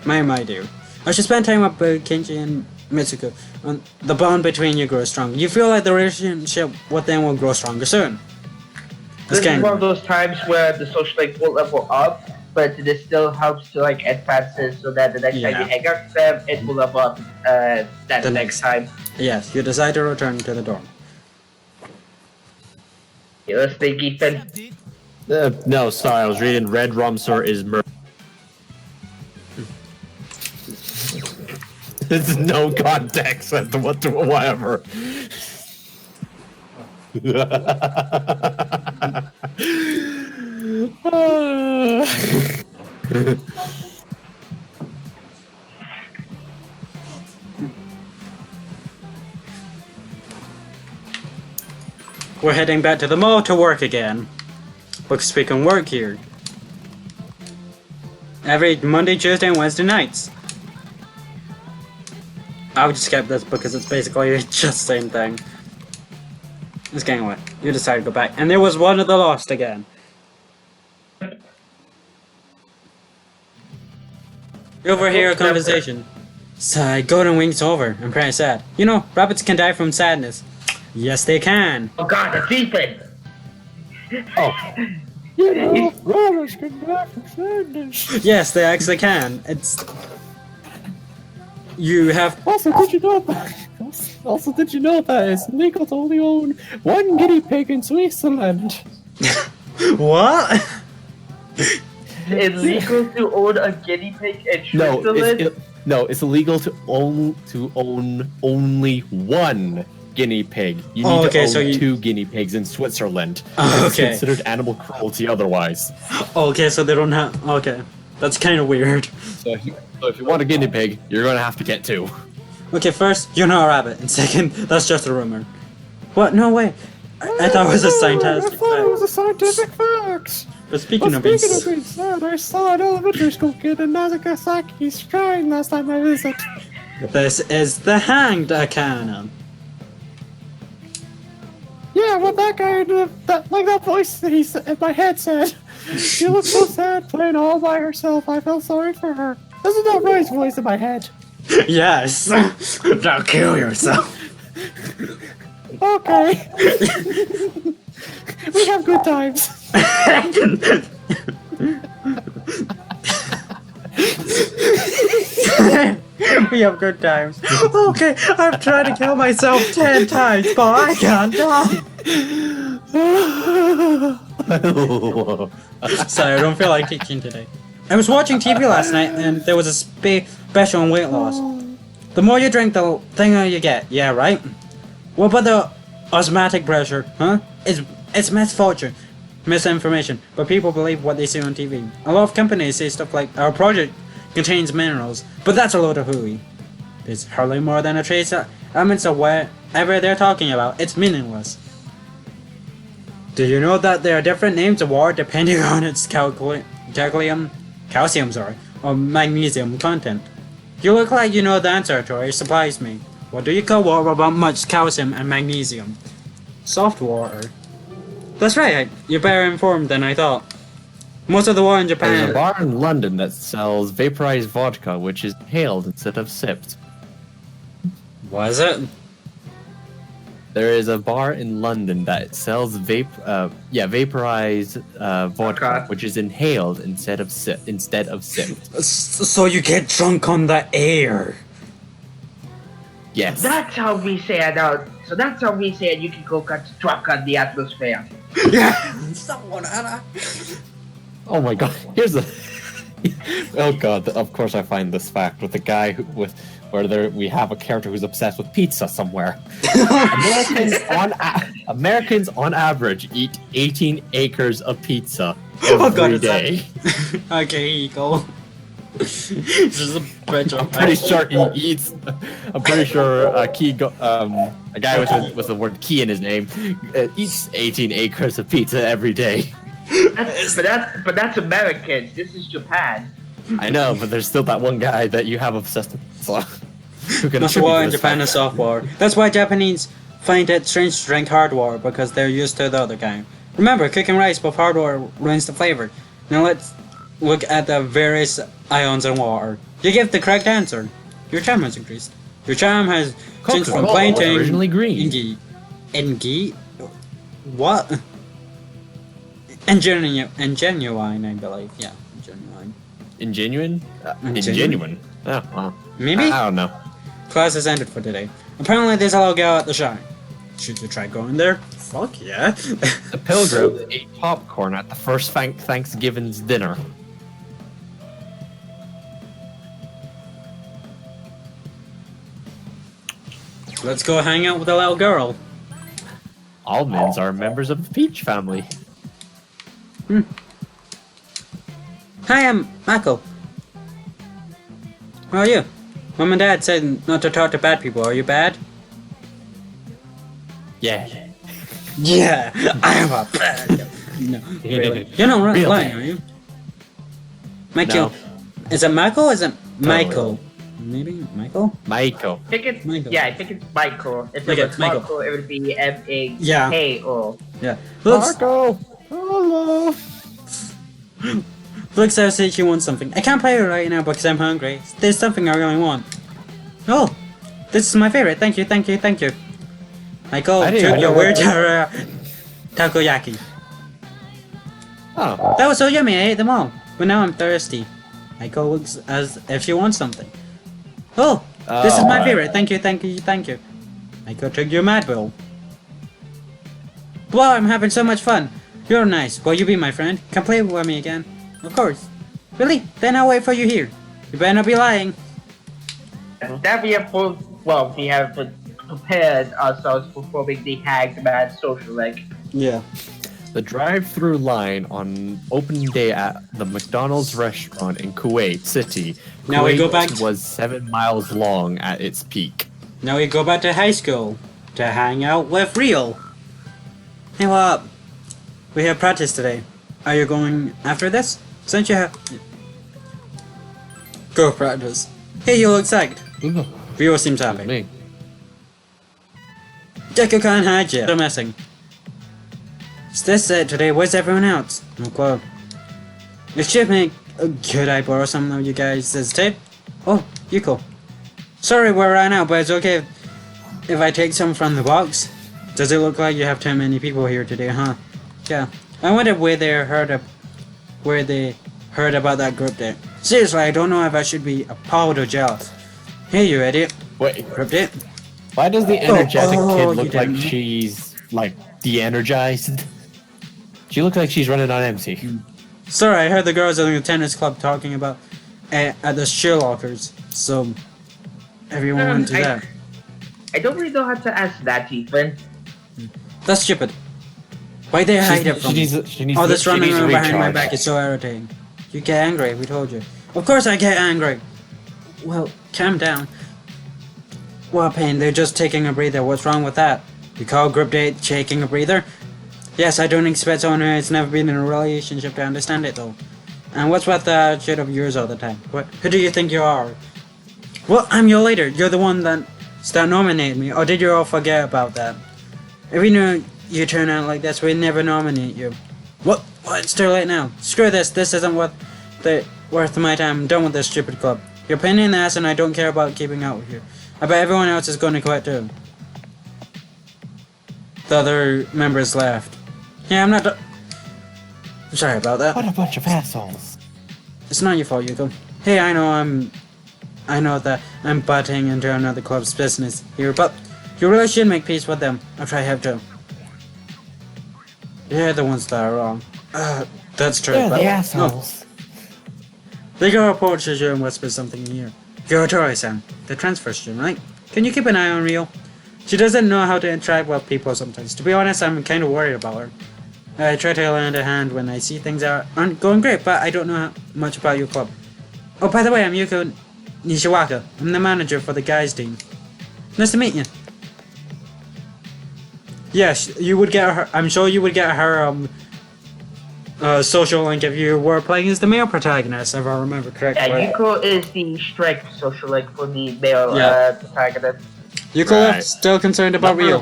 my do. I should spend time with Kenji and Mitsuko. And the bond between you grows strong. You feel like the relationship with them will grow stronger soon. This is one of those times where the socialite will level up, but this still helps to like advance it so that the next time you hang out with them, it will level up the next time. Yes, you decide to return to the dorm. Yeah, let's take Ethan. No, sorry, I was reading Red Rumsor is murder. There's no context whatsoever. We're heading back to the mall to work again. Because we can work here. Every Monday, Tuesday, and Wednesday nights. I would skip this because it's basically just the same thing. It's getting away. You decided to go back. And there was one of the lost again. You overhear a conversation. Sigh, Golden Wing's over. I'm pretty sad. You know, rabbits can die from sadness. Yes, they can. Oh god, it's Ethan! Oh. You know, rabbits can die from sadness. Yes, they actually can. It's... You have... Also, did you know that it's illegal to only own one guinea pig in Switzerland? What? Illegal to own a guinea pig in Switzerland? No, it's illegal to own only one guinea pig. You need to own 2 guinea pigs in Switzerland. It's considered animal cruelty otherwise. Okay, so they don't have... Okay. That's kind of weird. So if you want a guinea pig, you're going to have to get 2. Okay, first, you're not a rabbit. And second, that's just a rumor. What? No way. I thought it was a scientific fact. It was a scientific fact. But speaking of being sad, I saw an elementary school kid in Nagasaki shrine last time I visited. This is the Hanged Akana. Yeah, what that guy, that voice that he in my head said. She looked so sad playing all by herself. I felt sorry for her. Isn't that Roy's voice in my head? Yes. Don't kill yourself. Okay. We have good times. We have good times. Okay, I've tried to kill myself 10 times, but I can't die. Sorry, I don't feel like teaching today. I was watching TV last night and there was a special on weight loss. The more you drink, the thinner you get. Yeah, right? What about the osmotic pressure, huh? It's misfortune, misinformation, but people believe what they see on TV. A lot of companies say stuff like, our project contains minerals, but that's a load of hooey. There's hardly more than a trace elements of whatever they're talking about. It's meaningless. Do you know that there are different names of water depending on its calcium, or magnesium content? You look like you know the answer, Tori. It surprised me. What do you call water without much calcium and magnesium? Soft water. That's right, you're better informed than I thought. Most of the water in Japan... There's a bar in London that sells vaporized vodka, which is inhaled instead of sipped. What is it? There is a bar in London that sells vaporized vodka, which is inhaled instead of sipped. So you get drunk on the air. Yes. That's how we say it out. So that's how we say it. You can go get drunk on the atmosphere. Yeah. Someone. Oh my god. Here's a. Oh god. Of course, I find this fact with the guy we have a character who's obsessed with pizza somewhere. Americans on average eat 18 acres of pizza every day. Okay, here you go. Just a bunch of. I'm pretty sure he eats. I'm pretty sure a guy with the word "key" in his name eats 18 acres of pizza every day. But that's Americans. This is Japan. I know, but there's still that one guy that you have obsessed with. So, who can Much war in Japan is soft war. That's why Japanese find it strange to drink hardware, because they're used to the other kind. Remember, cooking rice with hardware ruins the flavor. Now let's look at the various ions in water. You give the correct answer. Your charm has increased. Your charm has changed from plain to originally green. Ingi? What? Genuine, I believe. Yeah, genuine. Ingenuine? Ingenuine. Oh, wow. Maybe? I don't know. Class has ended for today. Apparently there's a logo at the shrine. Should you try going there? Fuck yeah. The pilgrims ate popcorn at the first Thanksgiving's dinner. Let's go hang out with a little girl. Almonds are members of the Peach family. Hi, I'm Michael. How are you? Mom and Dad said not to talk to bad people. Are you bad? Yeah. Yeah, I am a bad. No, really. You're not Real lying, bad. are you? Michael. No. Is it Michael or is it Michael? Maybe Michael? Michael. I think it's Michael. Yeah, I think it's Michael. If Okay, it was Michael. Marco, it would be M-A-K-O. Yeah. Yeah. Looks, Marco! Hello! Looks as if you want something. I can't play it right now because I'm hungry. There's something I really want. Oh! This is my favorite. Thank you, thank you, thank you. Michael, I didn't took even your know weird what takoyaki. Oh. That was so yummy, I ate them all. But now I'm thirsty. Michael looks as if she wants something. Oh! This is my favorite. Thank you, thank you, thank you. Michael took your Mad Bull. Wow, I'm having so much fun. You're nice. Will you be my friend? Come play with me again. Of course. Really? Then I'll wait for you here. You better not be lying. That we have we have prepared ourselves for forming the Hagman social leg. Yeah. The drive-through line on opening day at the McDonald's restaurant in Kuwait City. Now we go Kuwait back was 7 miles long at its peak. Now we go back to high school to hang out with Real. Hey, what up? We have practice today. Are you going after this? Since you have... Go practice. Hey, you look psyched. Ooh, Real seems happy. me. Deku can't hide yet. They're messing. Is this it today? Where's everyone else? Okay. Excuse me, could I borrow some of you guys' tape? Oh, Yuko. Sorry we're right now, but it's okay if I take some from the box. Does it look like you have too many people here today, huh? Yeah. I wonder where they heard about that group date. Seriously, I don't know if I should be appalled or jealous. Hey, you idiot. Wait, Group date? why does the energetic oh, kid you look like didn't. she's, like, de-energized? She looks like she's running on empty. Sorry, I heard the girls in the tennis club talking about at the shoe lockers. So, everyone went to that. I don't really know how to answer that, Ethan. That's stupid. Why they hide it from me? She needs All this she running needs around behind my recharge. back is so irritating. You get angry, we told you. Of course I get angry. Well, calm down. What pain, they're just taking a breather. What's wrong with that? You call group date taking a breather? Yes, I don't expect someone who has never been in a relationship to understand it though. And what's with that shit of yours all the time? Who do you think you are? Well, I'm your leader. You're the one that nominated me. Or did you all forget about that? If we knew you turn out like this, we'd never nominate you. What? It's too late now. Screw this. This isn't worth my time. I'm done with this stupid club. You're a pain in the ass and I don't care about keeping out with you. I bet everyone else is going to quit too. the other members left. Yeah, I'm not. I'm sorry about that. What a bunch of assholes. It's not your fault, Yuko. Hey, I know that I'm butting into another club's business here, but you really should make peace with them after I have to. They're the ones that are wrong. That's true. They're but the assholes. They go report to you and whisper something in here. You're Tori-san, the transfer student, right? Can you keep an eye on Rio? She doesn't know how to interact with people sometimes. To be honest, I'm kind of worried about her. I try to lend a hand when I see things aren't going great, but I don't know much about your club. Oh, by the way, I'm Yuko Nishiwaka. I'm the manager for the guys team. Nice to meet you. Yes, you would get her. I'm sure you would get her social link if you were playing as the male protagonist, if I remember correctly. Yeah, Yuko is the strict social link for the male protagonist. Yuko Right. still concerned about Rio.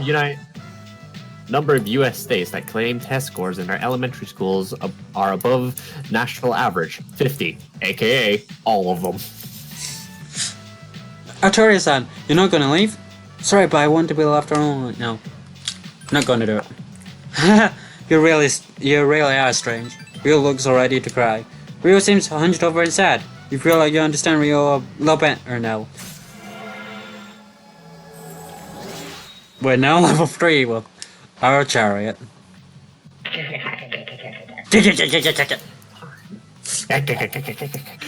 Number of U.S. states that claim test scores in their elementary schools are above national average, 50, aka all of them. Arturia-san, you're not gonna leave? Sorry, but I want to be left alone right now. Not gonna do it. you really are strange. Rio looks all ready to cry. Rio seems hunched over and sad. You feel like you understand Rio a little better now. We're now level 3 with our chariot.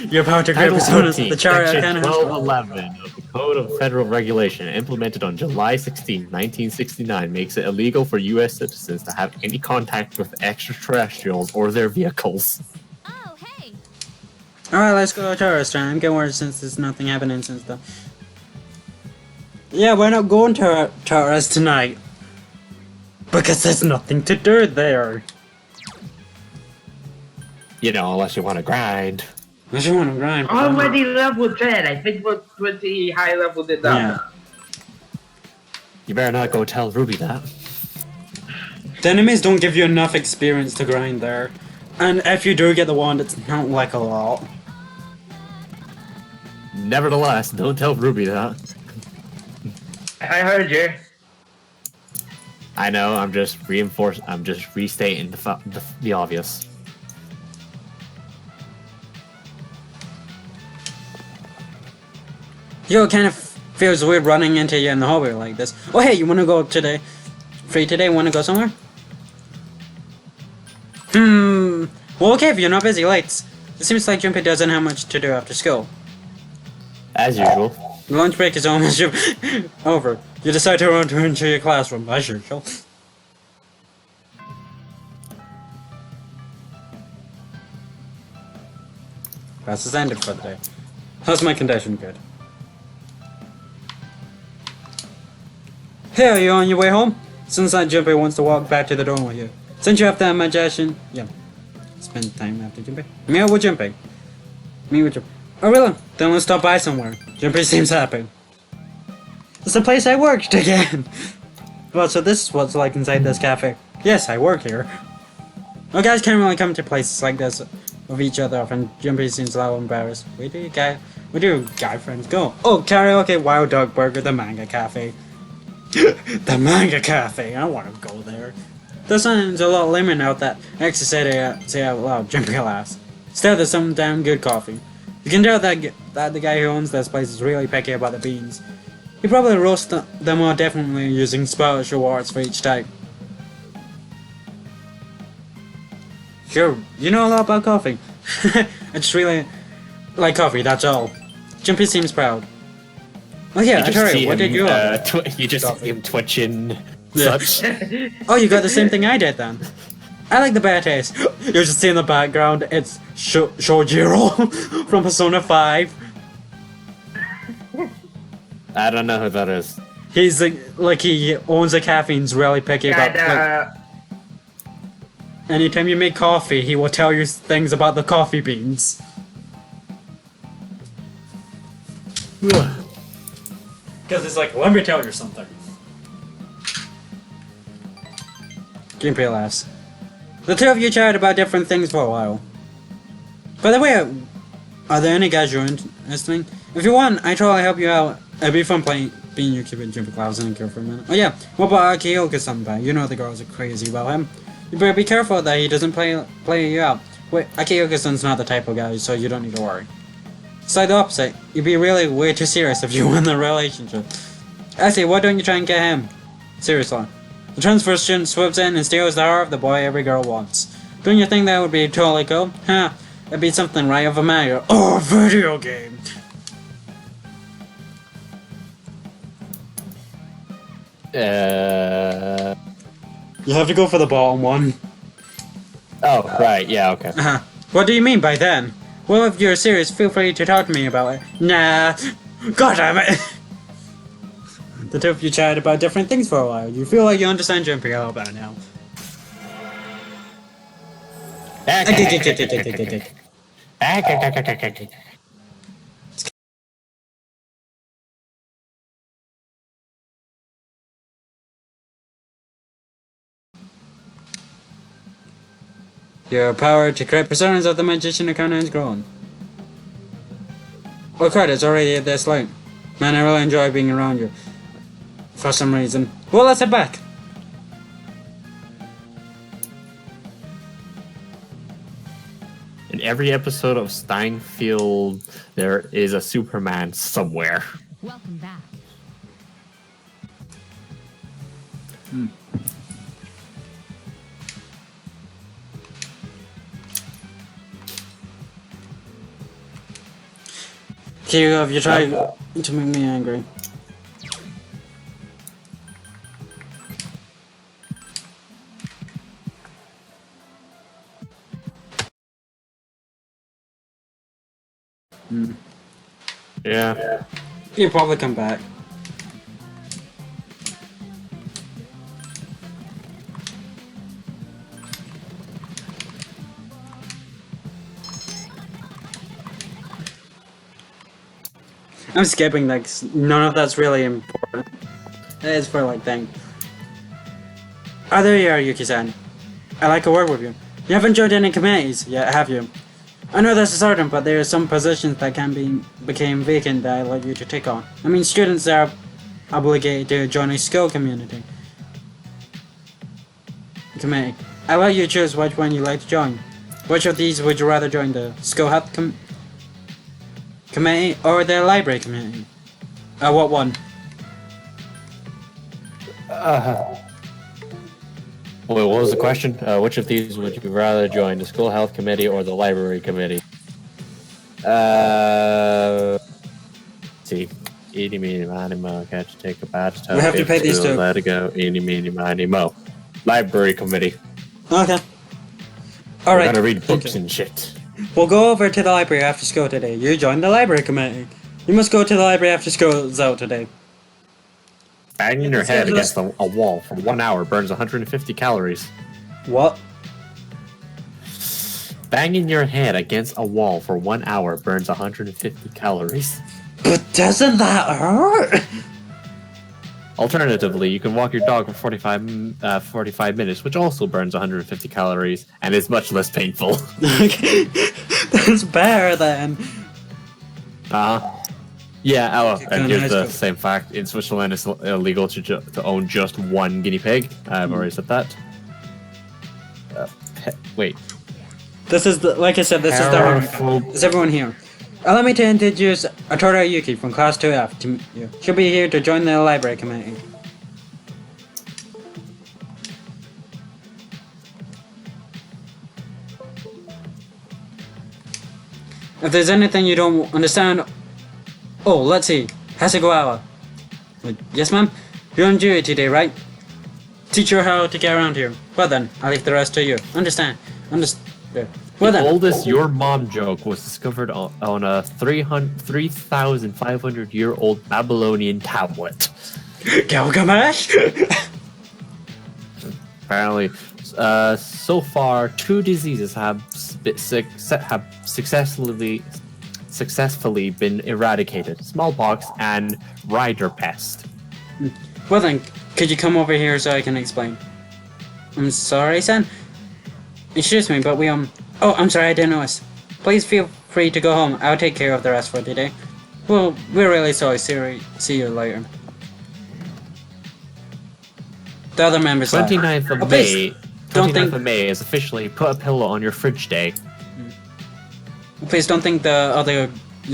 Your power to grip Title personas 14, the chariot Section cannon. 1211 of the Code of Federal Regulation, implemented on July 16, 1969, makes it illegal for U.S. citizens to have any contact with extraterrestrials or their vehicles. Oh, hey. Alright, let's go to Taurus time. I'm getting worried since there's nothing happening since then. Yeah, we're not going to Taurus tonight. Because there's nothing to do there. You know, unless you want to grind. Unless you want to grind. Already level 10. I think we're pretty high level than that. Yeah. You better not go tell Ruby that. The enemies don't give you enough experience to grind there. And if you do get the wand, it's not like a lot. Nevertheless, don't tell Ruby that. I heard you. I know, I'm just restating the obvious. Yo, it kind of feels weird running into you in the hallway like this. Oh hey, you wanna go today? Free today, wanna go somewhere? Well okay, if you're not busy, lights. It seems like Junpei doesn't have much to do after school. As usual. The lunch break is almost over. You decide to run into your classroom, as usual. Class is ended for the day. How's my condition? Good. Hey, are you on your way home? Since that Junpei wants to walk back to the dorm with you. Since you have that indigestion, yeah. Spend time after Junpei. Meet with Junpei. Meet with Junpei. Oh really? Then let's stop by somewhere. Junpei seems happy. It's the place I worked again! Well, so this is what's like inside this cafe. Yes, I work here. Well, guys can't really come to places like this with each other often. Junpei seems a little embarrassed. Where do you guy friends go? Oh, karaoke, Wild Dog Burger, the manga cafe. The manga cafe, I want to go there. The sounds a lot lemon out that actually say out loud. Junpei laughs. Still, there's some damn good coffee. You can tell that the guy who owns this place is really picky about the beans. He probably roasts them more definitely using special words for each type. Sure, you know a lot about coffee. I just really like coffee, that's all. Junpei seems proud. Oh yeah, I tell you, what did you order? You just see him twitching Yeah. such. Oh, you got the same thing I did then. I like the better taste. You just see in the background, it's Shojiro from Persona 5. I don't know who that is. He's like he owns a cafe and's really picky about like, anytime you make coffee, he will tell you things about the coffee beans. Because it's like, let me tell you something. Junpei laughs. The two of you chatted about different things for a while. By the way, are there any guys you're interested in? If you want, I totally help you out. It'd be fun being Yuki with Jumper Clouds and Girl for a minute. Oh yeah, what about Akioka-san? You know the girls are crazy about him. You better be careful that he doesn't play you out. Wait, Akioka-san's not the type of guy, so you don't need to worry. It's like the opposite. You'd be really way too serious if you won the relationship. I say, why don't you try and get him? Seriously. The transfer student swoops in and steals the heart of the boy every girl wants. Don't you think that would be totally cool? Huh? It'd be something right of a Mario or a video game. You have to go for the bottom one. Oh, right, yeah, okay. What do you mean by then? Well, if you're serious, feel free to talk to me about it. Nah. God damn it. The two of you chatted about different things for a while. You feel like you understand Jumpy a little better now. Your power to create personas of the magician account has grown. Oh crap, it's already this late. Man, I really enjoy being around you. For some reason. Well, let's head back. In every episode of Steinfeld, there is a Superman somewhere. Welcome back. Kiryu, have you tried to make me angry? Yeah. You'll probably come back. I'm skipping, like, none of that's really important. It's for, like, thing. Oh, there you are, Yuki-san. I'd like to work with you. You haven't joined any committees yet, have you? I know this is certain, but there are some positions that became vacant that I'd like you to take on. I mean, students are obligated to join a skill community. Committee. I'll let you choose which one you'd like to join. Which of these would you rather join, the skill health committee or the library committee? What one? Wait, what was the question? Which of these would you rather join, the school health committee or the library committee? See. Eeny, meeny, miny, mo. Catch, take a bath. We have to pay these two. Let it go. Eeny, meeny, miny, mo. Library committee. Okay. We're Alright. gonna read books and shit. We'll go over to the library after school today. You join the library committee. You must go to the library after school's out today. Banging your head against a wall for 1 hour burns 150 calories. What? Banging your head against a wall for 1 hour burns 150 calories. But doesn't that hurt? Alternatively, you can walk your dog for 45 minutes, which also burns 150 calories and is much less painful. That's better then. Yeah, and here's the same fact. In Switzerland, it's illegal to own just one guinea pig. I've already said that. Wait. This is, like I said, this is everyone here. Allow me to introduce Atora Yuki from Class 2F to you. She'll be here to join the library committee. If there's anything you don't understand... Oh, let's see. Hasegawa. Yes, ma'am? You're on duty today, right? Teach her how to get around here. Well then, I'll leave the rest to you. Understand? Well the then. oldest your mom joke was discovered on a 3,500-year-old Babylonian tablet. Gilgamesh? Apparently, so far, 2 diseases have successfully been eradicated: smallpox and rider pest. Well then, could you come over here so I can explain? I'm sorry, son. Excuse me, but oh, I'm sorry, I didn't notice. Please feel free to go home. I'll take care of the rest for today. Well, we're really sorry. See you later. The other members left. 29th of Oh, please, May. don't 29th think- of May is officially put a pillow on your fridge day. Please don't think the others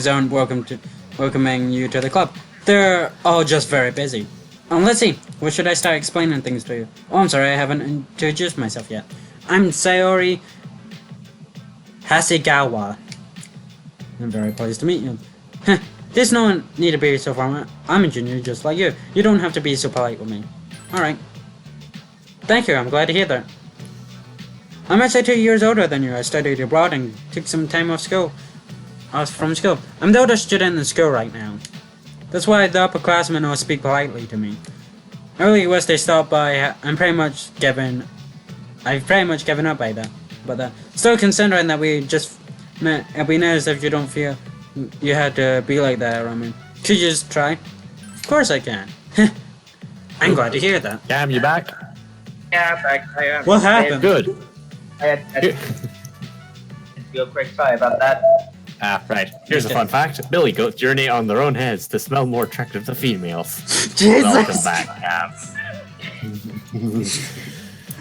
aren't welcoming you to the club. They're all just very busy. Let's see. Where should I start explaining things to you? Oh, I'm sorry, I haven't introduced myself yet. I'm Sayori Hasegawa. I'm very pleased to meet you. There's no need to be so formal. I'm a junior just like you. You don't have to be so polite with me. Alright. Thank you, I'm glad to hear that. I'm actually 2 years older than you. I studied abroad and took some time off from school. I'm the oldest student in school right now. That's why the upperclassmen always speak politely to me. Earlier was they stopped by, I've pretty much given up by that. But still considering that we just met, it'd be nice if you don't feel you had to be like that around me. Could you just try? Of course I can. I'm glad to hear that. Damn, you back? Yeah, back. What happened? Good. Real quick, sorry about that. Ah, right. Here's a fun fact. Billy goats urinate on their own heads to smell more attractive to females. Welcome back, Cam.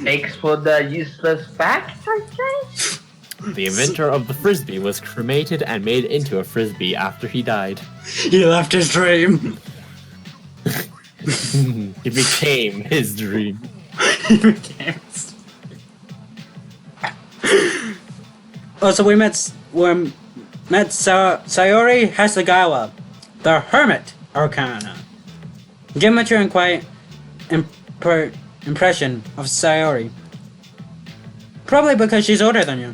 Thanks for the useless fact, I guess. The inventor of the frisbee was cremated and made into a frisbee after he died. He left his dream. It became his dream. He became his Oh, so we met Sayori Hasegawa, the Hermit Arcana. Give me your quiet impression of Sayori. Probably because she's older than you.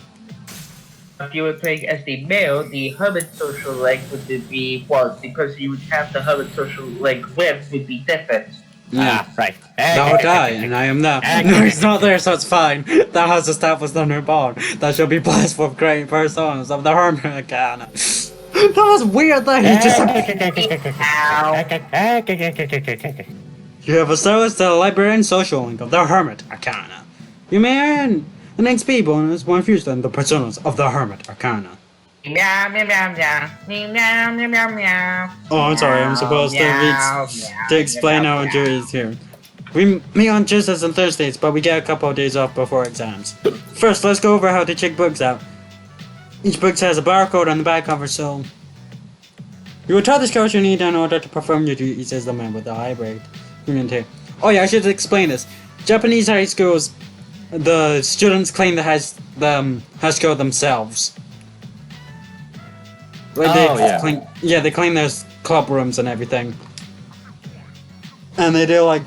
If you would take as the male, the hermit social length would be, well, because you would have the hermit social length width would be different. Ah, right. Thou would die, and I am now. No, he's not there, so it's fine. Thou hast established the new bond. Thou shall be blessed with great personas of the Hermit Arcana. That was weird that he just... You have established the librarian social link of the Hermit Arcana. You may earn an XP bonus when fused in the personas of the Hermit Arcana. Meow, meow, meow, meow. Meow, meow, meow, meow. Oh, I'm sorry, I'm supposed to explain our duties here. We meet on Tuesdays and Thursdays, but we get a couple of days off before exams. First, let's go over how to check books out. Each book has a barcode on the back cover, so... You will tell the skills you need in order to perform your duties as a member of the library community. Oh yeah, I should explain this. Japanese high schools, the students claim the high school themselves. Like they claim there's club rooms and everything. And they do like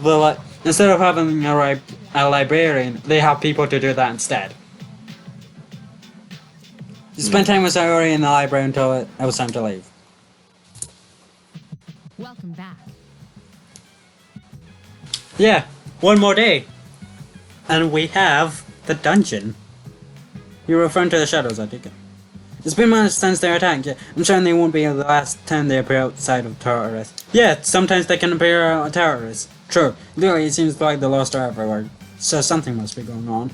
instead of having a librarian, they have people to do that instead. You spend time with Sayori in the library until it was time to leave. Welcome back. Yeah, one more day. And we have the dungeon. You're referring to the shadows, I take it. It's been months since their attack, yet I'm certain they won't be the last time they appear outside of terrorists. Yeah, sometimes they can appear out terrorists. True, really it seems like the lost are everywhere, so something must be going on.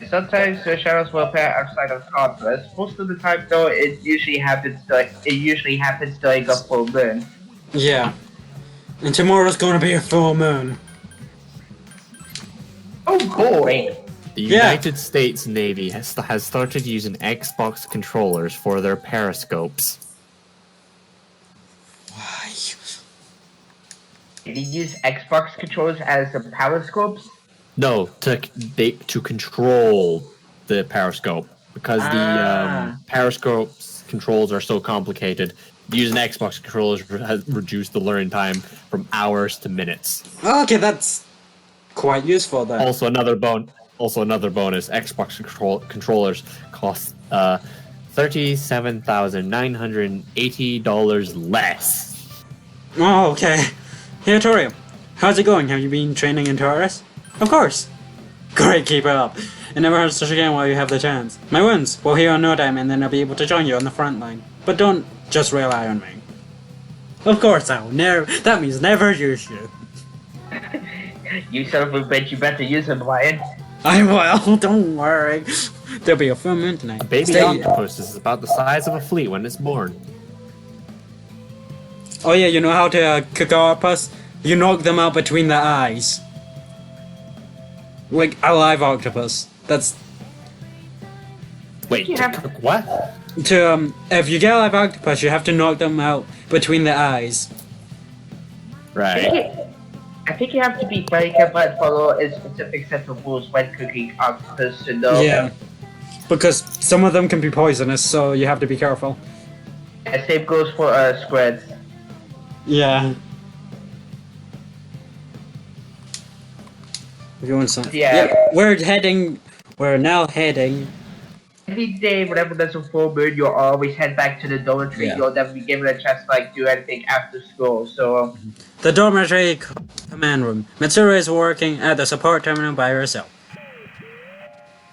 Sometimes the shadows will appear outside of Congress. Most of the time, though, it usually happens during a full moon. Yeah, and tomorrow's gonna be a full moon. Oh boy! The United States Navy has started using Xbox controllers for their periscopes. Why? They use Xbox controllers as the periscopes? No, to control the periscope, because the periscope's controls are so complicated. Using Xbox controllers has reduced the learning time from hours to minutes. Okay, that's quite useful then. Also another bonus. Xbox controllers cost $37,980 less. Oh, okay. Hey, Torium, how's it going? Have you been training in Taurus? Of course. Great, keep it up. It never hurts to check in while you have the chance. My wounds will heal in no time, and then I'll be able to join you on the front line. But don't just rely on me. Of course I will. That means never use you. You son of a bitch, you better use him, Ryan. I will, don't worry. There'll be a full moon tonight. A baby octopus is about the size of a flea when it's born. Oh yeah, you know how to cook octopus? You knock them out between the eyes. Like a live octopus. That's Wait, You to have- cook what? to if you get a live octopus, you have to knock them out between the eyes. Right. I think you have to be very careful and follow a specific set of rules when cooking octopus to know. Yeah. Because some of them can be poisonous, so you have to be careful. And same goes for squids. Yeah. If you want some. Yeah. We're now heading. Every day, whenever there's a full moon, you'll always head back to the dormitory. Yeah. You'll never be given a chance to like do anything after school. So The dormitory command room. Mitsuru is working at the support terminal by herself.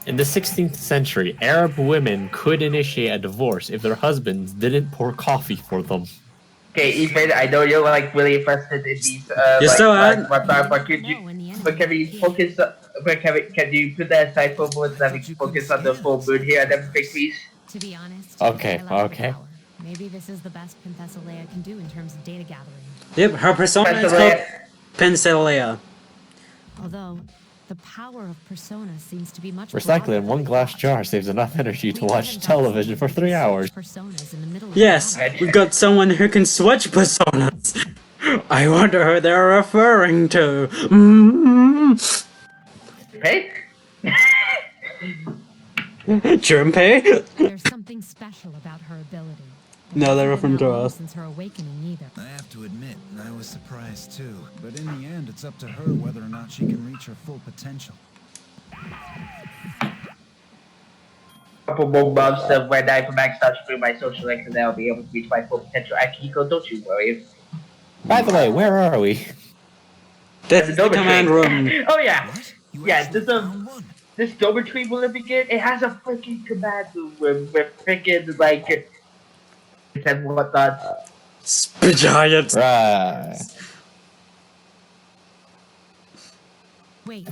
In the 16th century, Arab women could initiate a divorce if their husbands didn't pour coffee for them. okay, Ethan, I know you're like really interested in these. You still aren't? But could you? But can we focus? But can you put that aside for a moment and we focus on the full moon here and everything, please? To be honest, Okay, I like the okay. power. Maybe this is the best Princess Leia can do in terms of data gathering. Yep, her persona is Princess called Leia. Pensilia. Although, the power of Persona seems to be much Recycling broader in one than I glass thought. jar saves enough energy to We watch haven't got television for 3 hours. Personas in the middle of Yes, the battle. we've got someone who can switch personas. I wonder who they're referring to. Hey. Junpei? There's something special about her ability. No, they're It's from been that long Dora. since her awakening either. I have to admit, I was surprised too. But in the end, it's up to her whether or not she can reach her full potential. Couple more months of when I max out through my social link and I'll be able to reach my full potential. Akihiko, don't you worry. By the way, where are we? That's the dormitory. command room. Oh yeah. What? You Yeah, actually this is found one? this dormitory we're living in, it has a freaking command room with freaking like and whatnot. Giant. Right. Wait,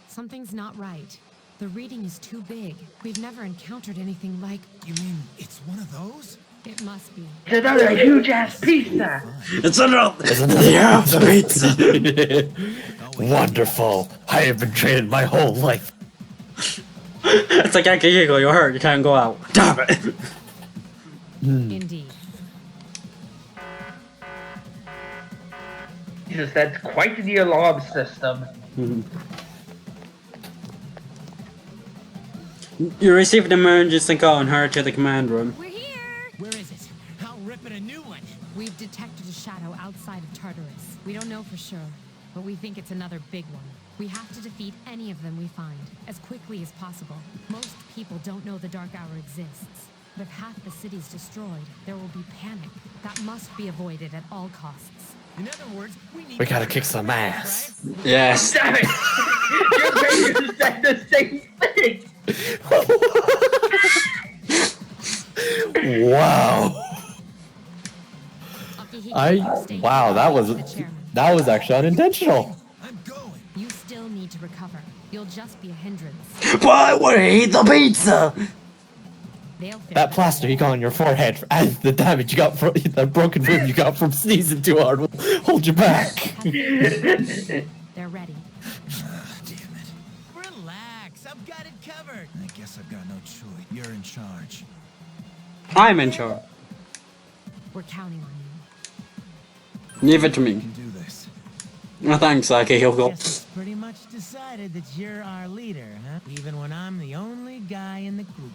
something's not right. The reading is too big. We've never encountered anything like... You mean it's one of those? It must be. It's another huge ass pizza. It's another. Yeah, the pizza. Wonderful. I have been training my whole life. It's like Akihiko, you're hurt, you can't go out. Damn it. Indeed. Jesus, that's quite the alarm system. You received an emergency call and hurried to the command room. We're here! Where is it? I'll rip it a new one. We've detected a shadow outside of Tartarus. We don't know for sure, but we think it's another big one. We have to defeat any of them we find, as quickly as possible. Most people don't know the Dark Hour exists. But if half the city's destroyed, there will be panic. That must be avoided at all costs. In other words, we need We gotta to- kick some ass. Yes. Damn it! Your fingers said the same thing! Wow. Akihiko, stay Wow, here. that was The chairman. actually unintentional. I'm going. You still need to recover. You'll just be a hindrance. Why would I eat the pizza? They'll fix That it. plaster you got on your forehead and the damage you got from the broken rib you got from sneezing too hard will hold you back. They're ready. Damn it. Relax, I've got it covered. I guess I've got no choice. You're in charge. I'm in charge. We're counting on you. Leave it to You me. can do this. No thanks, Akihiko. Guess it's pretty much decided that you're our leader, huh? Even when I'm the only guy in the group.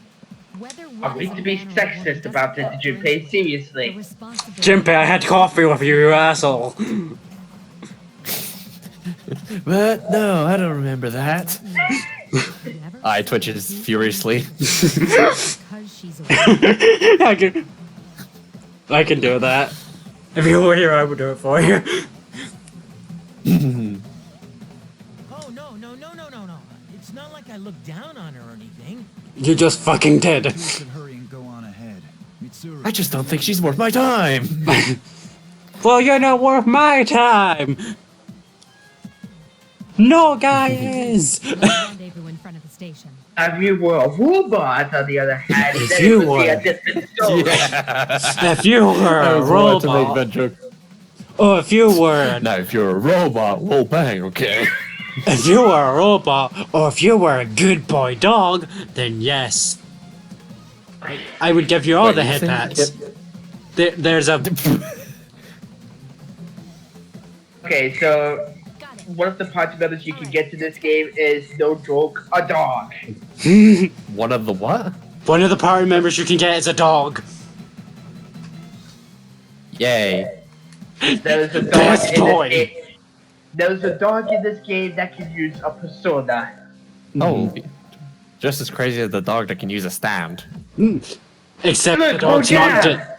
Whether I'm going to be sexist about this, did you play seriously? Junpei, I had coffee with you, you asshole. But no, I don't remember that. Eye twitches furiously. Because she's away. I can do that. If you were here, I would do it for you. Oh, no. It's not like I look down on her or anything. You just fucking did. You should hurry and go on ahead. Mitsuru. I just don't think she's worth my time. Well, you're not worth my time. No, guys. Rendezvous in front of the station. If you were a robot, on the other hand, If then you it would be were. a different story. If you were I a was about to make robot, that joke. Or if you were, Now, if you're a robot, we'll bang, okay? if you were a robot, or if you were a good boy dog, then yes. I would give you all Wait, the you head think- pats. There's a Okay, so Got it. one of the possibilities you can get to this game is, no joke, a dog. One of the what? one of the party members you can get is a dog. Yay. There's a dog Best in boy. this game. There's a dog in this game that can use a persona. Oh, just as crazy as the dog that can use a stand. Except Look, the dog's Mo not Jam. dead.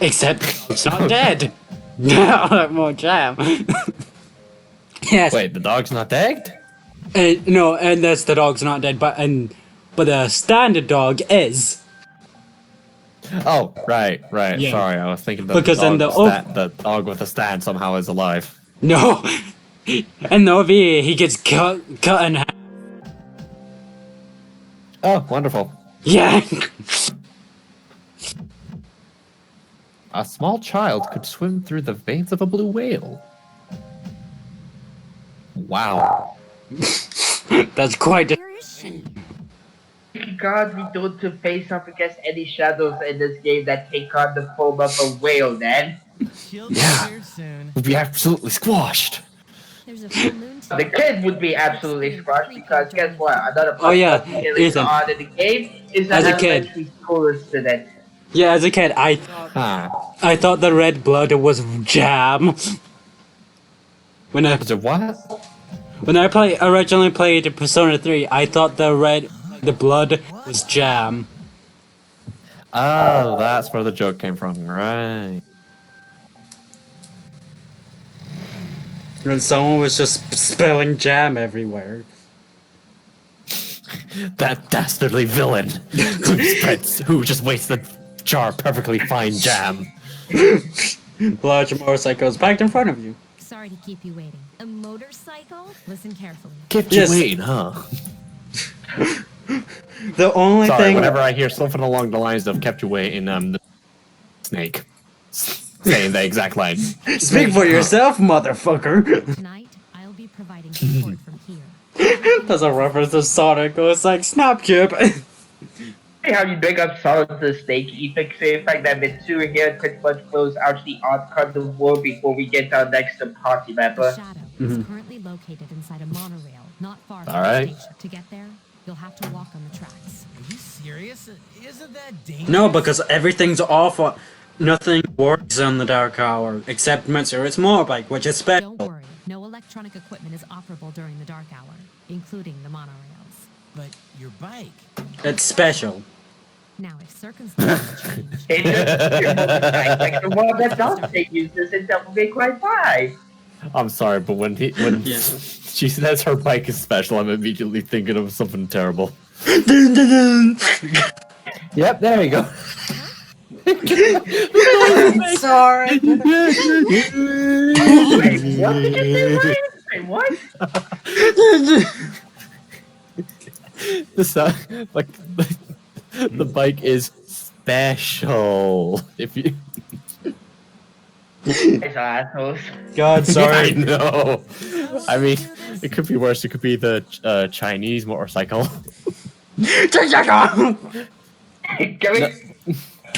Except the dog's not dead. No, more jam. Yes. Wait, the dog's not dead? No, and that's the dog's not dead, but the standard dog is. Oh, right. Yeah. Sorry, I was thinking Because in the the dog with a stand somehow is alive. No. In the OVA, he gets cut in half. Oh, wonderful. Yeah. A small child could swim through the veins of a blue whale. Wow. That's quite. Where is she? God, we don't to face up against any shadows in this game that take on the form of a whale, then. She'll be Yeah. here soon. Would be absolutely squashed. There's a full moon The tonight. kid would be absolutely squashed because guess what? Another Oh, yeah, possibility Ethan. on in the game is As an a kid. elementary school student. Yeah, as a kid, Huh. I thought the red blood was jam. When I Was it what? originally played Persona 3, I thought the blood was jam. Oh, that's where the joke came from, right? And someone was just spilling jam everywhere. That dastardly villain who just wasted jar of perfectly fine jam. Large motorcycles parked in front of you. Sorry to keep you waiting. A motorcycle? Listen carefully. Kept Yes. you waiting, huh? The only Sorry, thing. whenever I hear something along the lines of kept you waiting, the snake saying the exact line. Speak for yourself, motherfucker. Tonight, I'll be providing support from here. That's a reference to Sonic. It's like, snap, Chip. See how you bring up Solid the Snake, Ethan, say in fact that Mitsuru here pretty much close out the odd card of war before we get our next party The member. shadow is currently located inside a monorail, not far from All the right. station. To get there, you'll have to walk on the tracks. Are you serious? Isn't that dangerous? No, because everything's awful. Nothing works on the Dark Hour except Mitsuru's motorbike, which is special. Don't worry, no electronic equipment is operable during the dark hour, including the monorails. But your bike. It's special. Now, if circumstances change, It's just your motorcycle, like the one that Dante uses in Devil May Cry 5. I'm sorry, but when she says her bike is special, I'm immediately thinking of something terrible. Dun, dun, dun. Yep, there you go. Sorry. Wait, what did you say, Ryan? Wait, what? Like the bike is special. If you, It's assholes. God, I sorry. know. I mean, it could be worse. It could be the Chinese motorcycle. Can we?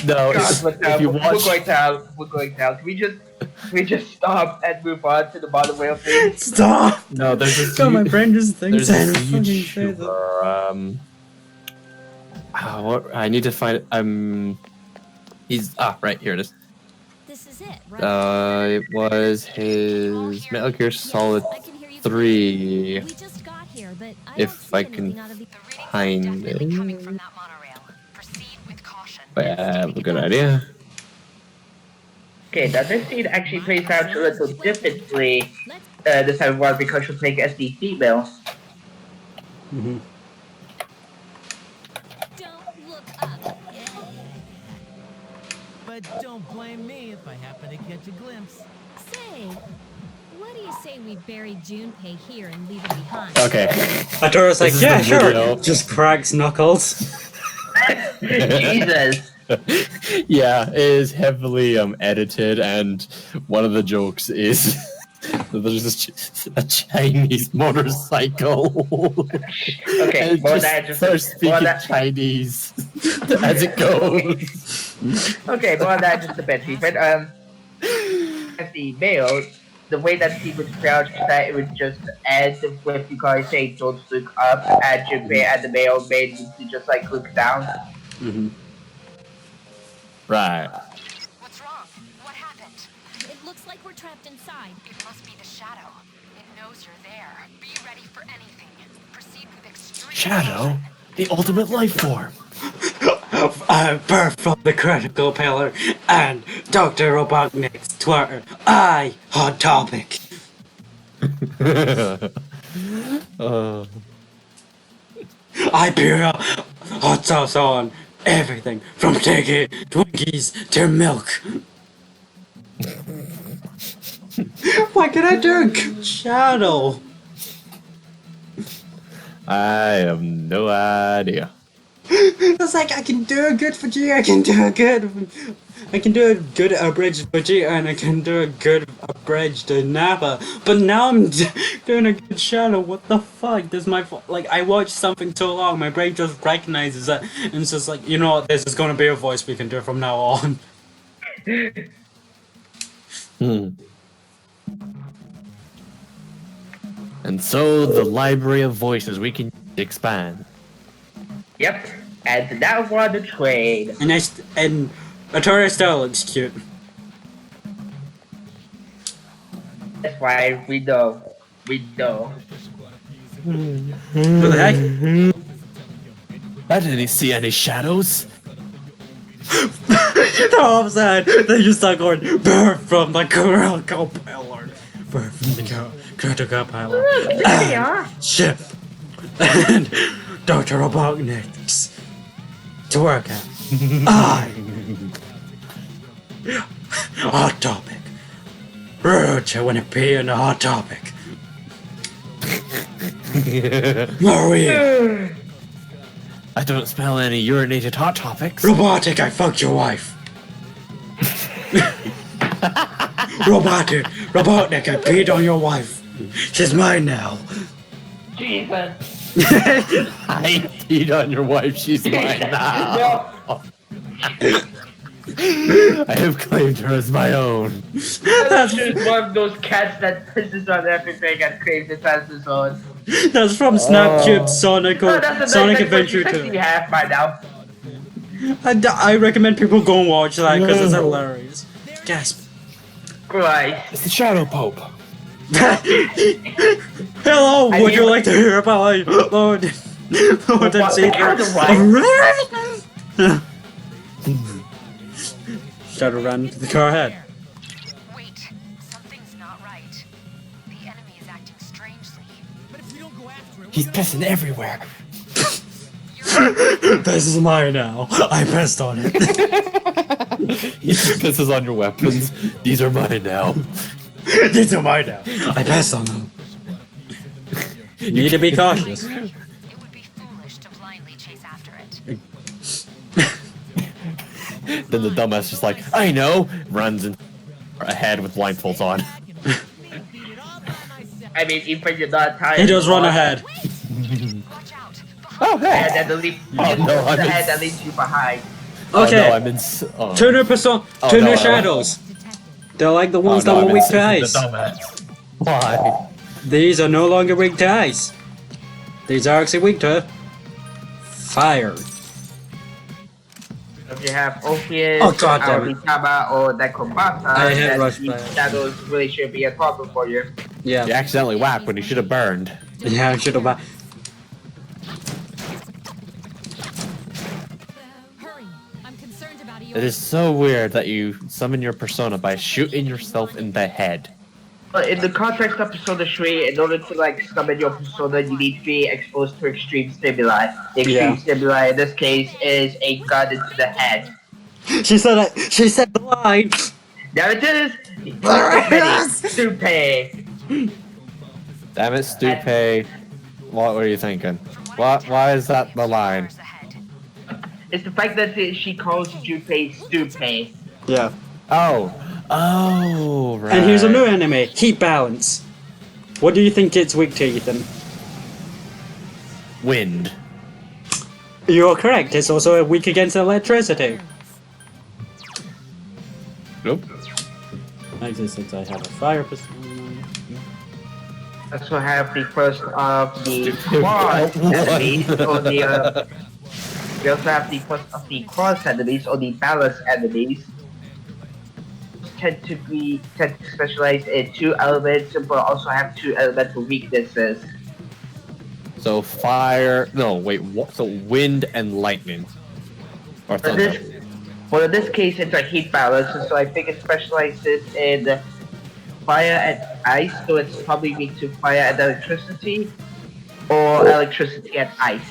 No, God, if you we're watch, going down. We're going down. Can we just stop and move on to the monorail thing? Stop. no, there's this. God, my brain just thinks There's that. a YouTuber. What I need to find. He's right here. It is. this is it, right? It was his Metal Gear Solid I can hear you 3. We just got here, but I If don't I see can anything out of the find it. coming from that monorail. Proceed with caution. But I have a good idea. Okay, now this scene actually plays out a little differently Let's this time around because you're playing as the female. Mm-hmm. don't look up. But don't blame me if I happen to catch a glimpse. Say, what do you say we bury Junpei here and leave him behind? Okay. Atora's like, This is yeah, the sure. video. Just cracks knuckles. Jesus. Yeah, it is heavily edited, and one of the jokes is there's a Chinese motorcycle. Okay, and well, just that just starts speaking well, that, Chinese as it goes. okay, well, that's just a bit different. As the mail, the way that he would crouch is that it would just end with you guys saying don't look up, and Junpei and the mail made to just like look down. Mm-hmm. Right. What's wrong? What happened? It looks like we're trapped inside. It must be the shadow. It knows you're there. Be ready for anything. Proceed with extreme Shadow, the ultimate life form. I'm birthed from the critical pillar, and Dr. Robotnik's Twitter. Hot topic. I pour hot sauce on everything from ticket, Twinkies to milk. Why can I do a good shadow? I have no idea. It's like I can do a good Vegeta, I can do a good abridged Vegeta, and I can do a good abridged Nappa. But now I'm doing a good Shadow. What the fuck? This is my fault. Like, I watched something so long, my brain just recognizes it, and it's just like, you know what? This is gonna be a voice we can do from now on. And so the library of voices we can expand. Yep, and now we're on the train. And Artorias still looks cute. That's why we know. We know. What the heck? I didn't see any shadows. They're all sad. They just start going, birth from the critical pillar. Birth from the critical pillar. There they are. Ship. And Dr. Robotnik's to work out. Hot topic. Rude, I want to pee in a hot topic. Maria. I don't smell any urinated hot topics. Robotic, I fucked your wife. Robotnik, I peed on your wife. She's mine now. Jesus. I peed on your wife, she's mine now. I have claimed her as my own. That's just one of those cats that pisses on everything and claims it as his own. That's from Snapcube Sonic Adventure That's 2. you have by now. I recommend people go and watch that because it's hilarious. Gasp. Right. It's the Shadow Pope. Hello, would you like to hear about my Lord and Savior? Shadow ran into the car ahead. Wait, something's not right. The enemy is acting strangely. But if we don't go after it, He's pissing everywhere. This is mine now. I pissed on it. This is on your weapons. These are mine now. These are mine now. I pissed on them. You need to be cautious. It would be foolish to blindly chase after it. Then the dumbass just like, I know, runs in ahead with blindfolds on. I mean, even you're not tired. He does run ahead. Watch out. Oh, hey! And then the leap. Oh, no, I'm the in- head that leaves you behind. Okay. Oh, no, I'm in. Oh. Two new shadows. They're like the ones that were weak to ice. Why? These are no longer weak to ice. These are actually weak to fire. If you have Orpheus, Oh, God damn it. Aoritama, or Nekobata, I hit then rush these back. shadows really should be a problem for you. Yeah. You accidentally whacked when you should have burned. Yeah, I should have. Hurry. I'm concerned about you. It is so weird that you summon your persona by shooting yourself in the head. But in the context of Persona 3, in order to like summon your persona, you need to be exposed to extreme stimuli. The extreme stimuli in this case is a gun into the head. She said it. She said the line. There it is! Stupid! Damn it, Stupe. What were you thinking? Why is that the line? It's the fact that she calls Junpei stupid. Yeah. Oh, right. And here's a new enemy, Heat Balance. What do you think it's weak to, Ethan? Wind. You're correct. It's also weak against electricity. Nope. Actually, since I have a fire pistol. Also have the first of the quad enemies or the we also have the first of the cross enemies or the balance enemies. Tend to specialize in 2 elements but also have 2 elemental weaknesses. So fire. No, wait. What? So wind and lightning. Or thunder. In this case, it's a heat balance, so I think it specializes in fire and ice, so it's probably weak to fire and electricity, or electricity and ice.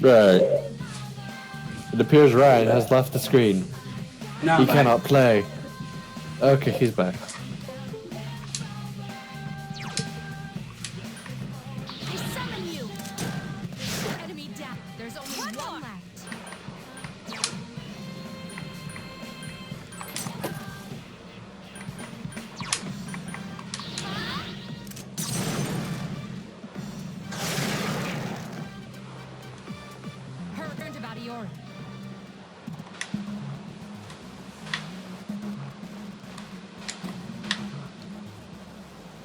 Right. It appears Ryan has left the screen. No, He cannot play. Okay, he's back. I summon you. Enemy down. There's only one left. Hurricane to Badiori.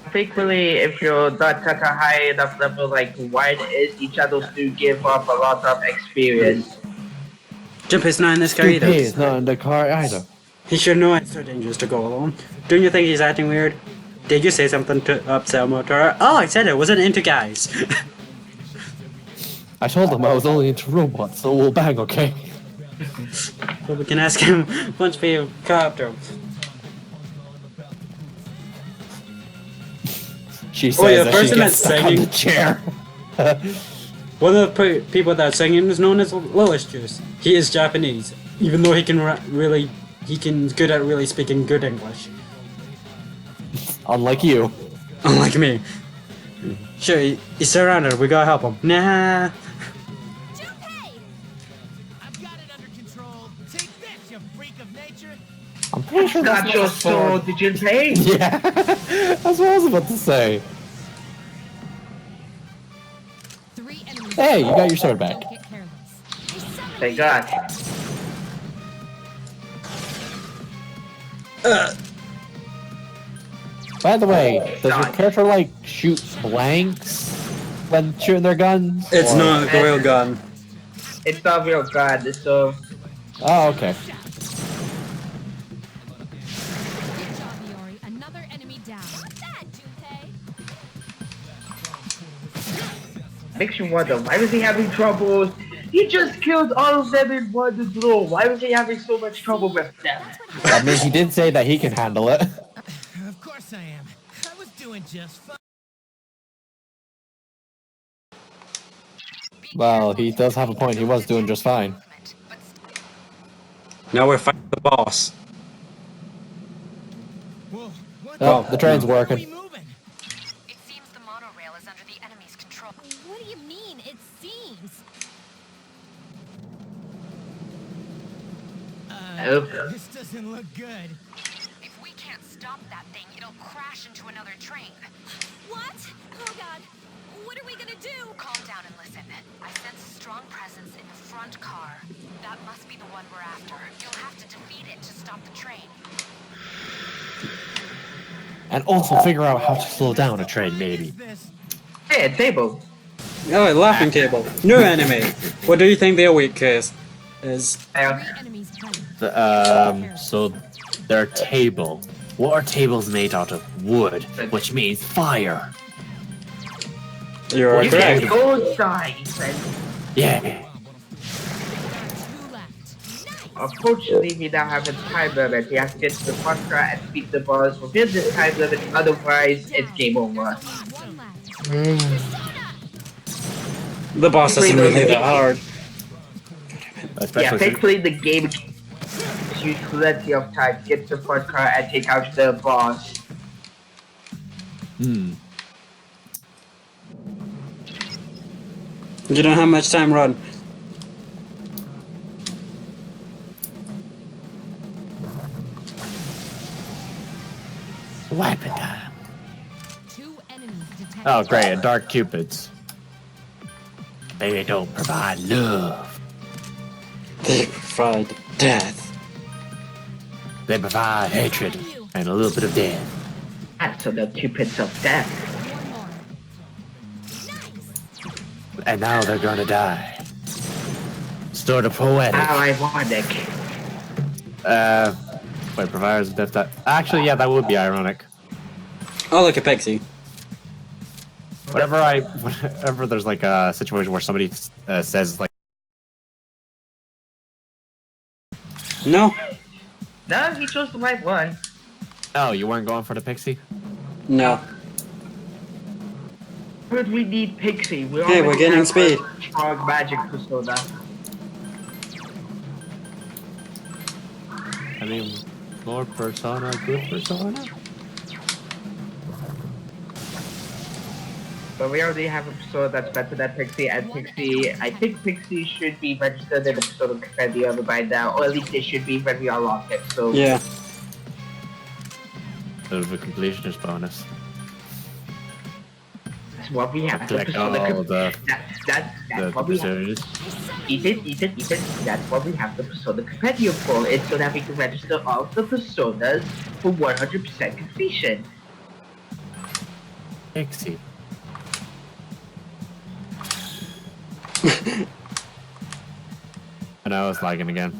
Particularly if you're not at a high enough level like White is, each others do give up a lot of experience. Junpei's not in this car either. He's not in the car either. He should know it's so dangerous to go alone. Don't you think he's acting weird? Did you say something to upset Motora? Oh, I said it wasn't into guys. I told him I was only into robots, so we'll bang, okay? But we can ask him once we copter. She says Oh, yeah, that she person gets that's stuck on the singing. chair. One of the people that's singing is known as Lois Juice. He is Japanese, even though he can good at really speaking good English. Unlike you. Unlike me. Sure, he's surrounded. We gotta help him. Nah. Junpei! I've got it under control. Take this, you freak of nature. I'm pretty sure that's Not your sword, did you pay? Yeah, that's what I was about to say. 3 enemies. Hey, you got your sword back. Don't get careless. Thank God. By the way, does your character like shoot blanks when shooting their guns? It's Or- not a real gun. It's not real God, so Oh, okay. Good job, Iori. Another enemy down. What's that, Junpei? makes you wonder, why was he having trouble? He just killed all of them in one blow. Why was he having so much trouble with them? I mean, he did say that he can handle it. Of course I am. I was doing just fine. Well, he does have a point. He was doing just fine. Now we're fighting the boss. Whoa, what Oh, the train's Are we working. moving? It seems the monorail is under the enemy's control. What do you mean, it seems? This doesn't look good. If we can't stop that thing, it'll crash into another train. What? Oh god. What are we gonna do? Calm down and listen. I sense a strong presence in the front car. That must be the one we're after. You'll have to defeat it to stop the train. And also figure out how to slow down a train, maybe. This. Hey, a table. Oh, laughing table. New enemy. What do you think their weak is? Uh, Enemies present. So their table. What are tables made out of? Wood, which means fire. You're you correct. can go die, friend. Yeah. There are 2 left. Unfortunately, we now have a time limit. We have to get to the front car and beat the boss within this time limit, otherwise it's game over. 1 left. The boss isn't really that hard. Yeah, Especially thankfully the game gives you plenty of time to get to the front car and take out the boss. You don't have much time, run. Weapon time. 2 enemies detected. Oh, great, a Dark Cupids. They don't provide love. They provide death. They provide hatred and a little bit of death. That's the Cupids of death. And now they're gonna die. Sort of poetic. How ironic. Wait, providers of death. Actually, yeah, that would be ironic. Oh, look at Pixie. Whenever there's like a situation where somebody says like, No. No, he chose the right one. "Oh, you weren't going for the pixie." No. But we need Pixie. We Hey, we're already getting have speed. a strong magic persona. I mean, more persona, good persona. But we already have a persona that's better than Pixie, and Pixie, I think Pixie should be registered in the Persona Compendium by now, or at least it should be when we unlock it, so... Yeah. There's a completionist bonus. That's what we have. Collect all the That's what we have. personas. Ethan, that's what we have the Persona Compendium for. It's so that we can register all of the personas for 100% completion. Pixie. And I was lagging again.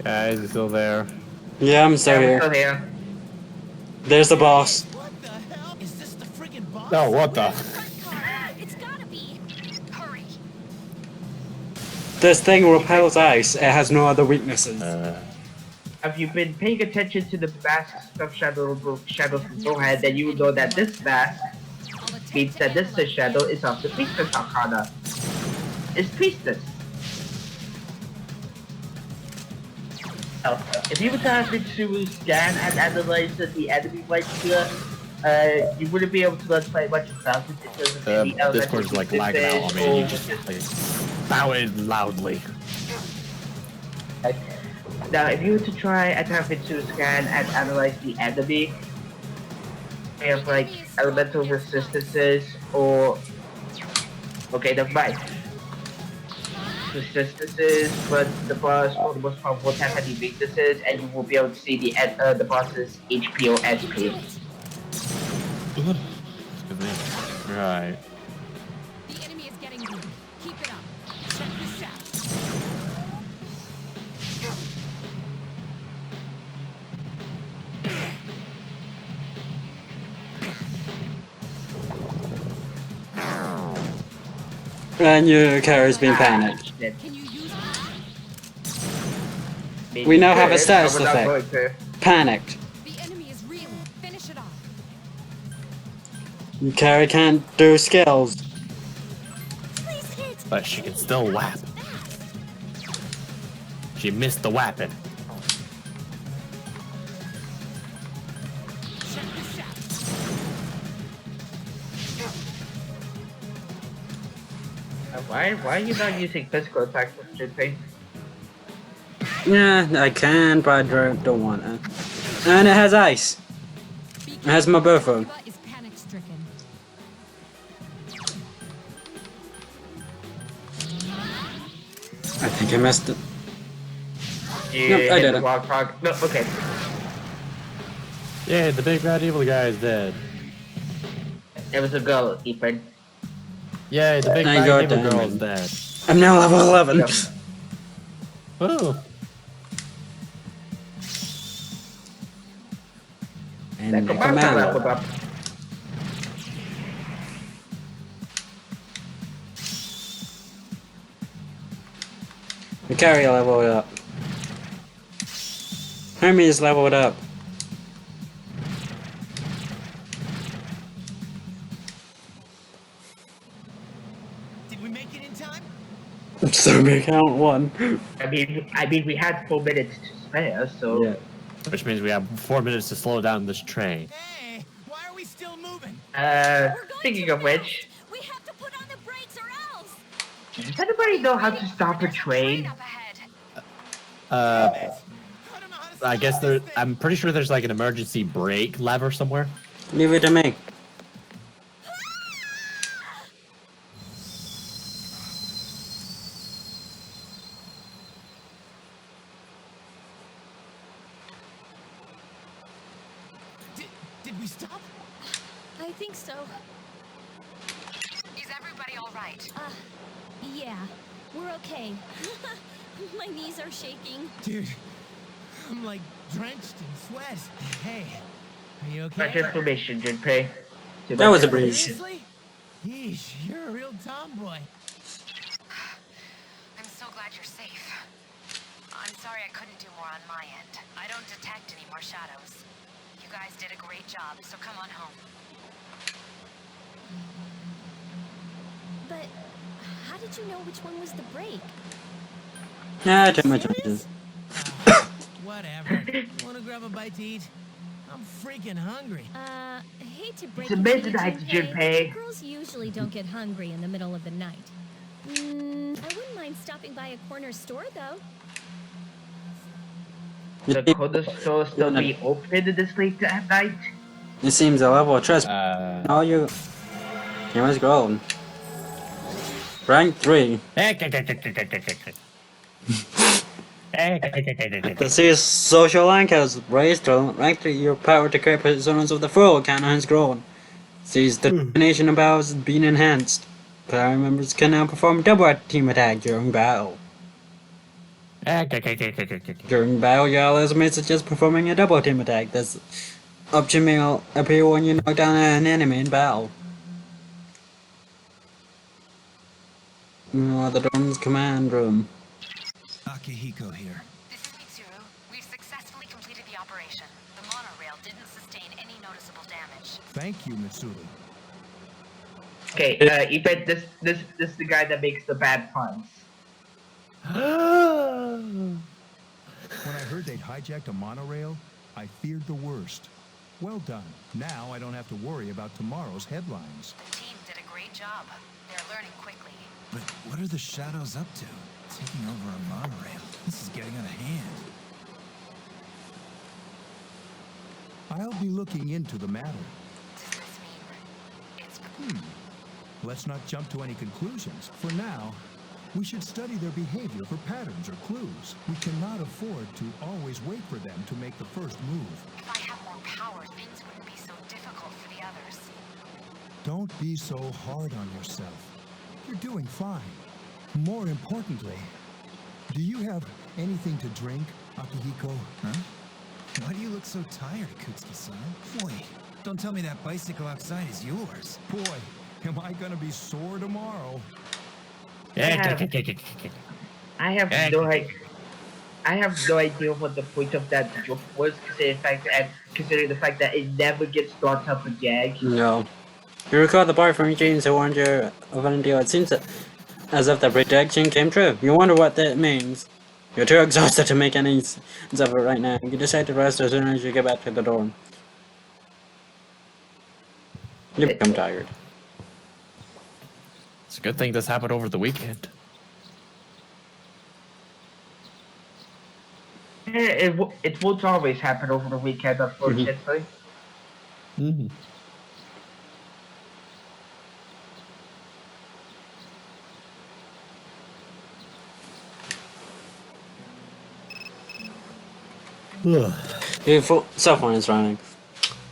Guys, he's still there. Yeah, I'm still Yeah, we're here. still here. There's the boss. What the hell? Is this the freaking boss? Oh, what the? It's gotta be. Hurry. This thing repels ice. It has no other weaknesses. If you've been paying attention to the masks of Shadows beforehand, then you will know that this mask means that this shadow is of the Priestess Arcana. It's Priestess. Now, if you were to have to scan and analyze the enemy right here, you wouldn't be able to learn quite much about it because of the Discord's like lagging out on me and you just like bowing loudly. Now, if you were to try and have it to scan and analyze the enemy, we have like elemental resistances or okay, never mind. Resistances, but the boss for the most part won't have any weaknesses, and you will be able to see the boss's HP or SP. Right. The enemy is getting weak. Keep it up. Check this out. And your carrier's been panicked. Can you use it? We now have a status But we're not effect. going to. Panicked. The enemy is reeling. Finish it off. Your carrier can't do skills. Please hit. But she can still whap. She missed the weapon. Check this out. Why are you not using physical attacks for shooting? Yeah, I can, but I don't want it. And it has ice. It has my buffo. Shiva is panic-stricken. I think I messed it. You No, I hit did the it. wrong target. No, okay. Yeah, the big bad evil guy is dead. It was a girl, Ethan. Yeah, the big I bad got evil that. girl is dead. I'm now level 11. No. Oh. And Then come back to Necromalo. level up. The carrier leveled up. Hermes leveled up. Did we make it in time? So we count one. I mean, we had 4 minutes to spare, so Yeah. Which means we have 4 minutes to slow down this train. Hey, why are we still moving? Speaking of which, We have to put on the brakes or else. does anybody know how to stop a train? Up ahead. I guess there. I'm pretty sure there's like an emergency brake lever somewhere. Leave it to me. Did we stop? I think so. Is everybody all right? Yeah, we're okay. My knees are shaking. Dude, I'm like drenched in sweat. Hey, are you Much okay? information, Junpei. That was a breeze. Seriously? Yeesh, you're a real tomboy. I'm so glad you're safe. I'm sorry I couldn't do more on my end. I don't detect any more shadows. You guys did a great job, so come on home. But how did you know which one was the brake? Yeah, I took my chances. Whatever. Wanna grab a bite to eat? I'm freaking hungry. Hate to break It's it to you, midnight, Junpei. Girls usually don't get hungry in the middle of the night. I wouldn't mind stopping by a corner store, though. The corner store still be open this late at night? It seems a level of trust. Oh, you must go. Rank 3. To see social rank has raised to rank 3, your power to create personas of the full count has grown. Sees the determination of battles being enhanced. Player members can now perform double team attack during battle. During battle, your allies may suggest performing a double team attack. This option may appear when you knock down an enemy in battle. The Dawn's command room. Akihiko here. This is Mitsuru. We've successfully completed the operation. The monorail didn't sustain any noticeable damage. Thank you, Mitsuru. Okay, Ippei, this is the guy that makes the bad puns. When I heard they'd hijacked a monorail, I feared the worst. Well done. Now I don't have to worry about tomorrow's headlines. The team did a great job. They're learning quickly. But what are the shadows up to? Taking over a monorail. This is getting out of hand. I'll be looking into the matter. Does this mean it's... Let's not jump to any conclusions. For now, we should study their behavior for patterns or clues. We cannot afford to always wait for them to make the first move. If I have more power, things wouldn't be so difficult for the others. Don't be so hard on yourself. You're doing fine. More importantly, do you have anything to drink, Akihiko? Huh? Why do you look so tired, Akutsuki-san? Wait, don't tell me that bicycle outside is yours. Boy, am I gonna be sore tomorrow. I have no idea what the point of that joke was, considering the fact that it never gets brought up again. No. You recall the boy from Eugene's who warned you of an deal. It seems as if the prediction came true. You wonder what that means. You're too exhausted to make any sense of it right now. You decide to rest as soon as you get back to the dorm. You become tired. It's a good thing this happened over the weekend. It won't always happen over the weekend, unfortunately. Mm-hmm. Beautiful cell phone is running.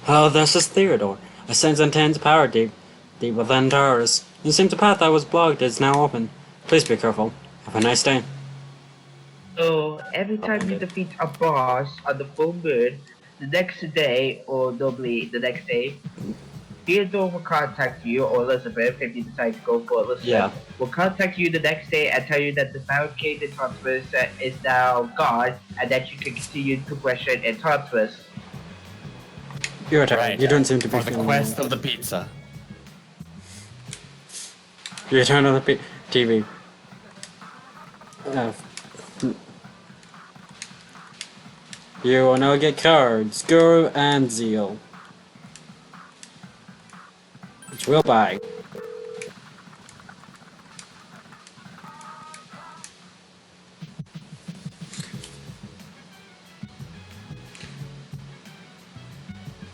Oh, this is Theodore. I sense intense power deep within Taurus. It seems the path that was blocked is now open. Please be careful. Have a nice day. So, every time you defeat a boss on the full moon, the next day, or normally the next day, Theodore will contact you, or Elizabeth, if you decide to go for Elizabeth, will contact you the next day and tell you that the barricade in Tartarus is now gone, and that you can continue progression in Tartarus. You're tired. Right, you don't seem to be for the feeling quest well. of the pizza. You turn on the TV. You will now get cards, Guru and Zeal. Which we'll buy.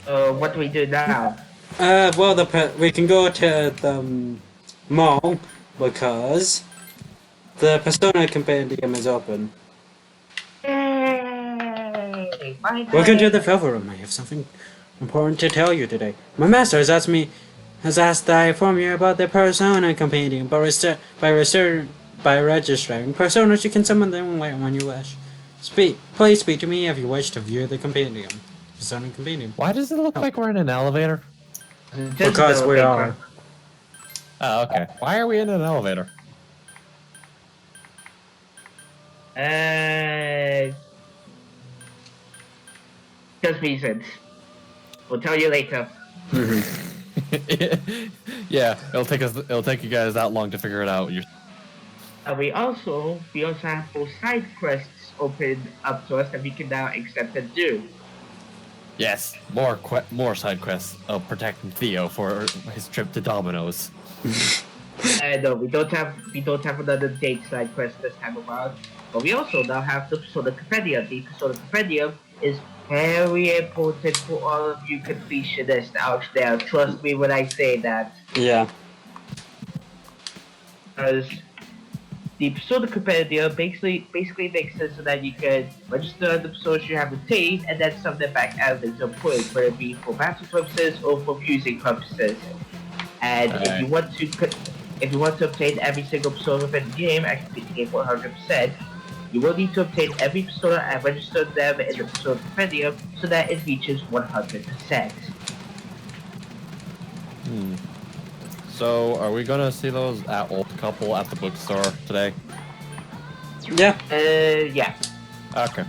What do we do now? Well, we can go to the mall because the Persona Compendium is open. Yay! Welcome to the Velvet Room. I have something important to tell you today. My master has asked that I inform you about the Persona Compendium, by registering personas you can summon them when you wish. Please speak to me if you wish to view the Compendium. Persona Compendium. Why does it look like we're in an elevator? Because we are. Oh, okay. Why are we in an elevator? Just reasons. We'll tell you later. Yeah, it'll take you guys that long to figure it out. We also have full side quests open up to us that we can now accept and do. Yes, more side quests of protecting Theo for his trip to Domino's. No, we don't have another date side quest this time around. But we also now have the Persona Compendium. The Persona Compendium is very important for all of you completionists out there. Trust me when I say that. Yeah. Because the Persona Compendium basically makes it so that you can register the personas you have obtained and then sum them back out into a point, whether it be for battle purposes or for fusing purposes. And if you want to obtain every single persona within the game and complete the game 100%, you will need to obtain every persona and register them in the Persona Compendium so that it reaches 100%. So, are we gonna see those old couple at the bookstore today? Yeah. Yeah. Okay.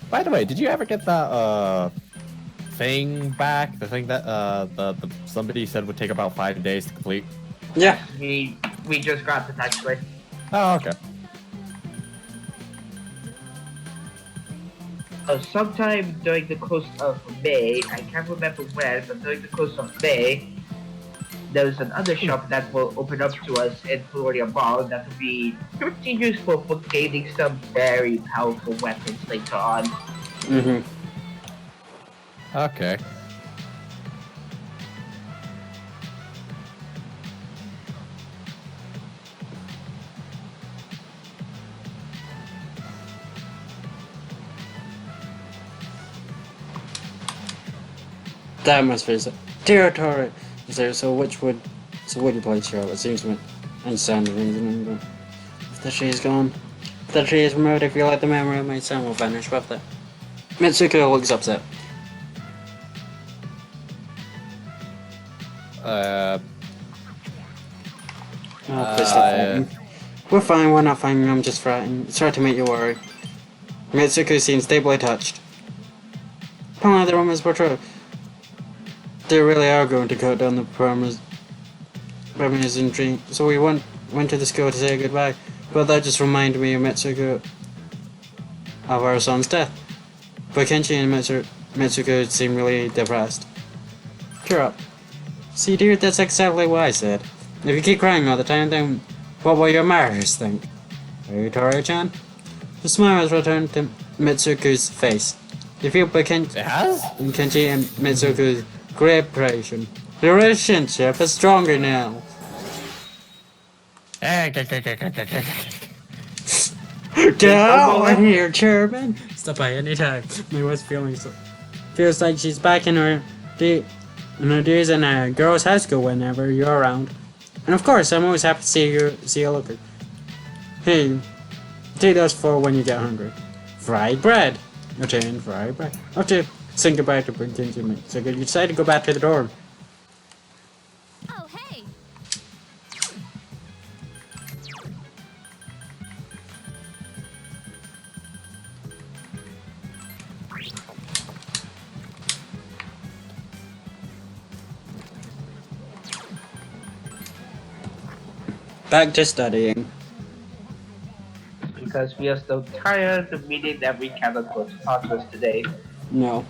By the way, did you ever get that thing back? The thing that somebody said would take about 5 days to complete. Yeah. We just got the actually. Oh, okay. Sometime during the course of May, I can't remember when, but during the course of May, there's another shop that will open up to us in Florida Mall that will be pretty useful for gaining some very powerful weapons later on. Okay. That must be so. Territory is there, so which would you place here? It seems to understand the reason. If the tree is gone, if the tree is removed, I feel like the memory of my son will vanish with it. Mitsuko looks upset. Please stop fighting. We're fine, we're not fighting, I'm just frightened. Sorry to make you worry. Mitsuko seems stably touched. Apparently the rumors were true. They really are going to cut down the Parmesan tree, so we went to the school to say goodbye, but that just reminded me of Mitsuko, of our son's death. But Kenshi and Mitsuko seem really depressed. Cheer up. See dear, that's exactly what I said. If you keep crying all the time, then what will your martyrs think? Are you Tori-chan? The smile has returned to Mitsuko's face. You feel by Kenshi and Mitsuko's great creation. The relationship is stronger now. Get out here, Chairman! Stop by any time. My wife's feels like she's back in her days in a girls' high school whenever you're around. And of course, I'm always happy to see you looking. Hey, take those for when you get hungry. Fried bread. Obtain fried bread. Have to say goodbye to Kenji. So you decide to go back to the dorm. Oh, hey! Back to studying. Because we are so tired of meeting that we cannot go to Tartarus today. No.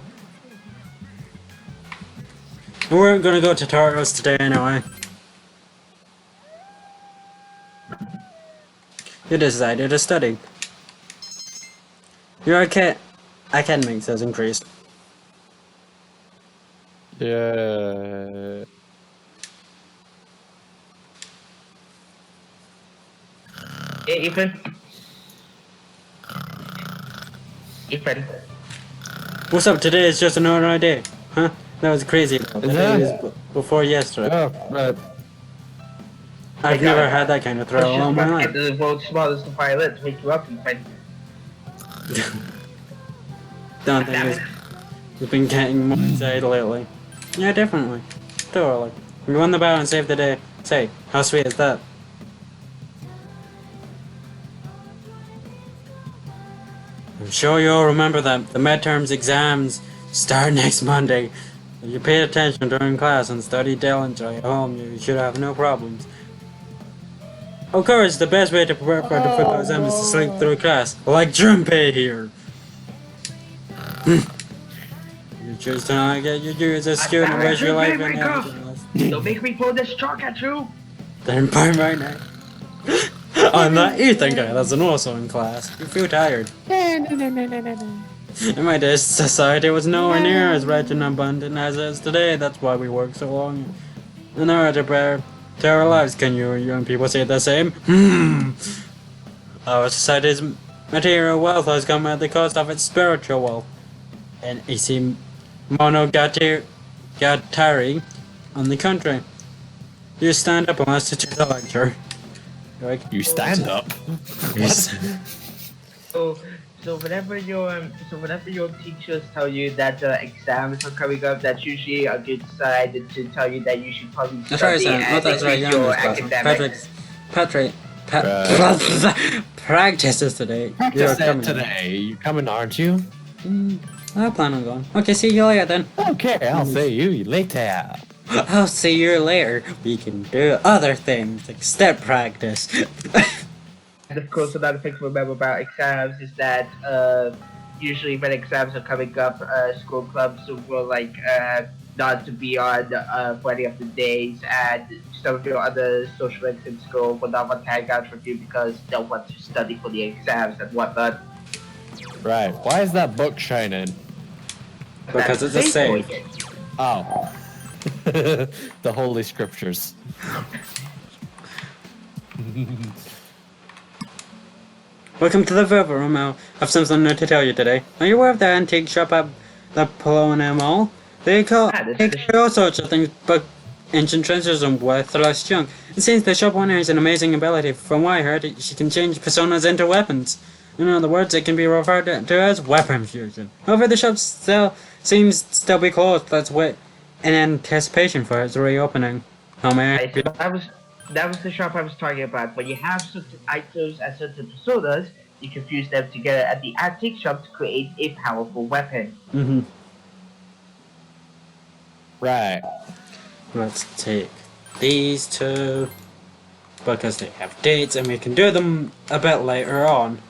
We're gonna go to Tartarus today anyway. You decided to study. Your academics has increased. Yeah. Hey, Ethan. Ethan. What's up? Today is just an ordinary day. Huh? That was crazy. Today was before yesterday. Oh, right. I've never had that kind of thrill all my life. The world's smallest violin to wake you up, Ethan. Don't think we've been getting more excited lately. Yeah, definitely. Totally. We won the battle and saved the day. Say, how sweet is that? I'm sure you'll remember that the midterms exams start next Monday. If you pay attention during class and study diligently at home, you should have no problems. Of course, the best way to prepare for the football exam is to sleep through class, like Junpei here. You choose to not get your dues as a student and waste your life in everything else. Don't make me pull this chalk at you! Then burn right now. I'm not Ethan guy that's also in class. You feel tired. In my day, society was nowhere near as rich and abundant as it is today. That's why we work so long in order to prepare to our lives. Can you young people say the same? Our society's material wealth has come at the cost of its spiritual wealth. And Issey Monogatari on the contrary. You stand up and listen to the lecture. Like, You stand up. So whenever your teachers tell you that exams are coming up, that's usually a good sign to tell you that you should probably study and increase your academics. Practices today. You're coming. Today. You coming, aren't you? I plan on going. Okay, see you later then. Okay, I'll see you later. I'll see you later. We can do other things like step practice. And of course, another thing to remember about exams is that usually when exams are coming up, school clubs will like not to be on for any of the days, and some of your other social links in school will not want to hang out with you because they'll want to study for the exams and whatnot. Right. Why is that book shining? Because it's a save. Oh. The Holy Scriptures. Welcome to the Verbal Room. I have something new to tell you today. Are you aware of the antique shop at the Paulownia Mall? They carry all sorts of things, but ancient treasures and worthless junk. It seems the shop owner has an amazing ability. From what I heard, she can change personas into weapons. In other words, it can be referred to as weapon fusion. However, the shop seems still be closed. That's what in anticipation for its reopening. How may I? That was the shop I was talking about. When you have certain items and certain personas, you can fuse them together at the antique shop to create a powerful weapon. Mm-hmm. Right. Let's take these two because they have dates and we can do them a bit later on.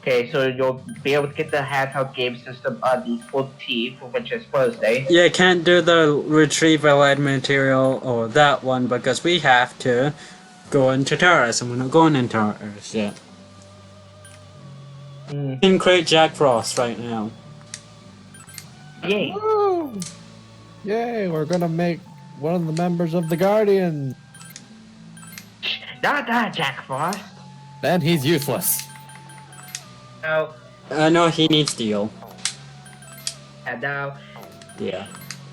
Okay, so you'll be able to get the handheld game system on the 14th, which is Thursday. Yeah, can't do the retrieval material or that one because we have to go into Tartarus and we're not going into Tartarus yet. We can create Jack Frost right now. Yay! Woo! Yay, we're gonna make one of the members of the Guardian. Not that, Jack Frost. Then he's useless. No, he needs steel. And now, Yeah.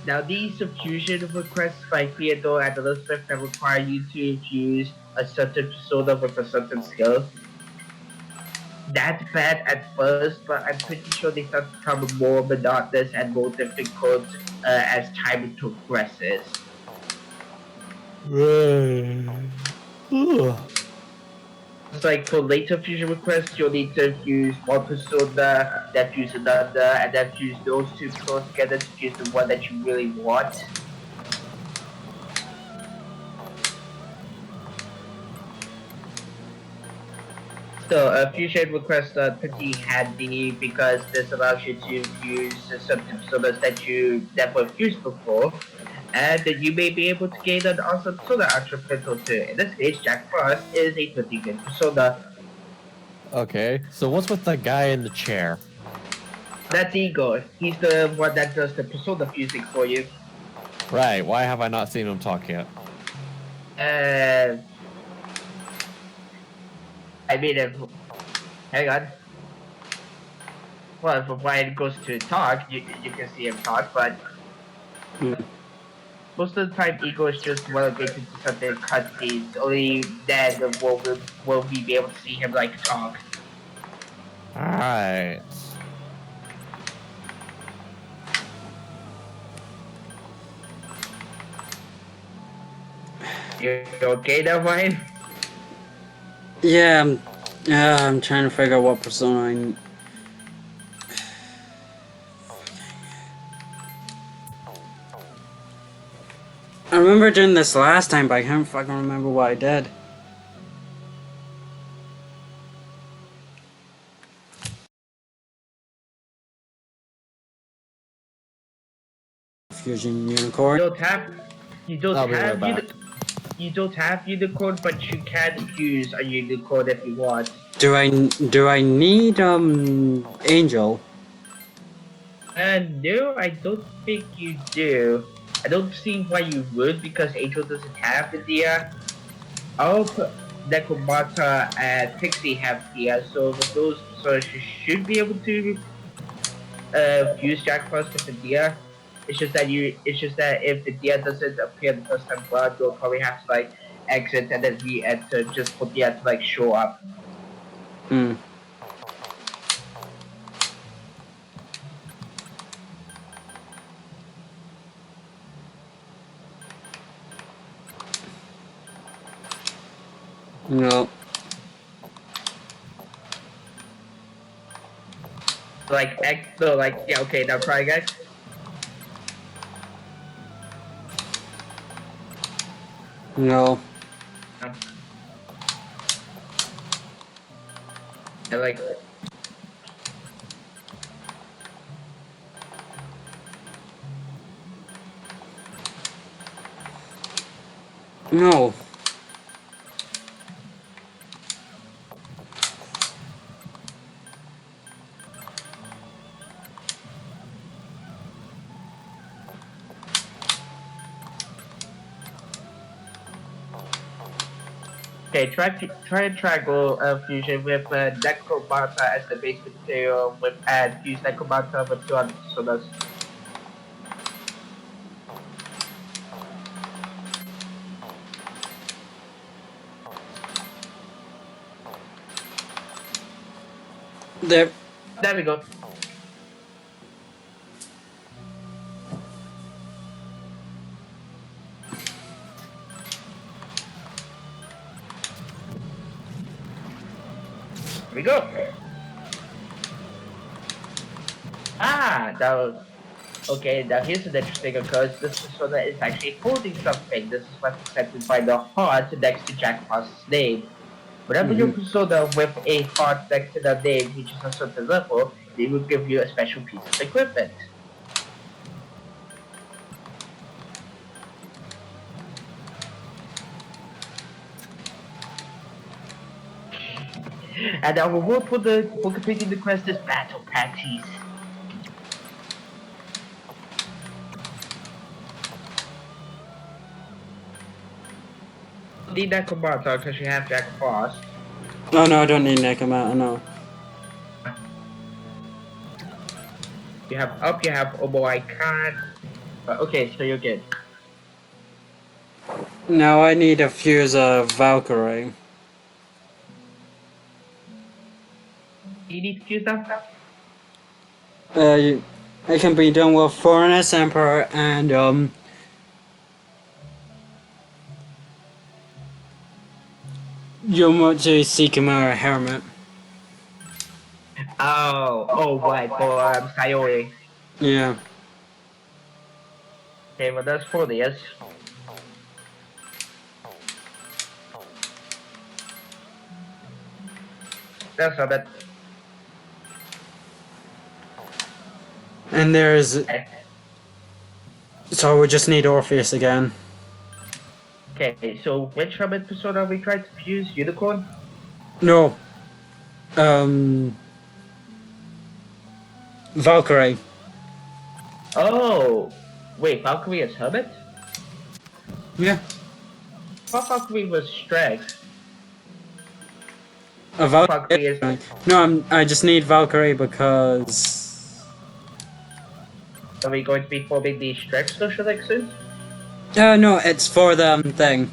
now these fusion requests by Theodore and Elizabeth that require you to fuse a certain persona with a certain skill. That's bad at first, but I'm pretty sure they start to become more monotonous and more difficult as time progresses. It's like for later fusion requests, you'll need to fuse one persona, then fuse another, and then fuse those two personas together to fuse the one that you really want. So fusion requests are pretty handy because this allows you to fuse certain personas that you never fused before. And then you may be able to gain an awesome persona attribute too. In this case, Jack Frost is a pretty good persona. Okay, so what's with the guy in the chair? That's Igor. He's the one that does the persona fusing for you. Right, why have I not seen him talk yet? I mean, hang on. Well, if Brian goes to talk, you can see him talk, but most of the time, Igor is just relegated to something cutscenes. Only then will we be able to see him like talk. Alright. You okay now, Brian? Yeah, I'm trying to figure out what persona I remember doing this last time, but I can't fucking remember what I did. Fusion Unicorn. You don't have unicorn, but you can use a unicorn if you want. Do I need Angel? No, I don't think you do. I don't see why you would, because Angel doesn't have the Dia. All Necromata and Pixie have Dia, so with those you should be able to use Jack Frost with the Dia. It's just that if the Dia doesn't appear the first time around, you'll probably have to like exit and then re-enter just for Dia to like show up. No. Yeah, okay, now try again. No. I like. No. Okay, try a triangle fusion with Necromata as the base material and fuse Necromata with 200 personas. There we go. Here we go. Okay, now here's an interesting because this persona is actually holding something. This is what's accepted by the heart next to Jack Frost's name. Whenever your persona with a heart next to the name reaches a certain level, they will give you a special piece of equipment. And our reward for completing the quest is battle patties. You need Necromata because you have Jack Frost. Oh no, I don't need Necromata, no. You have Obo Icon. Okay, so you're good. Now I need to fuse a Valkyrie. You need to fuse that? It can be done with Foreigner's Emperor and Yomoji Shikamaru Hermit. Oh, right, for Sayori. Yeah. Okay, well that's 4 years. That's not bad. And there's So we just need Orpheus again. Okay, so which Hermit persona are we trying to fuse? Unicorn? No. Valkyrie. Oh! Wait, Valkyrie is Hermit? Yeah. I thought Valkyrie was Strength. Valkyrie. Valkyrie is... No, I just need Valkyrie because. Are we going to be forming the Strength social link soon? No, it's for the thing.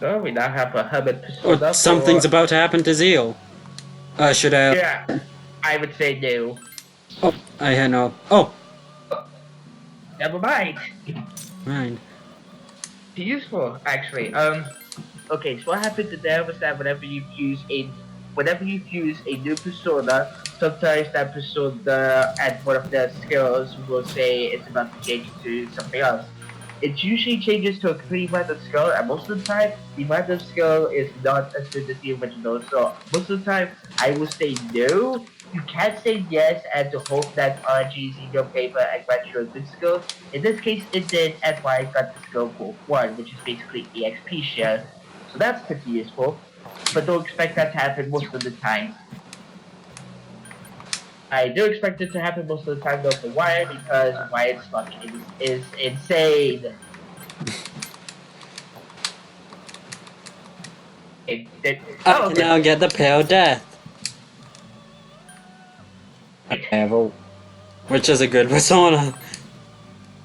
So we now have a Hermit persona. Oh, something's about to happen to Zeal. Should I? Yeah, I would say no. Oh, I know. Oh, Never mind. mind. Useful, actually. Okay, so what happens in there was that whenever you fuse a new persona, sometimes that persona and one of their skills will say it's about to change to something else. It usually changes to a completely random skill, and most of the time, the random skill is not as good as the original. So most of the time, I will say no. You can say yes and to hope that RNG is in your favor and grant you a good skill. In this case, it did, and I got the skill for 1, which is basically EXP share. So that's pretty useful, but don't expect that to happen most of the time. I do expect it to happen most of the time though for Wyatt, because Wyatt's luck is insane. I can now get the Pale Death. Devil. Which is a good persona.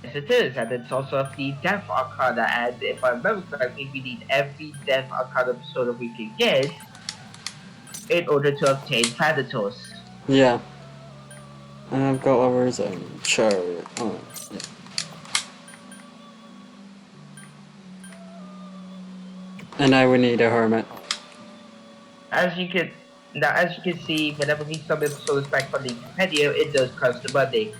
Yes it is, and it's also the Death Arcana, and if I remember correctly, we need every Death Arcana persona we can get in order to obtain Thanatos. Yeah. And I've got lovers and chariot. Oh, yeah. And I would need a hermit. As you can see, whenever we summon personas back from the compendium, it does cost the money.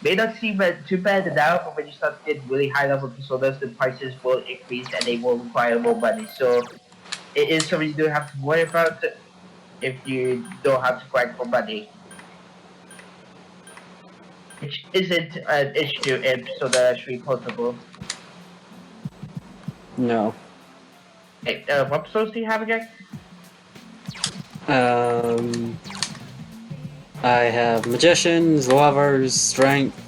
May not seem too bad now, but when you start to get really high level personas, the prices will increase and they will require more money. So it is something you don't have to worry about if you don't have to grind for money. Which isn't an issue in Persona 3 Portable. No. Hey, what personas do you have again? I have magicians, lovers, strength,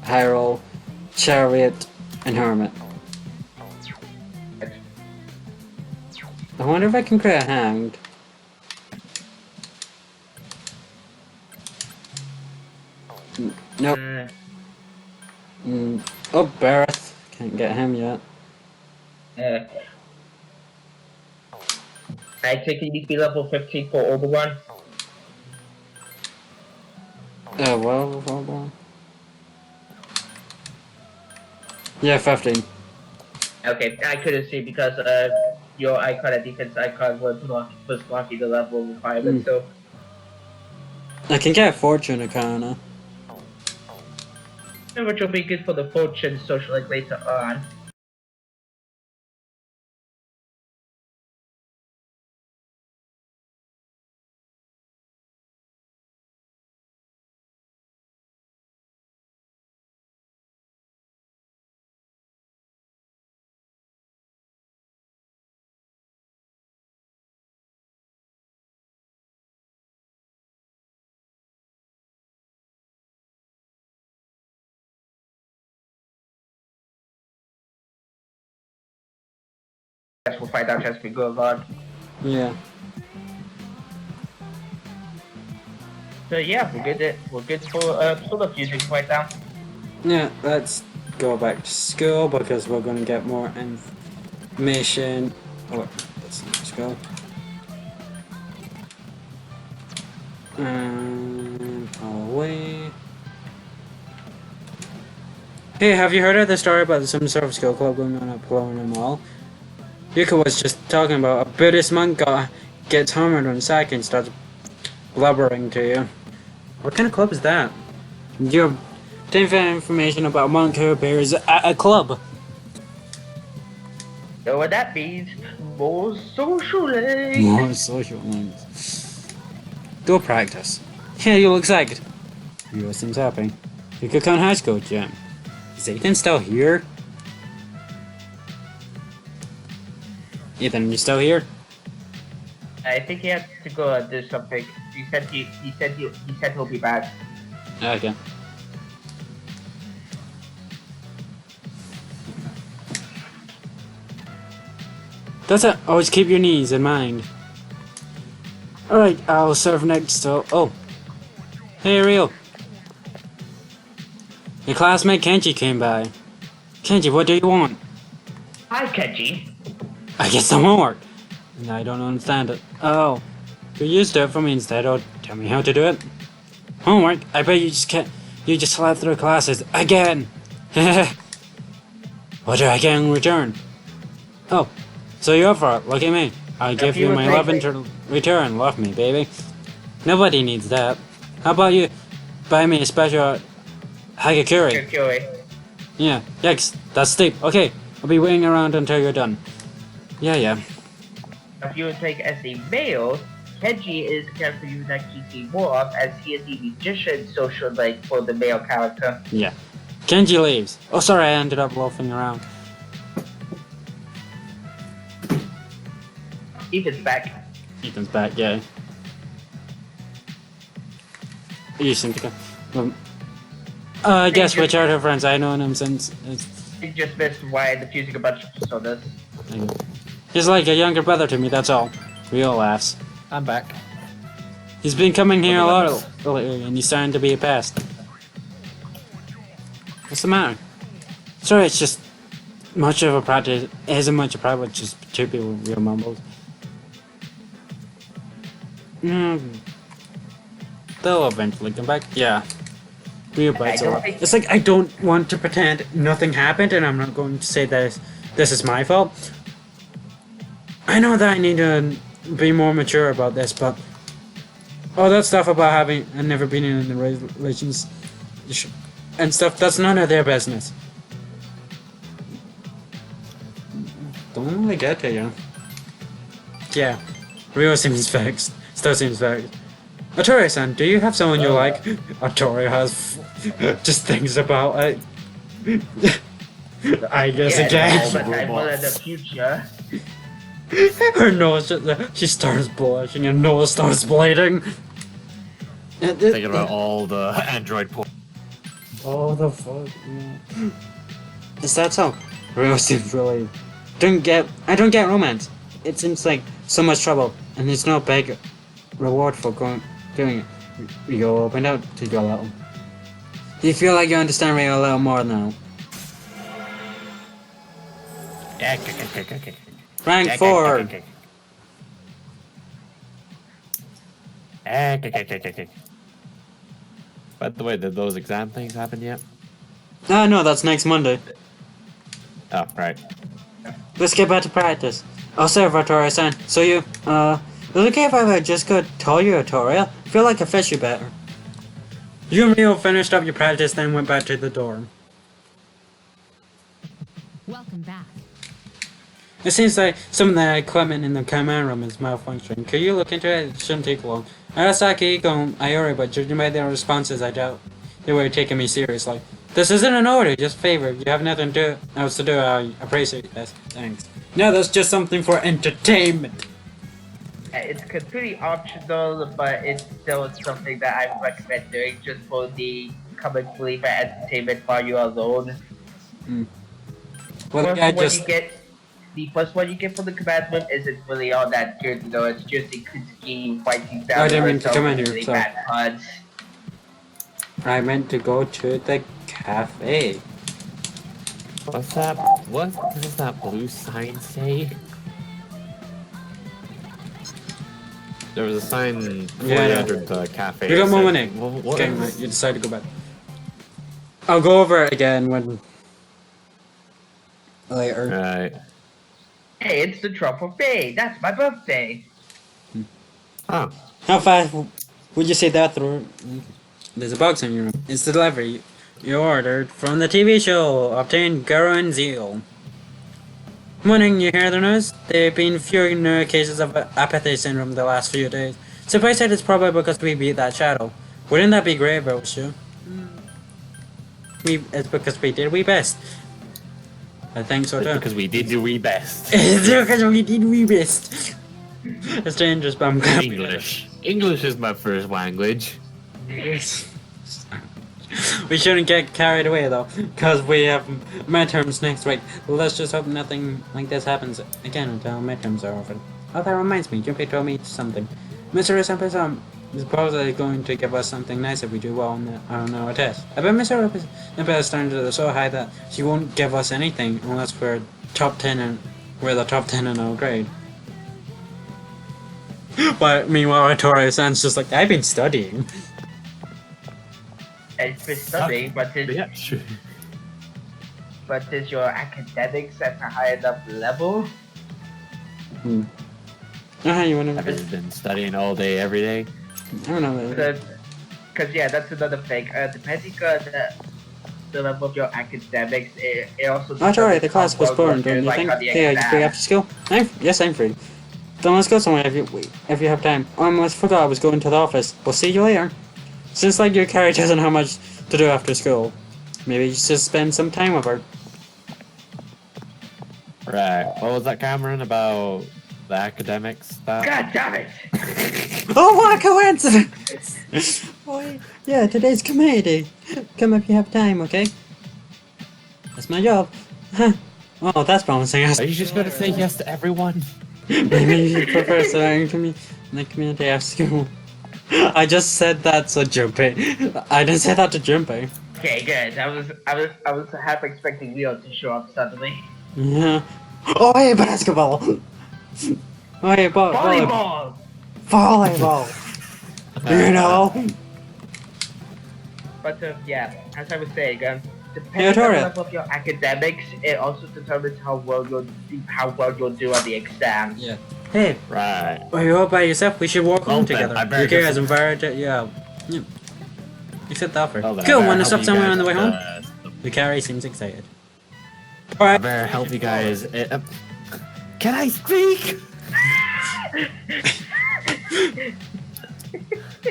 hyrule, chariot, and hermit. I wonder if I can create a hanged. Nope. Oh, Bareth. Can't get him yet. I think you need to be level 15 for Obi-Wan. Well, hold on. Yeah, 15. Okay, I couldn't see because your icon and defense icon was blocking the level requirement, so... I can get Fortune Arcana. Which will be good for the Fortune social like later on. Guess we'll find out as we go along. Yeah. So yeah, we're good for solar fusion right now. Yeah, let's go back to school because we're going to get more information. Oh, let's go. And away. Hey, have you heard of the story about some sort of skill club going on at Polonium Mall? Yuka was just talking about a Buddhist monk gets hammered on sack and starts blubbering to you. What kind of club is that? You have information about a monk who appears at a club. So what that means, more social links. More social links. Go practice. Yeah, you look psyched. You seems happy. Yuka Khan High School gym. Is Ethan still here? Ethan, you still here? I think he has to go and do something. He said he'll be back. Okay. That's it. Always keep your knees in mind. Alright, I'll serve next to... Oh. Hey, Rio. Your classmate Kenji came by. Kenji, what do you want? Hi, Kenji. I get some homework. And I don't understand it. Oh. Could you do it for me instead, or tell me how to do it? Homework? I bet you just can't... You just slept through classes again. What do I get in return? Oh. So you're up for it. Look at me. I give you my love in return. Love me, baby. Nobody needs that. How about you buy me a special Hagakure? Yeah, yikes. That's steep. Okay, I'll be waiting around until you're done. Yeah. If you would take as a male, Kenji is the character you would actually see more of, as he is the magician social link for the male character. Yeah. Kenji leaves. Oh, sorry, I ended up loafing around. Ethan's back. Ethan's back, yeah. You seem to go. I guess we're childhood friends. I known him since. You just missed why diffusing a bunch of personas. He's like a younger brother to me, that's all. Real laughs. I'm back. He's been coming here a lot lately, and he's starting to be a pest. What's the matter? Sorry, it's just much of a practice. It isn't much of a practice, just two people real mumbles. They'll eventually come back. Yeah. Real bites a lot. It's like I don't want to pretend nothing happened, and I'm not going to say that this is my fault. I know that I need to be more mature about this, but all that stuff about having and never been in the relations and stuff, that's none of their business. Don't really get to you. Yeah. Rio seems vexed. Still seems vexed. Artori-san, do you have someone you like? Artori has just thinks about it. I guess again. In the future. Her nose she starts blushing and nose starts bleeding. Thinking about all the android porn. Oh the fuck. Yeah. Is that so? Rio seems really I don't get romance. It seems like so much trouble, and there's no big reward for doing it. Rio opened up to you a little. Do you feel like you understand Rio a little more now? Rank 4! By the way, did those exam things happen yet? No, that's next Monday. Oh, right. Let's get back to practice. I'll serve Artori-san. So you, is it okay if I just go tell you a tutorial? I feel like I fit you better. You and Rio finished up your practice, then went back to the dorm. Welcome back. It seems like some of the equipment in the command room is malfunctioning. Could you look into it? It shouldn't take long. I asked Saki, Iko, and Ayori, but judging by their responses, I doubt they were taking me seriously. This isn't an order, just a favor. If you have nothing else to do, I appreciate this. Thanks. No, that's just something for entertainment. It's completely optional, but it's still something that I recommend doing just for the comic relief and entertainment while you're alone. Well, the first one you get from the command room isn't really all that good, though. It's just a good scheme fighting down. I didn't mean to come in here, really so. bad puns. I meant to go to the cafe. What's that? What does that blue sign say? There was a sign before you entered the cafe. You got more money. What okay, you decided to go back. I'll go over it again when later. Right. Hey, it's the truffle day. That's my birthday. Oh. How fast would you say that through? There's a box in your room. It's the delivery you ordered from the TV show. Obtained Garo and Zeal. Morning, you hear the news? There have been few new cases of apathy syndrome the last few days. Surprise said it's probably because we beat that shadow. Wouldn't that be great, Rochu? It's because we did we best. I think so too. Because we did do we best. It's because we did we best. It's dangerous, but I'm glad. English. English is my first language. We shouldn't get carried away though, because we have midterms next week. Let's just hope nothing like this happens again until midterms are over. Oh, that reminds me, Junpei told me something. Mr. Resembles is supposedly going to give us something nice if we do well on our test. I bet Mr. Resembles is starting to do so high that she won't give us anything unless we're top 10 and we're the top 10 in our grade. But meanwhile, Tori-san's just like, I've been studying. It's been studying, but Yeah, sure. is your academics at a high enough level? You wanna? I've just been studying all day, every day. I don't know. Because yeah, that's another thing. Depending on the level of your academics, it also. Oh, sorry, the class was boring, don't you think? Yeah, you free after school? Yes, I'm free. Then let's go somewhere if you have time. I almost forgot I was going to the office. We'll see you later. Since like your character doesn't have much to do after school, maybe you should spend some time with her. Right. What was that, Cameron, about the academic stuff? God damn it! Oh, what a coincidence! Boy, yeah, today's committee day. Come if you have time, okay? That's my job. Huh. Oh, that's promising. Are you just gonna say yes to everyone? Maybe you should prefer starting the community after school. I just said that to Junpei. I didn't say that to Junpei. Okay, good. I was half expecting Leo to show up suddenly. Yeah. Oh, hey, basketball! Oh, hey, Volleyball! Volleyball! You know? But yeah, as I was saying, depending Yeah, on the Tori. level of your academics, it also determines how well you'll do on the exam. Yeah. Hey, Right. are you all by yourself? We should walk home Well, then, together. I better You guys just- invited, yeah. Accept the offer. Well, then I Cool, better wanna help stop you somewhere guys on the way home? with The carry seems excited. I Alright. better help you guys. Can I speak?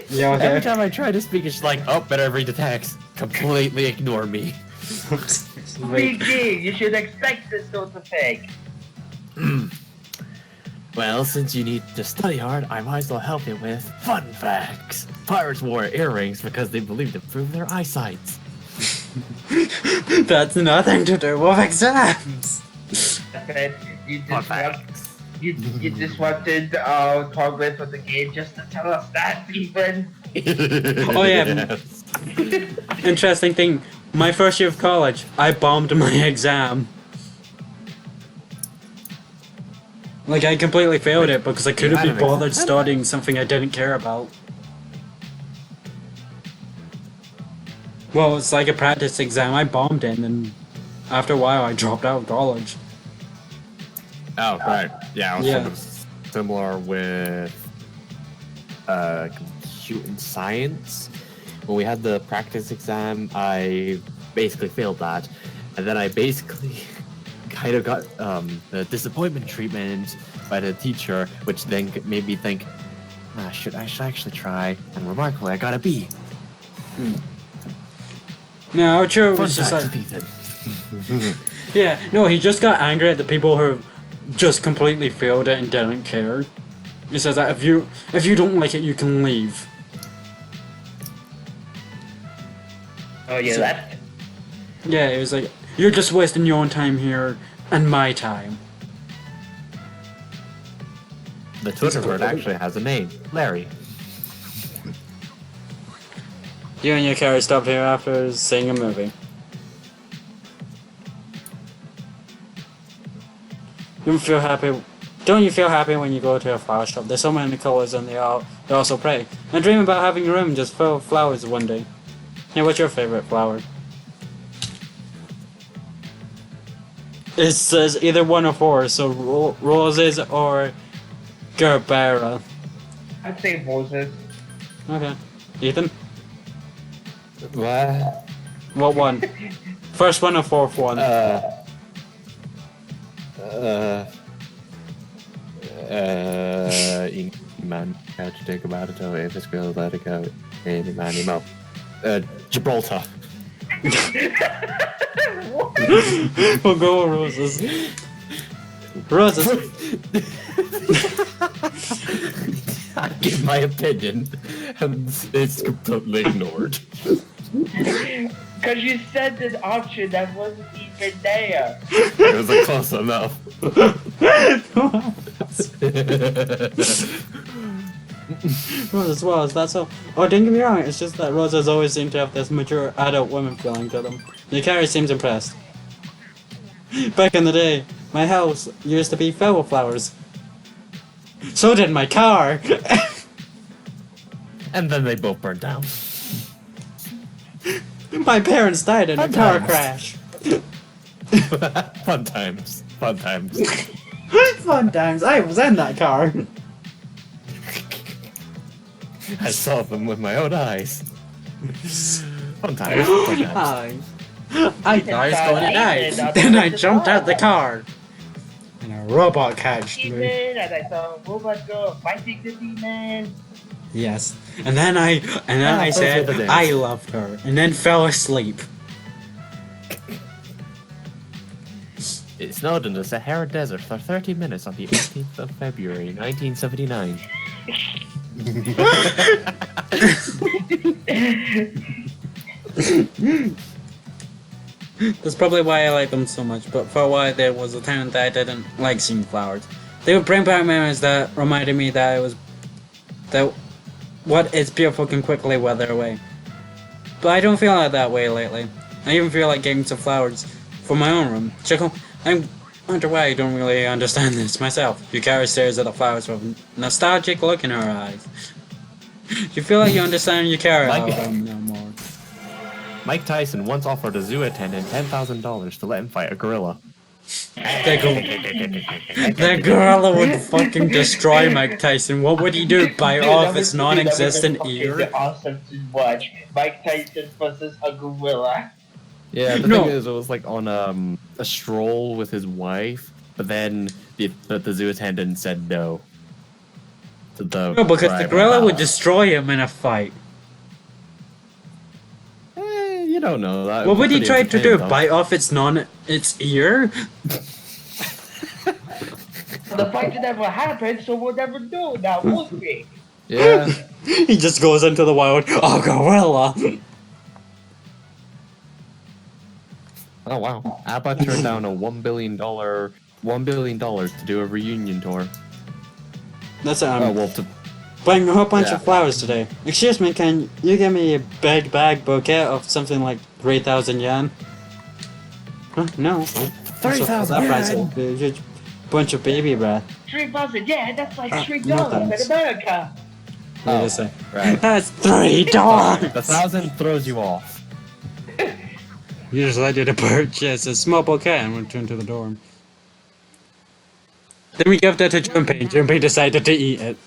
Yeah, Every okay. time I try to speak, it's like, oh, better read the text. Completely ignore me. Speaking, you should expect this sort of thing. Well, since you need to study hard, I might as well help you with fun facts. Pirates wore earrings because they believed it improved their eyesight. That's nothing to do with exams. You Fun just want, facts. you just wanted progress of the game just to tell us that, even. Oh, yeah. Yes. Interesting thing. My first year of college, I bombed my exam. Like, I completely failed it because I couldn't be had an bothered exam? studying something I didn't care about. Well, it's like a practice exam. I bombed it, and then after a while, I dropped out of college. Oh, right. Yeah, it was Yeah. sort of similar with computer science. When we had the practice exam, I basically failed that. And then I basically kind of got the disappointment treatment by the teacher, which then made me think, I should actually try. And remarkably, I got a B. No, true. It Fun was just fact like, to Ethan. yeah, no, he just got angry at the people who just completely failed it and didn't care. He says that if you don't like it, you can leave. Oh, you So- left? Yeah, it was like, you're just wasting your own time here and my time. The Twitter bird actually has a name, Larry. You and your carry stopped here after seeing a movie. Don't you feel happy when you go to a flower shop? There's so many colors and they're also pretty. I dream about having a room just full of flowers one day. Hey, what's your favorite flower? It says either 1 or 4, so Roses or Gerbera. I'd say Roses. Okay. Ethan? What? What one? First one or fourth one? Man, how to take about it, oh, if it's going to let it go. Any man, mo. Gibraltar. We'll go with Roses. Roses! I give my opinion, and it's completely ignored. Because you said an option that wasn't even there. It was like close enough. Roses, that's all. Oh, don't get me wrong, it's just that Roses always seem to have this mature adult woman feeling to them. Yukari seems impressed. Back in the day, my house used to be filled with flowers. So did my car! And then they both burned down. My parents died in a car crash. Fun times. Fun times. Fun times, I was in that car. I saw them with my own eyes. Fun times. Fun times. I thought I was going to die. Then I jumped out the car. And a robot catched me. Demon, and I saw a robot girl fighting the demon. Yes. And then I said I loved her. And then fell asleep. It snowed in the Sahara Desert for 30 minutes on the 18th of February, 1979. That's probably why I like them so much, but for a while there was a time that I didn't like seeing flowers. They would bring back memories that reminded me that what is beautiful can quickly wither away. But I don't feel like that way lately. I even feel like getting some flowers for my own room. Chico, I wonder why I don't really understand this myself. Yukari stares at the flowers with a nostalgic look in her eyes. You feel like you understand Yukari no more. Mike Tyson once offered a zoo attendant $10,000 to let him fight a gorilla. That gorilla would fucking destroy Mike Tyson. What would he do? Bite off its non-existent ear? Awesome to watch. Mike Tyson versus a gorilla. Yeah, the thing is, it was like on a stroll with his wife, but then the zoo attendant said no. No, because the gorilla would destroy him in a fight. You don't know that. What would he try to do? Bite off its ear? The fight never happened, so we'll never know now, will we? Yeah. He just goes into the wild. Oh, gorilla! Oh wow. ABBA turned down a $1 billion to do a reunion tour. That's buying a whole bunch of flowers today. Excuse me, can you give me a big bag bouquet of something like 3,000 yen? Huh? No. 3,000 yen? Bunch of baby breath. 3,000, yeah, that's like $3 in America. Oh, right. That's $3! The 1,000 throws you off. You decided to purchase a small bouquet and return to the dorm. Then we gave that to Junpei. Junpei decided to eat it.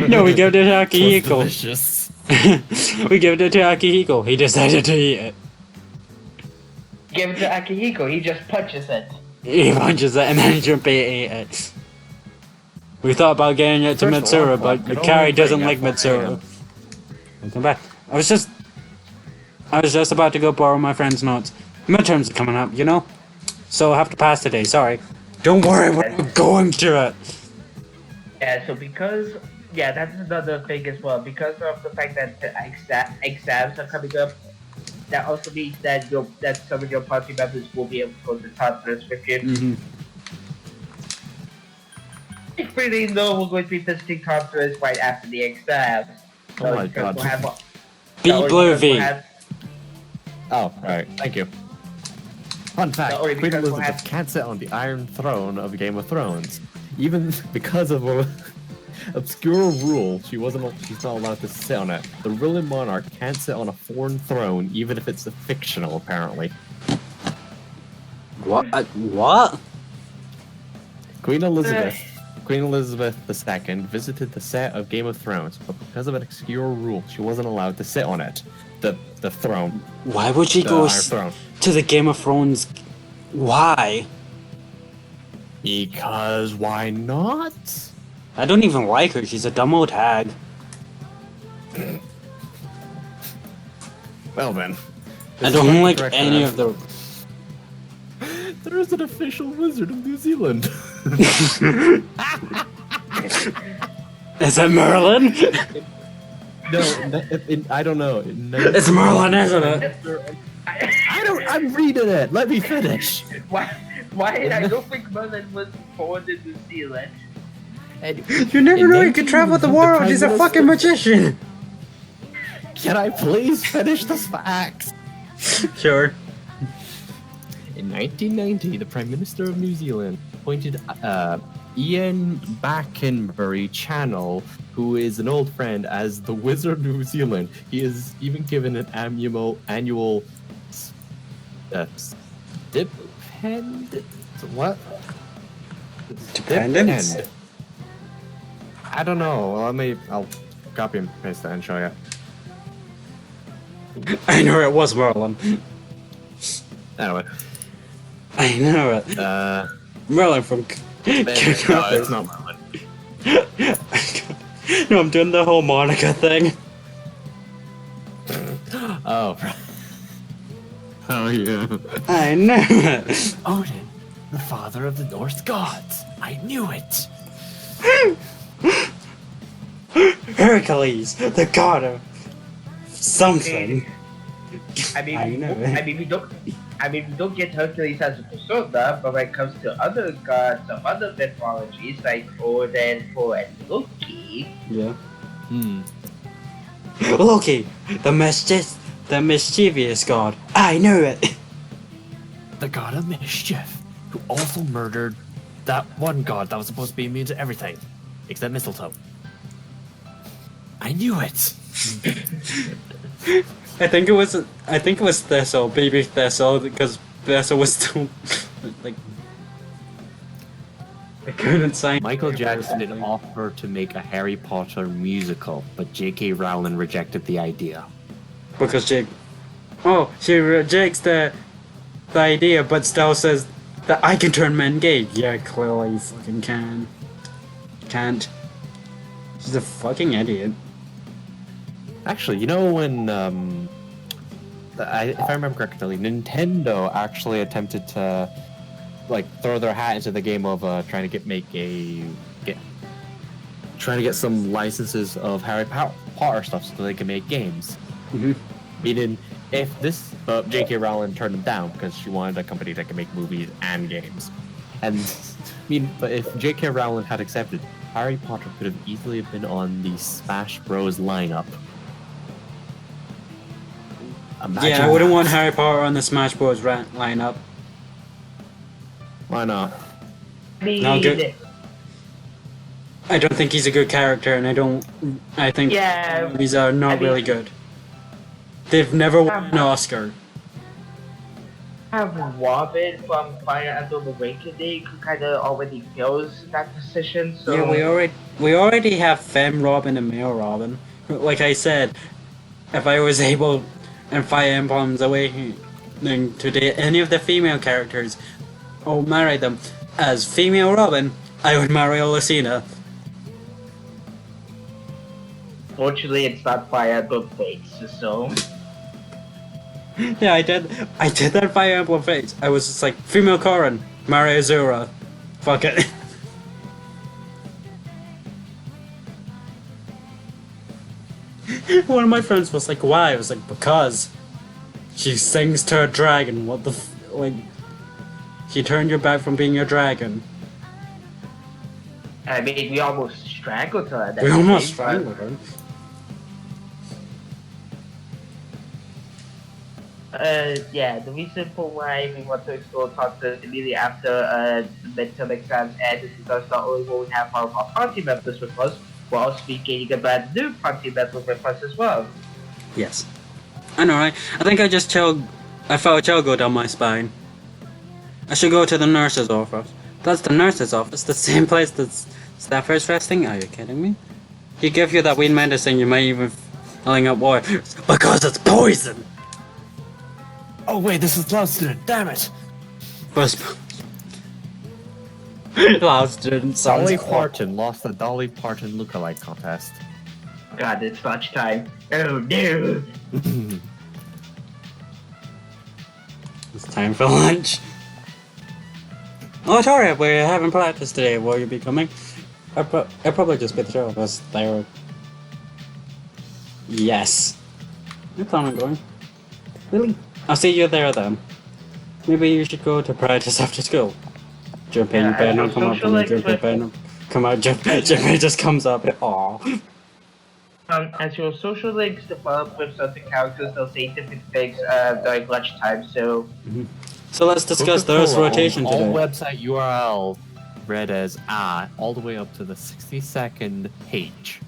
No, we gave it to Akihiko. We gave it to Akihiko. He decided to eat it. Give it to Akihiko, he just punches it. He punches it and then Junpei ate it. We thought about getting it to Mitsuru, but Yukari doesn't like Mitsuru. Welcome back. I was just about to go borrow my friend's notes. Midterms are coming up, you know? So I'll have to pass today, sorry. Don't worry, we're going to it. Yeah, so that's another thing as well. Because of the fact that the exams are coming up, that also means that some of your party members will be able to go to Tartarus with you. It's pretty low, we're going to be visiting Tartarus right after the exams. So oh my god. Be Blue V. Oh, alright, thank you. Fun fact, Queen Elizabeth can't sit on the Iron Throne of Game of Thrones. Even because of a obscure rule, she's not allowed to sit on it. The ruling monarch can't sit on a foreign throne, even if it's fictional, apparently. What? What? Queen Elizabeth II visited the set of Game of Thrones, but because of an obscure rule, she wasn't allowed to sit on it. The throne. Why would she go to the Game of Thrones? Why? Because why not? I don't even like her. She's a dumb old hag. Well then. I don't like any of the... There is an official wizard of New Zealand. Is it Merlin? No, I don't know. It's Merlin, isn't it? I'm reading it. Let me finish. Why I don't think Merlin was born in New Zealand. You never know, he could travel the world. He's a fucking magician. Can I please finish this fact? Sure. In 1990, the Prime Minister of New Zealand appointed Ian Bakenbury Channel, who is an old friend, as the Wizard of New Zealand. He is even given an annual stipend. What? Dependence? I don't know. Well, I'll copy and paste that and show you. I know it was Merlin. Anyway. I know it. Merlin from... No, it's not Merlin. No, I'm doing the whole Monica thing. Oh. Oh, yeah. I know it. Odin, the father of the Norse gods. I knew it. Hercules, the god of something. I mean, we don't get Hercules as a persona, but when it comes to other gods of other mythologies like Odin, Thor, and Loki. Yeah. Loki, the mischievous god. I knew it. The god of mischief, who also murdered that one god that was supposed to be immune to everything, except mistletoe. I knew it. I think it was Thistle, baby Thistle, because Thistle was still like I couldn't sign. Michael Jackson did offer to make a Harry Potter musical, but J.K. Rowling rejected the idea. Because she rejects the idea, but still says that I can turn men gay. Yeah, clearly you fucking can. Can't. She's a fucking idiot. Actually, you know when, if I remember correctly, Nintendo actually attempted to, like, throw their hat into the game of trying to get some licenses of Harry Potter stuff so they can make games. Mm-hmm. Meaning, but J.K. Rowling turned them down because she wanted a company that can make movies and games. And but if J.K. Rowling had accepted, Harry Potter could have easily been on the Smash Bros. Lineup. Yeah, I wouldn't want Harry Potter on the Smash Bros. Lineup. Why not? No, good. I don't think he's a good character, and I think movies are not really good. They've never won an Oscar. Have Robin from Fire Emblem Awakening who kind of already fills that position. So yeah, we already have Femme Robin and Male Robin. Like I said, if I was able in Fire Emblem's Awakening to date any of the female characters, or marry them as female Robin, I would marry Lucina. Fortunately, it's not Fire Emblem Fates, so. Yeah, I did that Fire Emblem Fates. I was just like, female Corrin, marry Azura. Fuck it. One of my friends was like, why? I was like, because she sings to a dragon. What the like? She turned your back from being a dragon. I mean, we almost strangled her. We almost strangled her. Yeah, the reason for why we want to explore Toxins immediately after the midterm exams end is because not only will we have all of our party members with us, we'll also be gaining a brand new party member with us as well. Yes. I know, right? I think I felt chill go down my spine. I should go to the nurse's office. That's the nurse's office, the same place that's Stafford's resting? Are you kidding me? He gave you that weed medicine, you might even filling up water. Because it's poison! Oh wait, this is Loud Student, damn it! First... Loud Student sounds Dolly horrible. Parton lost the Dolly Parton lookalike contest. God, it's lunchtime. Oh no! It's time for lunch. Oh, Tori, we're having practice today. Will you be coming? I'll probably just be the two of us there. Yes. I plan on going. Really? I'll see you there then. Maybe you should go to practice after school. Jump in, Yeah, Ben, come up, and jump in, Ben. Come out, jump in just comes up. Aww. As your social links develop with certain characters, they'll say different things during lunchtime, so... So let's discuss the Earth's rotation all today. website URL read as A all the way up to the 62nd H.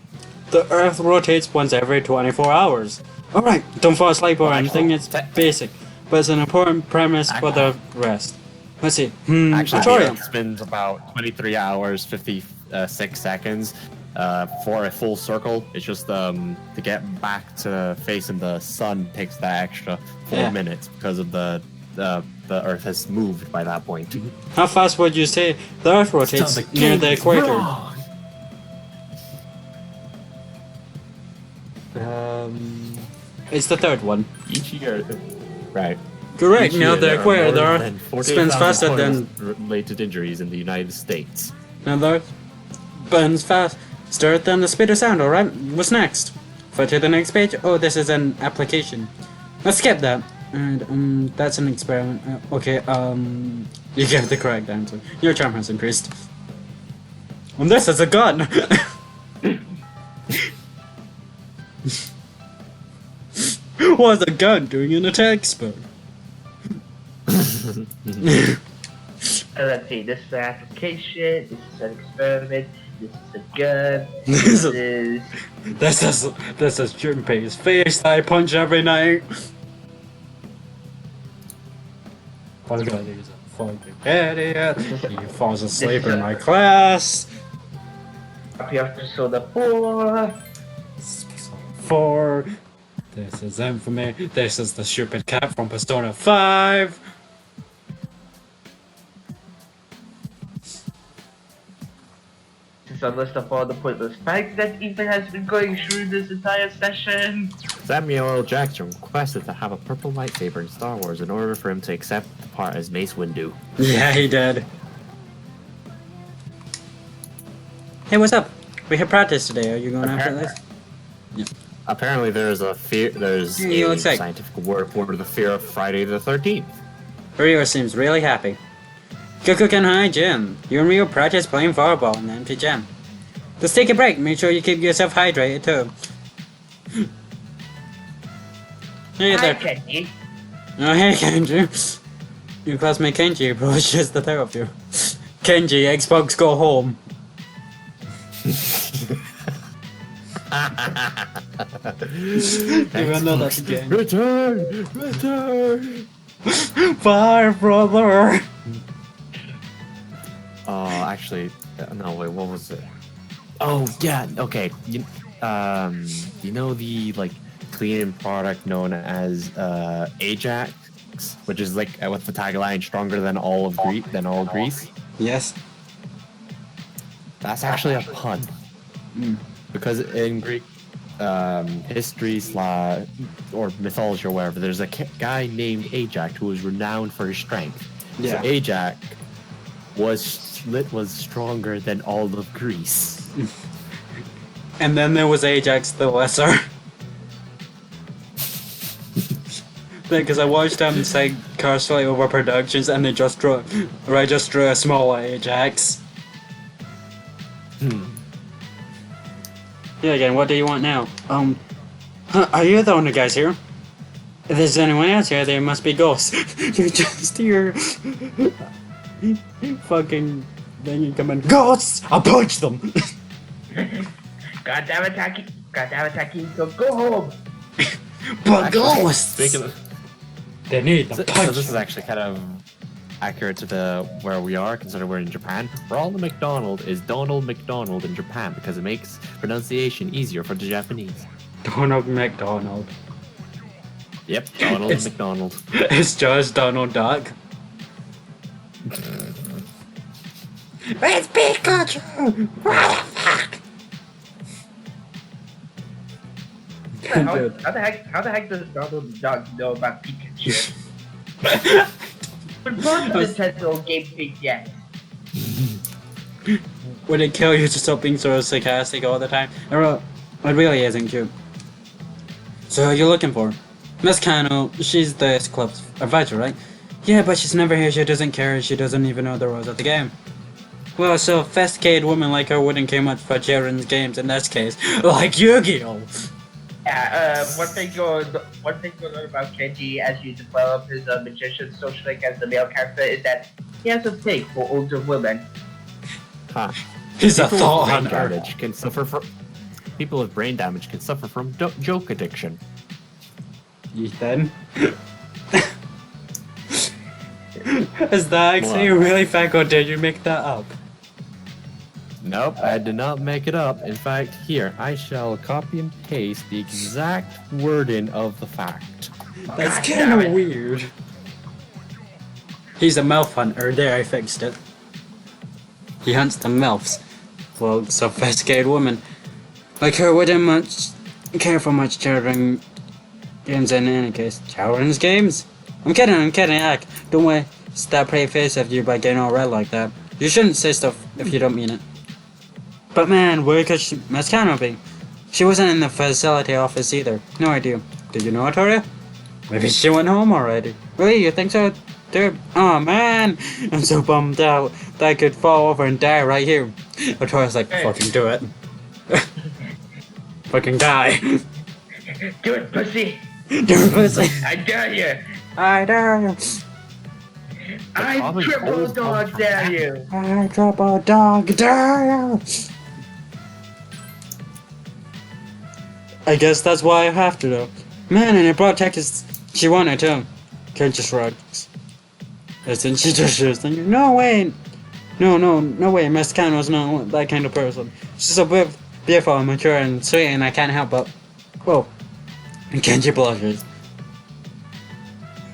The Earth rotates once every 24 hours. Alright, don't fall asleep or Well, anything, actually, it's basic. But it's an important premise for the rest. Let's see. Actually, Victoria. it spins about 23 hours, 56 seconds for a full circle. It's just to get back to facing the sun takes that extra 4 minutes because of the Earth has moved by that point. How fast would you say the Earth rotates near the equator? It's the third one. Each year, right. Correct, Each near year, the there are equator, more the than Earth 48,000 spins faster than... related injuries in the United States. Now the Earth spins faster than the speed of sound, alright? What's next? For to the next page? Oh, this is an application. Let's skip that. And, that's an experiment. You gave the correct answer. Your charm has increased. And this is a gun! What's a gun doing in a textbook? let's see, this is an application, this is an experiment, this is a gun, This is Junpei's face I punch every night. Fucking idiot. He falls asleep in my class. Copy of Persona 4. 4. This is infamy. This is the stupid cat from Persona 5. This is a list of all the pointless facts that Ethan has been going through this entire session. Samuel L. Jackson requested to have a purple lightsaber in Star Wars in order for him to accept the part as Mace Windu. Yeah, he did. Hey, what's up? We have practice today. Are you going after this? Apparently, there's a scientific word for the fear of Friday the 13th. Rio seems really happy. Goku-can hi, Jim. You and Rio practice playing volleyball in the empty gym. Just take a break. Make sure you keep yourself hydrated too. Hey there. Hi, Kenji. Oh, hey, Kenji. Your classmate Kenji approaches the pair of you. Kenji, Xbox, go home. Even though that's again. Return! Bye, brother. Oh, actually, no, wait, what was it? Oh, yeah, okay. You know the, cleaning product known as, Ajax? Which is, with the tagline, stronger than all grease? Yes. That's actually a pun. Because in Greek history or mythology or whatever, there's a guy named Ajax who was renowned for his strength. Yeah. So Ajax was stronger than all of Greece. And then there was Ajax the Lesser. Because I watched them say Cars Flight Over Productions and they just drew a smaller Ajax. Yeah, again, what do you want now? Are you the only guys here? If there's anyone else here, there must be ghosts. You're just here. Fucking... Then you come in, ghosts! I'll punch them! God damn it, Taki, so go home! But ghosts! Speaking of... They need the So punch. this is actually kind of accurate to where we are, considering we're in Japan. Ronald McDonald is Donald McDonald in Japan because it makes pronunciation easier for the Japanese. Donald McDonald. Yep, Donald McDonald. It's just Donald Duck. It's Pikachu! What the fuck? How the heck does Donald Duck know about Pikachu? But both of the Nintendo game think yes. Would it kill you to stop being so sarcastic all the time? It really isn't cute. So you're looking for Miss Kano, she's the club's advisor, right? Yeah, but she's never here, she doesn't care, she doesn't even know the rules of the game. Well, so a sophisticated woman like her wouldn't care much for children's games in this case, like Yu-Gi-Oh! Yeah, one thing you'll learn about Kenji as you develop his magician social link as the male character is that he has a thing for older women. Huh. He's a People thought with brain hunter. damage can suffer from People with brain damage can suffer from joke addiction. Ethan? Is that actually really fake or did you make that up? Nope, I did not make it up. In fact, here, I shall copy and paste the exact wording of the fact. That's kind of weird. He's a MILF hunter. There, I fixed it. He hunts the MILFs. Well, sophisticated woman. Like her wouldn't much care for much children games in any case. Children's games? I'm kidding, heck. Don't waste that pretty face of you by getting all red like that. You shouldn't say stuff if you don't mean it. But man, where could Miss Kano be? She wasn't in the facility office either. No idea. Did you know it, Toria? Maybe she went home already. Really, you think so? Dude, oh man, I'm so bummed out that I could fall over and die right here. Otoria's like, fucking do it. Fucking die. Do it, pussy! Do it, pussy! I dare you! I dare you! I triple dog dare you! I triple dog dare you! I guess that's why I have to though. Man, and it brought Texas. She wanted to. Kenji shrugs. Isn't she just thinking, no way! No way, Miss Kano's not that kind of person. She's a bit beautiful and mature and sweet and I can't help but... Whoa. And Kenji blushes.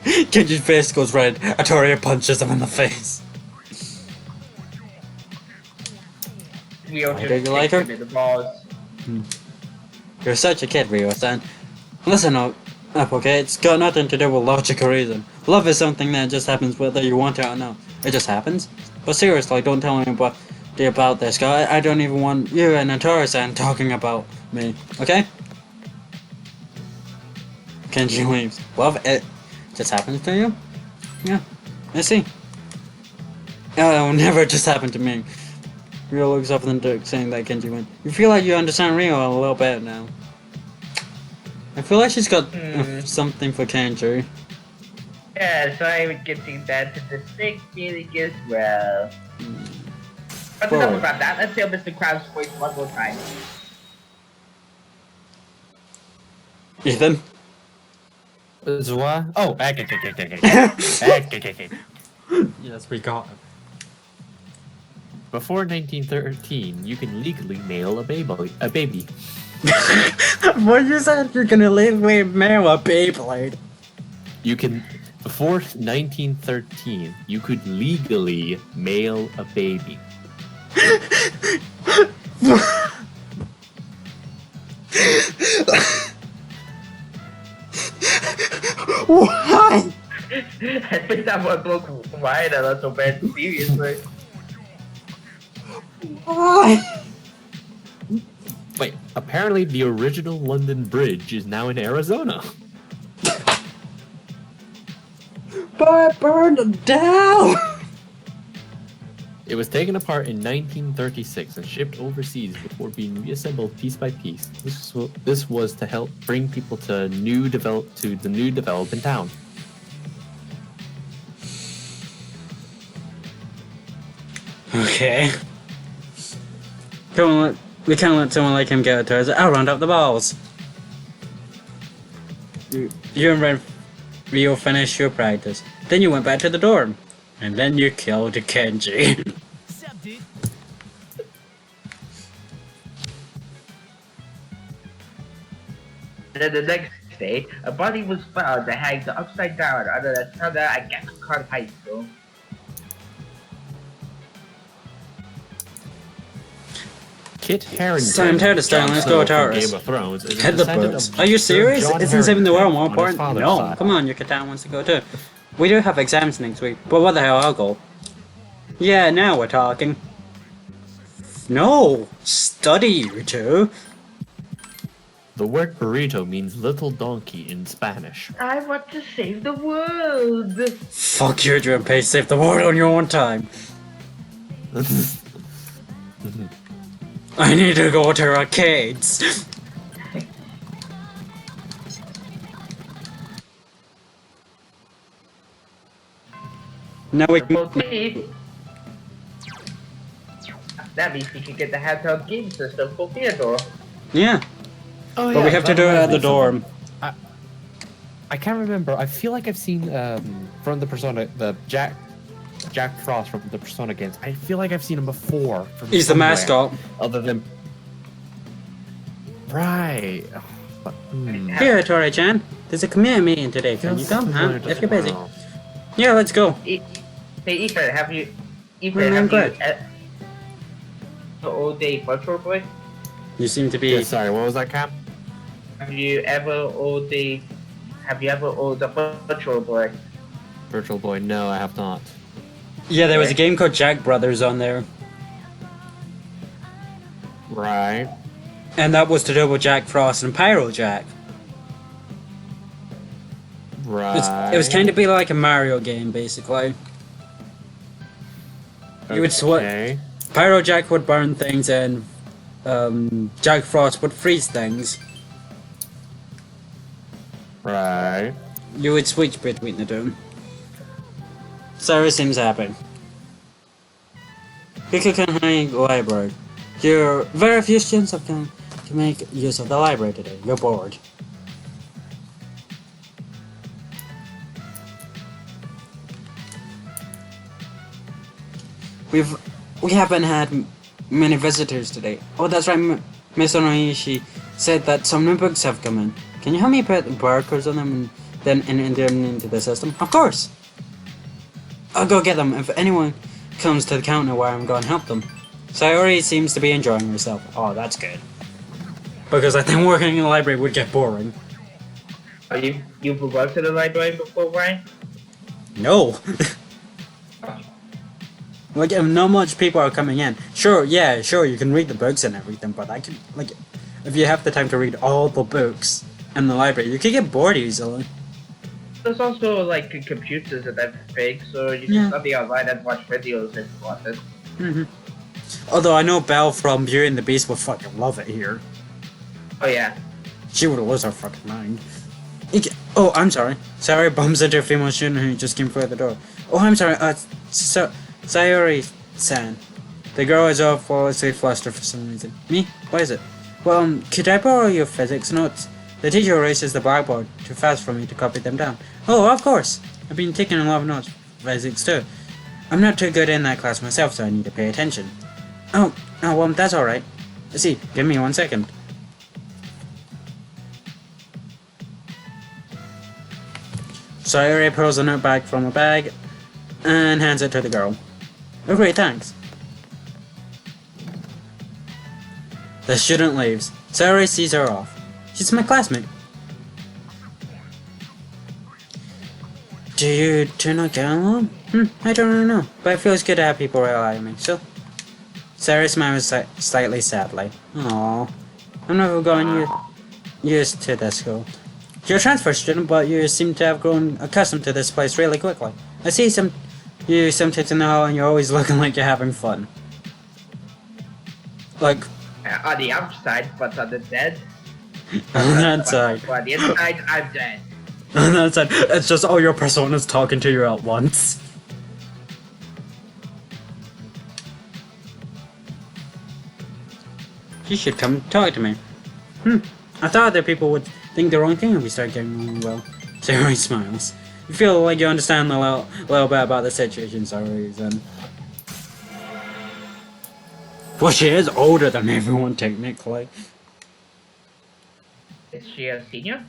Kenji's face goes red. Artoria punches him in the face. Rio just Did you like her? kicked him in the balls. You're such a kid, Rio-san. Listen up, okay? It's got nothing to do with logic or reason. Love is something that just happens whether you want it or not. It just happens. But seriously, don't tell anybody about this, guy. I don't even want you and Artoria-san talking about me, okay? Kenji leaves. Love it. Just happens to you? Yeah, I see. It will never just happen to me. Rio looks up at the Duke saying that Kenji went. You feel like you understand Rio a little bit now. I feel like she's got something for Kenji. Yeah, so I would getting that to the sick feeling as well. But Boy. enough about that, let's hear Mr. Krabs' voice one more time. Ethan? Zwa? Oh, Yes, we got him. Before 1913, you can legally mail a baby. What you said? You're gonna legally mail a Beyblade. Before 1913, you could legally mail a baby. Why? I think that one broke wide a little bit, seriously. Why? Wait, apparently the original London Bridge is now in Arizona. But I burned them down! It was taken apart in 1936 and shipped overseas before being reassembled piece by piece. This was to help bring people to the new developing town. Okay. We can't let someone like him get it to us. I'll round up the balls. You and Rio finished your practice. Then you went back to the dorm. And then you killed Kenji. What's up, dude? And then the next day, a body was found that hangs upside down under the tunnel at Gakukan High School. Kit Harington. Sam Tattistone, let's go, Jon Snow from Taurus. Game of Thrones. Is a Head the descendant books. of Are you Sir serious? Jon Isn't saving the world more Harington on his important? father's No, side. come on, your Katana wants to go too. We do have exams next week, but what the hell, I'll go. Yeah, now we're talking. No, study, you two. The word burrito means little donkey in Spanish. I want to save the world. Fuck you, Dream Page, save the world on your own time. I need to go to arcades. Now we can... Okay. That means we can get the handheld game system for Theodore. Yeah, Oh, but we have to do it at the dorm. I can't remember. I feel like I've seen from the Persona, the Jack Frost from the Persona games. I feel like I've seen him before. From He's the somewhere, mascot. Other than right. But, Here, Tori-chan, there's a community meeting today. Can you come, huh? If you're busy. Yeah, let's go. Hey, Ethan, have you... I'm good. The old day virtual boy? You seem to be... Yeah, sorry, what was that, Cap? Have you ever owned the virtual boy? Virtual Boy, no, I have not. Yeah, there was a game called Jack Brothers on there. Right. And that was to do with Jack Frost and Pyro Jack. Right. It was kind of be like a Mario game, basically. You would Okay. Pyro Jack would burn things and Jack Frost would freeze things. Right. You would switch between the two. Sarah seems happy. Kikukan High Library. There are very few students that can make use of the library today. You're bored. We haven't had many visitors today. Oh, that's right. Miss Onoishi said that some new books have come in. Can you help me put barcodes on them and then enter them into the system? Of course. I'll go get them if anyone comes to the counter where I'm going to help them. Sayori seems to be enjoying herself. Oh, that's good. Because I think working in the library would get boring. Are you've gone to the library before, Ryan? No. Like, if not much people are coming in. Sure, yeah, sure, you can read the books and everything, but I can, like, if you have the time to read all the books in the library, you can get bored easily. There's also like computers and everything, so you Yeah. can study online and watch videos if you want it. Although I know Belle from Beauty and the Beast would fucking love it here. Oh yeah. She would lose her fucking mind. Oh, I'm sorry. Sayori bumps into a female student who just came through the door. Oh, I'm sorry. Sayori-san. The girl is all flawlessly flustered for some reason. Me? What is it? Well, could I borrow your physics notes? The teacher erases the blackboard too fast for me to copy them down. Oh, of course. I've been taking a lot of notes for physics too. I'm not too good in that class myself, so I need to pay attention. Oh, well, that's alright. See, give me 1 second. Sayori pulls a note bag from a bag and hands it to the girl. Oh great, thanks. The student leaves. Sayori sees her off. She's my classmate. Do you two not get along? I don't really know, but it feels good to have people rely on me, so... Sayori smiles slightly sadly. Aww. I'm never going used to this school. You're a transfer student, but you seem to have grown accustomed to this place really quickly. I see you sometimes in the hall and you're always looking like you're having fun. Like... On the outside, but on the dead. On that side. But on the inside, I'm dead. On that side, it's just all your personas talking to you at once. You should come talk to me. I thought other people would think the wrong thing if we start getting along well. Sayori smiles. you feel like you understand a little bit about the situation, so reason. Well, she is older than everyone, technically. Is she a senior?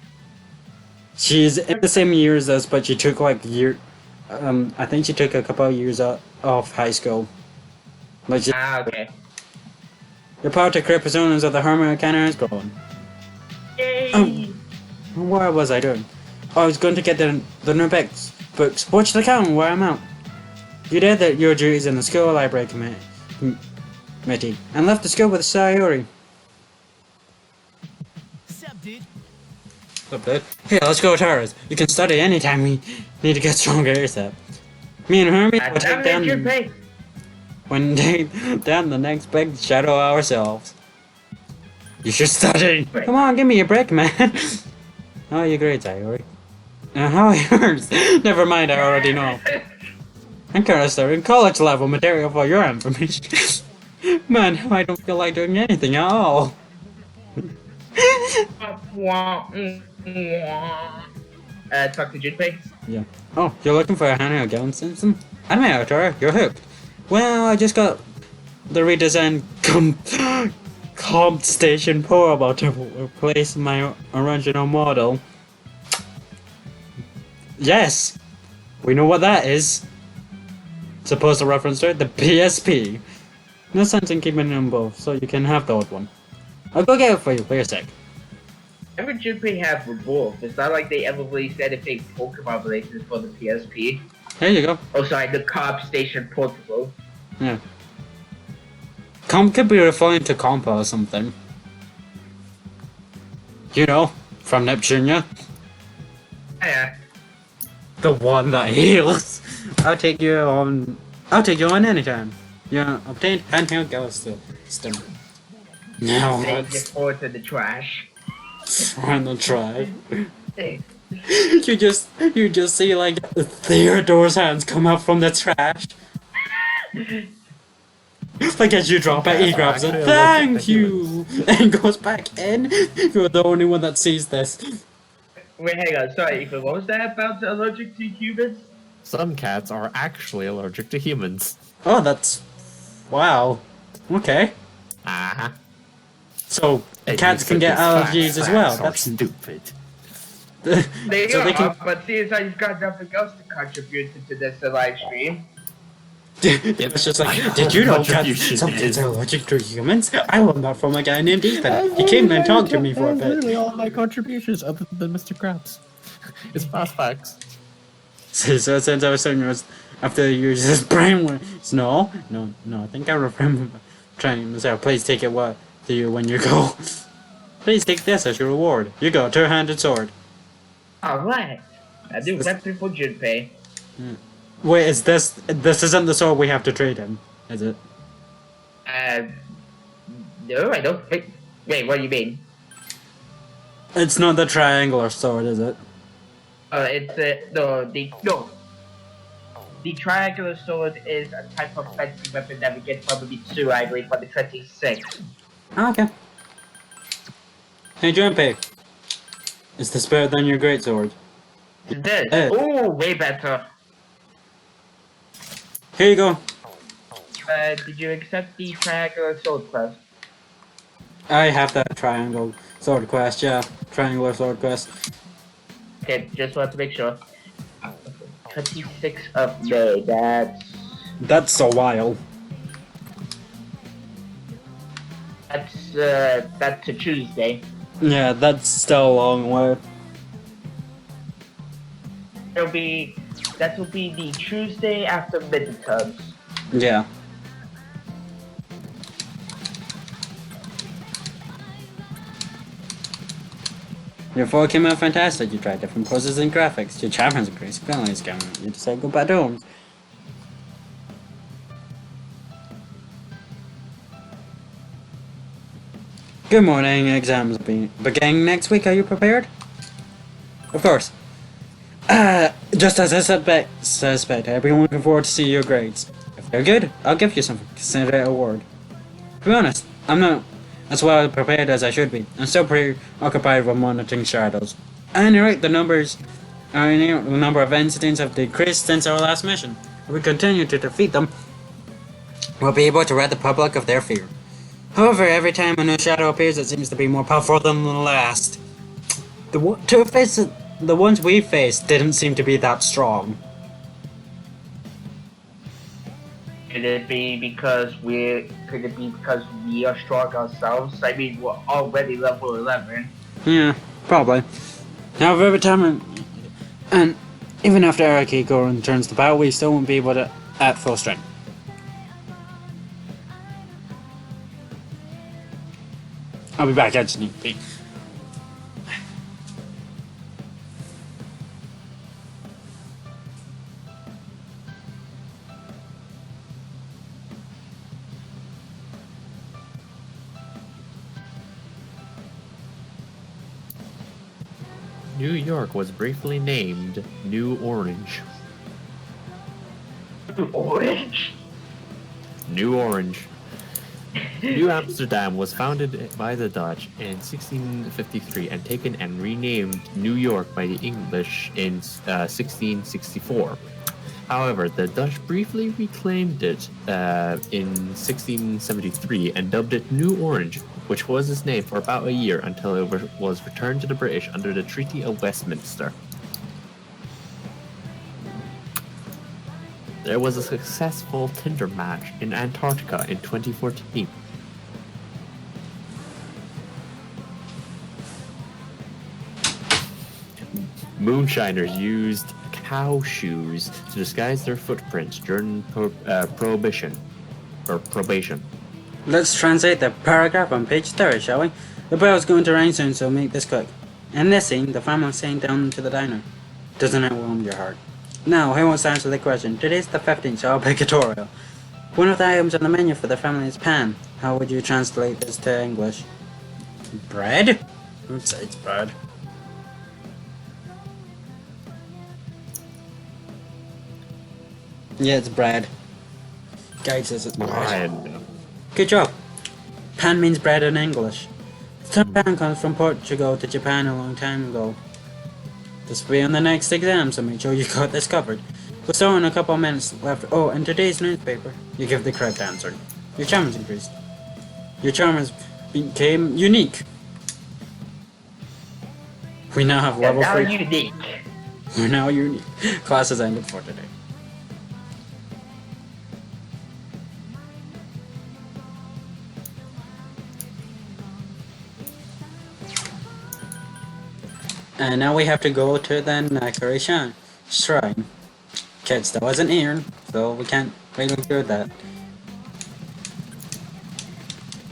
She's in the same year as us, but she took like I think she took a couple of years off high school. Like she, Okay. the power to create personas of the Hermit Cannon is gone. Yay! What was I doing? I was going to get the new books. Watch the count where I'm out. You did that your duties in the school library committee and left the school with Sayori. Sup, dude? What's up, dude? Hey, let's go, Taurus. You can study anytime we need to get stronger ASAP. Me and Hermie will take down the next big shadow ourselves. You should study. Right. Come on, give me a break, man. How are your grades, Sayori? How are yours? Never mind, I already know. I'm currently studying college level material for your information. Man, I don't feel like doing anything at all. Talk to Junpei. Yeah. Oh, you're looking for a Hannah Gillen Simpson? Anime author, you're hooked. Well, I just got the redesigned comp station portable to replace my original model. Yes, we know what that is. Supposed to reference to it, the PSP. No sense in keeping them both, so you can have the old one. I'll go get it for you. Wait a sec. Ever Junpei have both? It's not like they ever released anything Pokemon related for the PSP. Here you go. Oh, sorry, the Cobb Station Portable. Yeah. Comp could be referring to Compa or something. You know, from Neptunia. Yeah. The one that heals. I'll take you on anytime. Yeah, obtained handheld galaxy system. Now Send let's it forward to the trash. finally try. You just see like Theodore's hands come out from the trash. Like as you drop it, he grabs it. Thank you, and goes back in. You're the only one that sees this. Wait, hang on. Sorry, Ethan, what was that about allergic to humans? Some cats are actually allergic to humans. Oh, that's wow. Okay, Uh-huh. so And cats you can said get these allergies as facts well. are That's stupid. There you so go, they can. but seeing as you've got nothing else to contribute to this live stream. It's just like, did you know Contribution some cats is- are allergic to humans? I learned that from a guy named Ethan. He came and talked to me for a That's bit. literally all my contributions, other than Mr. Krabs. It's fast facts. So since I was saying it was after you use his brainwaves. No, I think I remember trying to say, please take it to you when you go. Please take this as your reward. You got a two-handed sword. Alright. I do weapon for Junpei. Wait, is this isn't the sword we have to trade in, is it? No, I don't think. Wait, what do you mean? It's not the triangular sword, is it? It's no. The triangular sword is a type of fencing weapon that we get from the Mitsu, I believe, for the 26. Oh, okay. Hey, Junpei. Is this better than your greatsword? This. Oh, way better. Here you go. Did you accept the triangular sword quest? I have that triangle sword quest, yeah. Triangular sword quest. Okay, just want to make sure. 26 of May, That's a while. that's a Tuesday. Yeah, that's still a long way. That will be the Tuesday after midterms. Yeah. Your photo came out fantastic. You tried different poses and graphics. Your champions are crazy penalties going. You decided to go back home. Good morning. Exams will be beginning next week. Are you prepared? Of course. Just as I suspect, I've been looking forward to see your grades. If they're good, I'll give you something. Consider it a award. To be honest, I'm not as well prepared as I should be. I'm still preoccupied with monitoring shadows. At any rate, the numbers The number of incidents have decreased since our last mission. If we continue to defeat them, we'll be able to rid the public of their fear. However, every time a new shadow appears, it seems to be more powerful than the last. The ones we faced didn't seem to be that strong. Could it be because we are strong ourselves? I mean, we're already level 11. Yeah, probably. However, every time and even after Arakiko returns to battle, we still won't be able to at full strength. I'll be back at sneak peek. New York was briefly named New Orange. Orange? New Orange. New Amsterdam was founded by the Dutch in 1653 and taken and renamed New York by the English in 1664. However, the Dutch briefly reclaimed it in 1673 and dubbed it New Orange, which was its name for about a year until it was returned to the British under the Treaty of Westminster. There was a successful Tinder match in Antarctica in 2014. Moonshiners used cow shoes to disguise their footprints during probation. Let's translate the paragraph on page 30, shall we? The bell's going to ring soon, so make this quick. In this scene, the family's sitting down to the diner. Doesn't it warm your heart? Now, who wants to answer the question? Today's the 15th, so I'll pick a tutorial. One of the items on the menu for the family is pan. How would you translate this to English? Bread? Who'd say it's bread? Yeah, it's bread. Guy says it's bread. Good job. Pan means bread in English. The term pan comes from Portugal to Japan a long time ago. This will be on the next exam, so make sure you got this covered. We'll start in a couple of minutes left. Oh, in today's newspaper, you give the correct answer. Your charm has increased. Your charm has became unique. We now have level 3. Unique. We're now unique. Class has ended for today. And now we have to go to the Nakari Shrine. Kid still isn't here, so we can't really do that.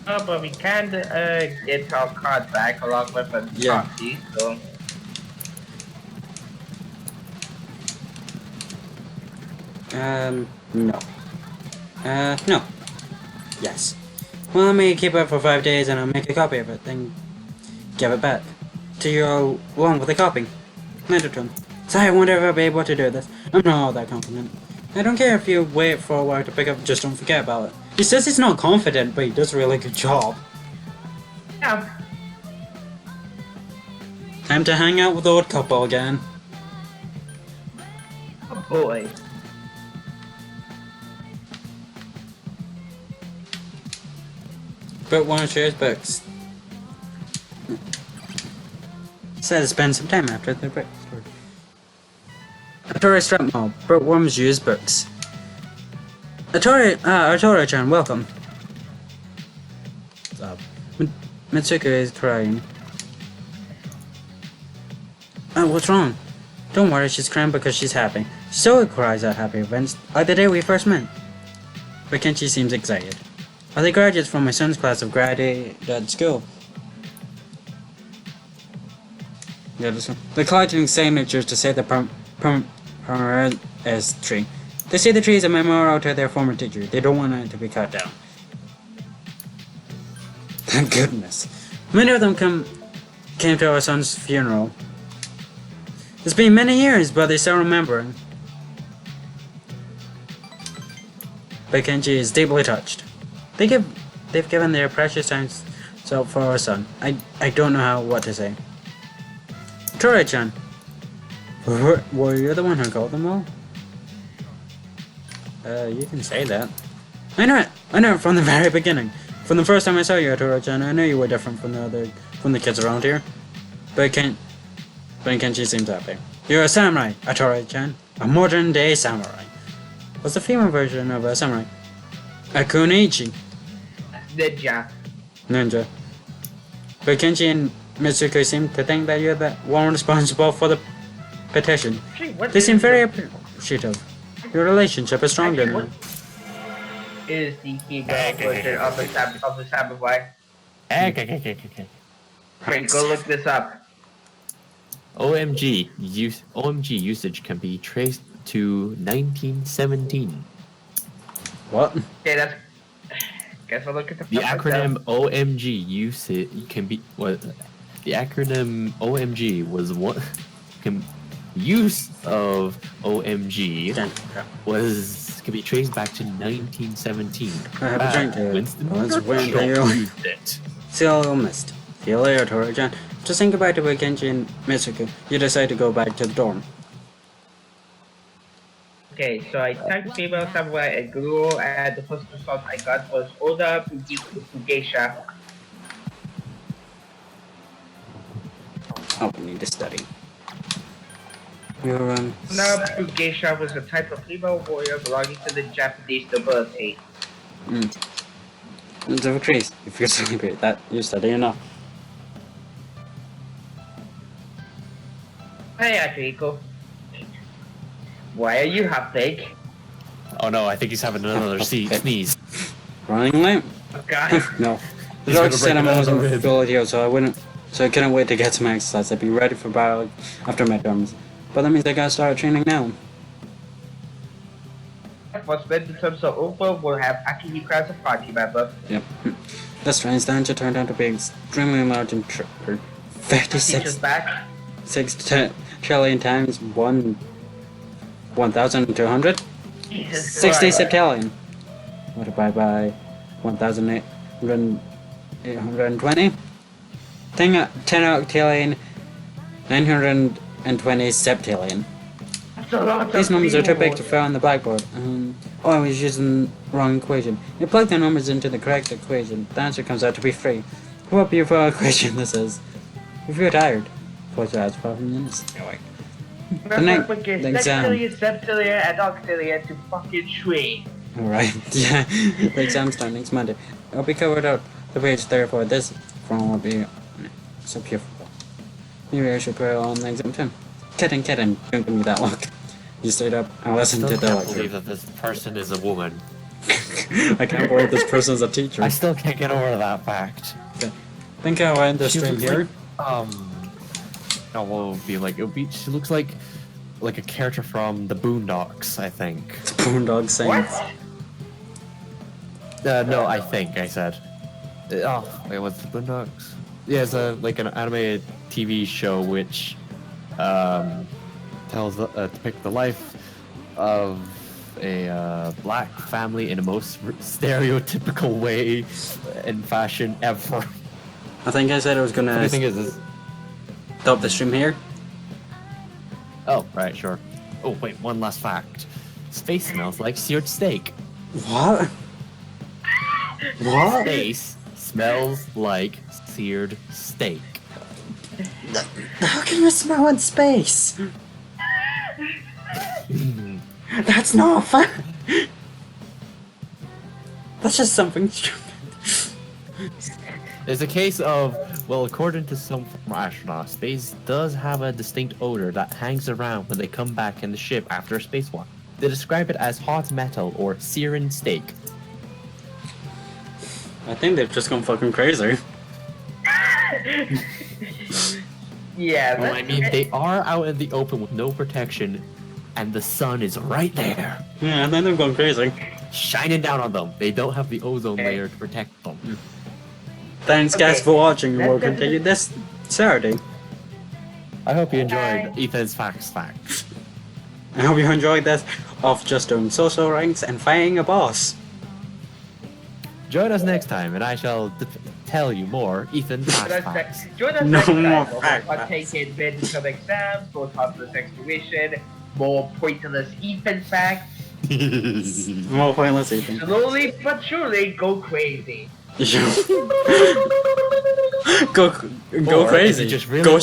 Oh, but we can get our card back along with a proxy, so... No. No. Yes. Well, let me keep it for 5 days and I'll make a copy of it, then give it back to you along with the copy. Later to him. So I wonder if I'll be able to do this. I'm not all that confident. I don't care if you wait for a while to pick up, just don't forget about it. He says he's not confident, but he does a really good job. Yeah. Time to hang out with the old couple again. Oh boy. But one shares books. Says spend some time after the break. Atori Strap Mall. Bookworms use books. Atori-chan, welcome. What's up? Mitsuko is crying. Oh, what's wrong? Don't worry, she's crying because she's happy. She so cries at happy events, like the day we first met. But Kenshi seems excited. Are they graduates from my son's class of graduate at school? Yeah, this one. They're collecting signatures to say the permanent tree. They say the tree is a memorial to their former teacher. They don't want it to be cut down. Thank goodness. Many of them came to our son's funeral. It's been many years, but they still remember. But Kenji is deeply touched. They've given their precious time so for our son. I don't know what to say. Tori-chan, Were you the one who called them all? You can say that. I know it from the very beginning. From the first time I saw you at Orojan, I knew you were different from the kids around here. But Kenshi seems happy. You're a samurai, Atora-chan. A modern day samurai. What's the female version of a samurai? A kunichi. Ninja. But Kenshi and Mitsuko seem to think that you're the one responsible for the petition. They seem very appreciative. Your relationship is stronger now. Is the female version of the samurai? Okay, go look this up. OMG usage can be traced to 1917. What? Okay, that's. Guess I'll look at The acronym OMG usage can be what? The acronym OMG was what? Use of OMG can be traced back to 1917. I have a drink here. Winston Churchill used it. Still missed. See you later, Tora-chan. Just saying goodbye to Kenshi and Mitsuko. You decide to go back to the dorm. Okay, so I typed female samurai at Google, and the first result I got was Oda Fugeisha. Oh, we need to study. Your Oda Fugeisha was a type of female warrior belonging to the Japanese nobility. It's a crazy. If you're sleepy, that you study enough. Hey, Akihiko. Why are you half big? Oh no, I think he's having another sneeze. Running late? Okay. No. The He's doctor gonna said break I'm another almost rib. full here, so I couldn't wait to get some exercise. I'd be ready for battle after midterms. But that means I gotta start training now. Once midterms are over, we'll have Akihiko as a party member. Yep. This train's dungeon turned out to be extremely large and triggered. 56 Teacher's back. 6 trillion times 1,200? Jesus 60 Christ. septillion. Multiplied by 1,820? 10 octillion, 920 septillion. That's a lot of These numbers are too big to people. fit on the blackboard. I was using the wrong equation. You plug the numbers into the correct equation. The answer comes out to be 3. What a beautiful equation this is. If you're tired, put your eyes 5 minutes. The next exam. Septillion, and octillion to fucking tree. Alright, yeah. The exam starts next Monday. It'll be covered up the page, therefore this form will be so beautiful. Maybe I should put it on the exam too. Kidding, don't give me that look. You stayed up and listened to I the can't lecture. believe that this person is a woman. I can't believe this person's a teacher. I still can't get over that fact. Okay. Think I'll end the She stream looks here. She looks like a character from the Boondocks, I think. It's Boondock Saints. No, I think I said. Wait, what's the Boondocks? Yeah, it's like an animated TV show which depicts the life of a black family in the most stereotypical way and fashion ever. I think I said I was The gonna thing is stop the stream here. oh, right, sure. Oh, wait, one last fact. Space smells like seared steak. What? What? Space smells like seared steak. How can you smell in space? That's not fun. That's just something stupid. There's a case of, well, according to some former astronauts, space does have a distinct odor that hangs around when they come back in the ship after a spacewalk. They describe it as hot metal or searing steak. I think they've just gone fucking crazy. Yeah, Well, I mean, they are out in the open with no protection, and the sun is right there, Yeah, I think they've gone crazy. shining down on them. They don't have the ozone layer to protect them. Thanks guys Okay. for watching, and we'll continue this Saturday. I hope you enjoyed Ethan's facts. I hope you enjoyed this of just doing social ranks and fighting a boss. Join us next time, and I shall tell you more. Ethan, Join us facts. join us No next time. more We'll facts. partake in midterm exams, more topless exploration, more pointless Ethan facts. More pointless Ethan. Slowly but surely go crazy. Go Or is crazy. it just really Go light?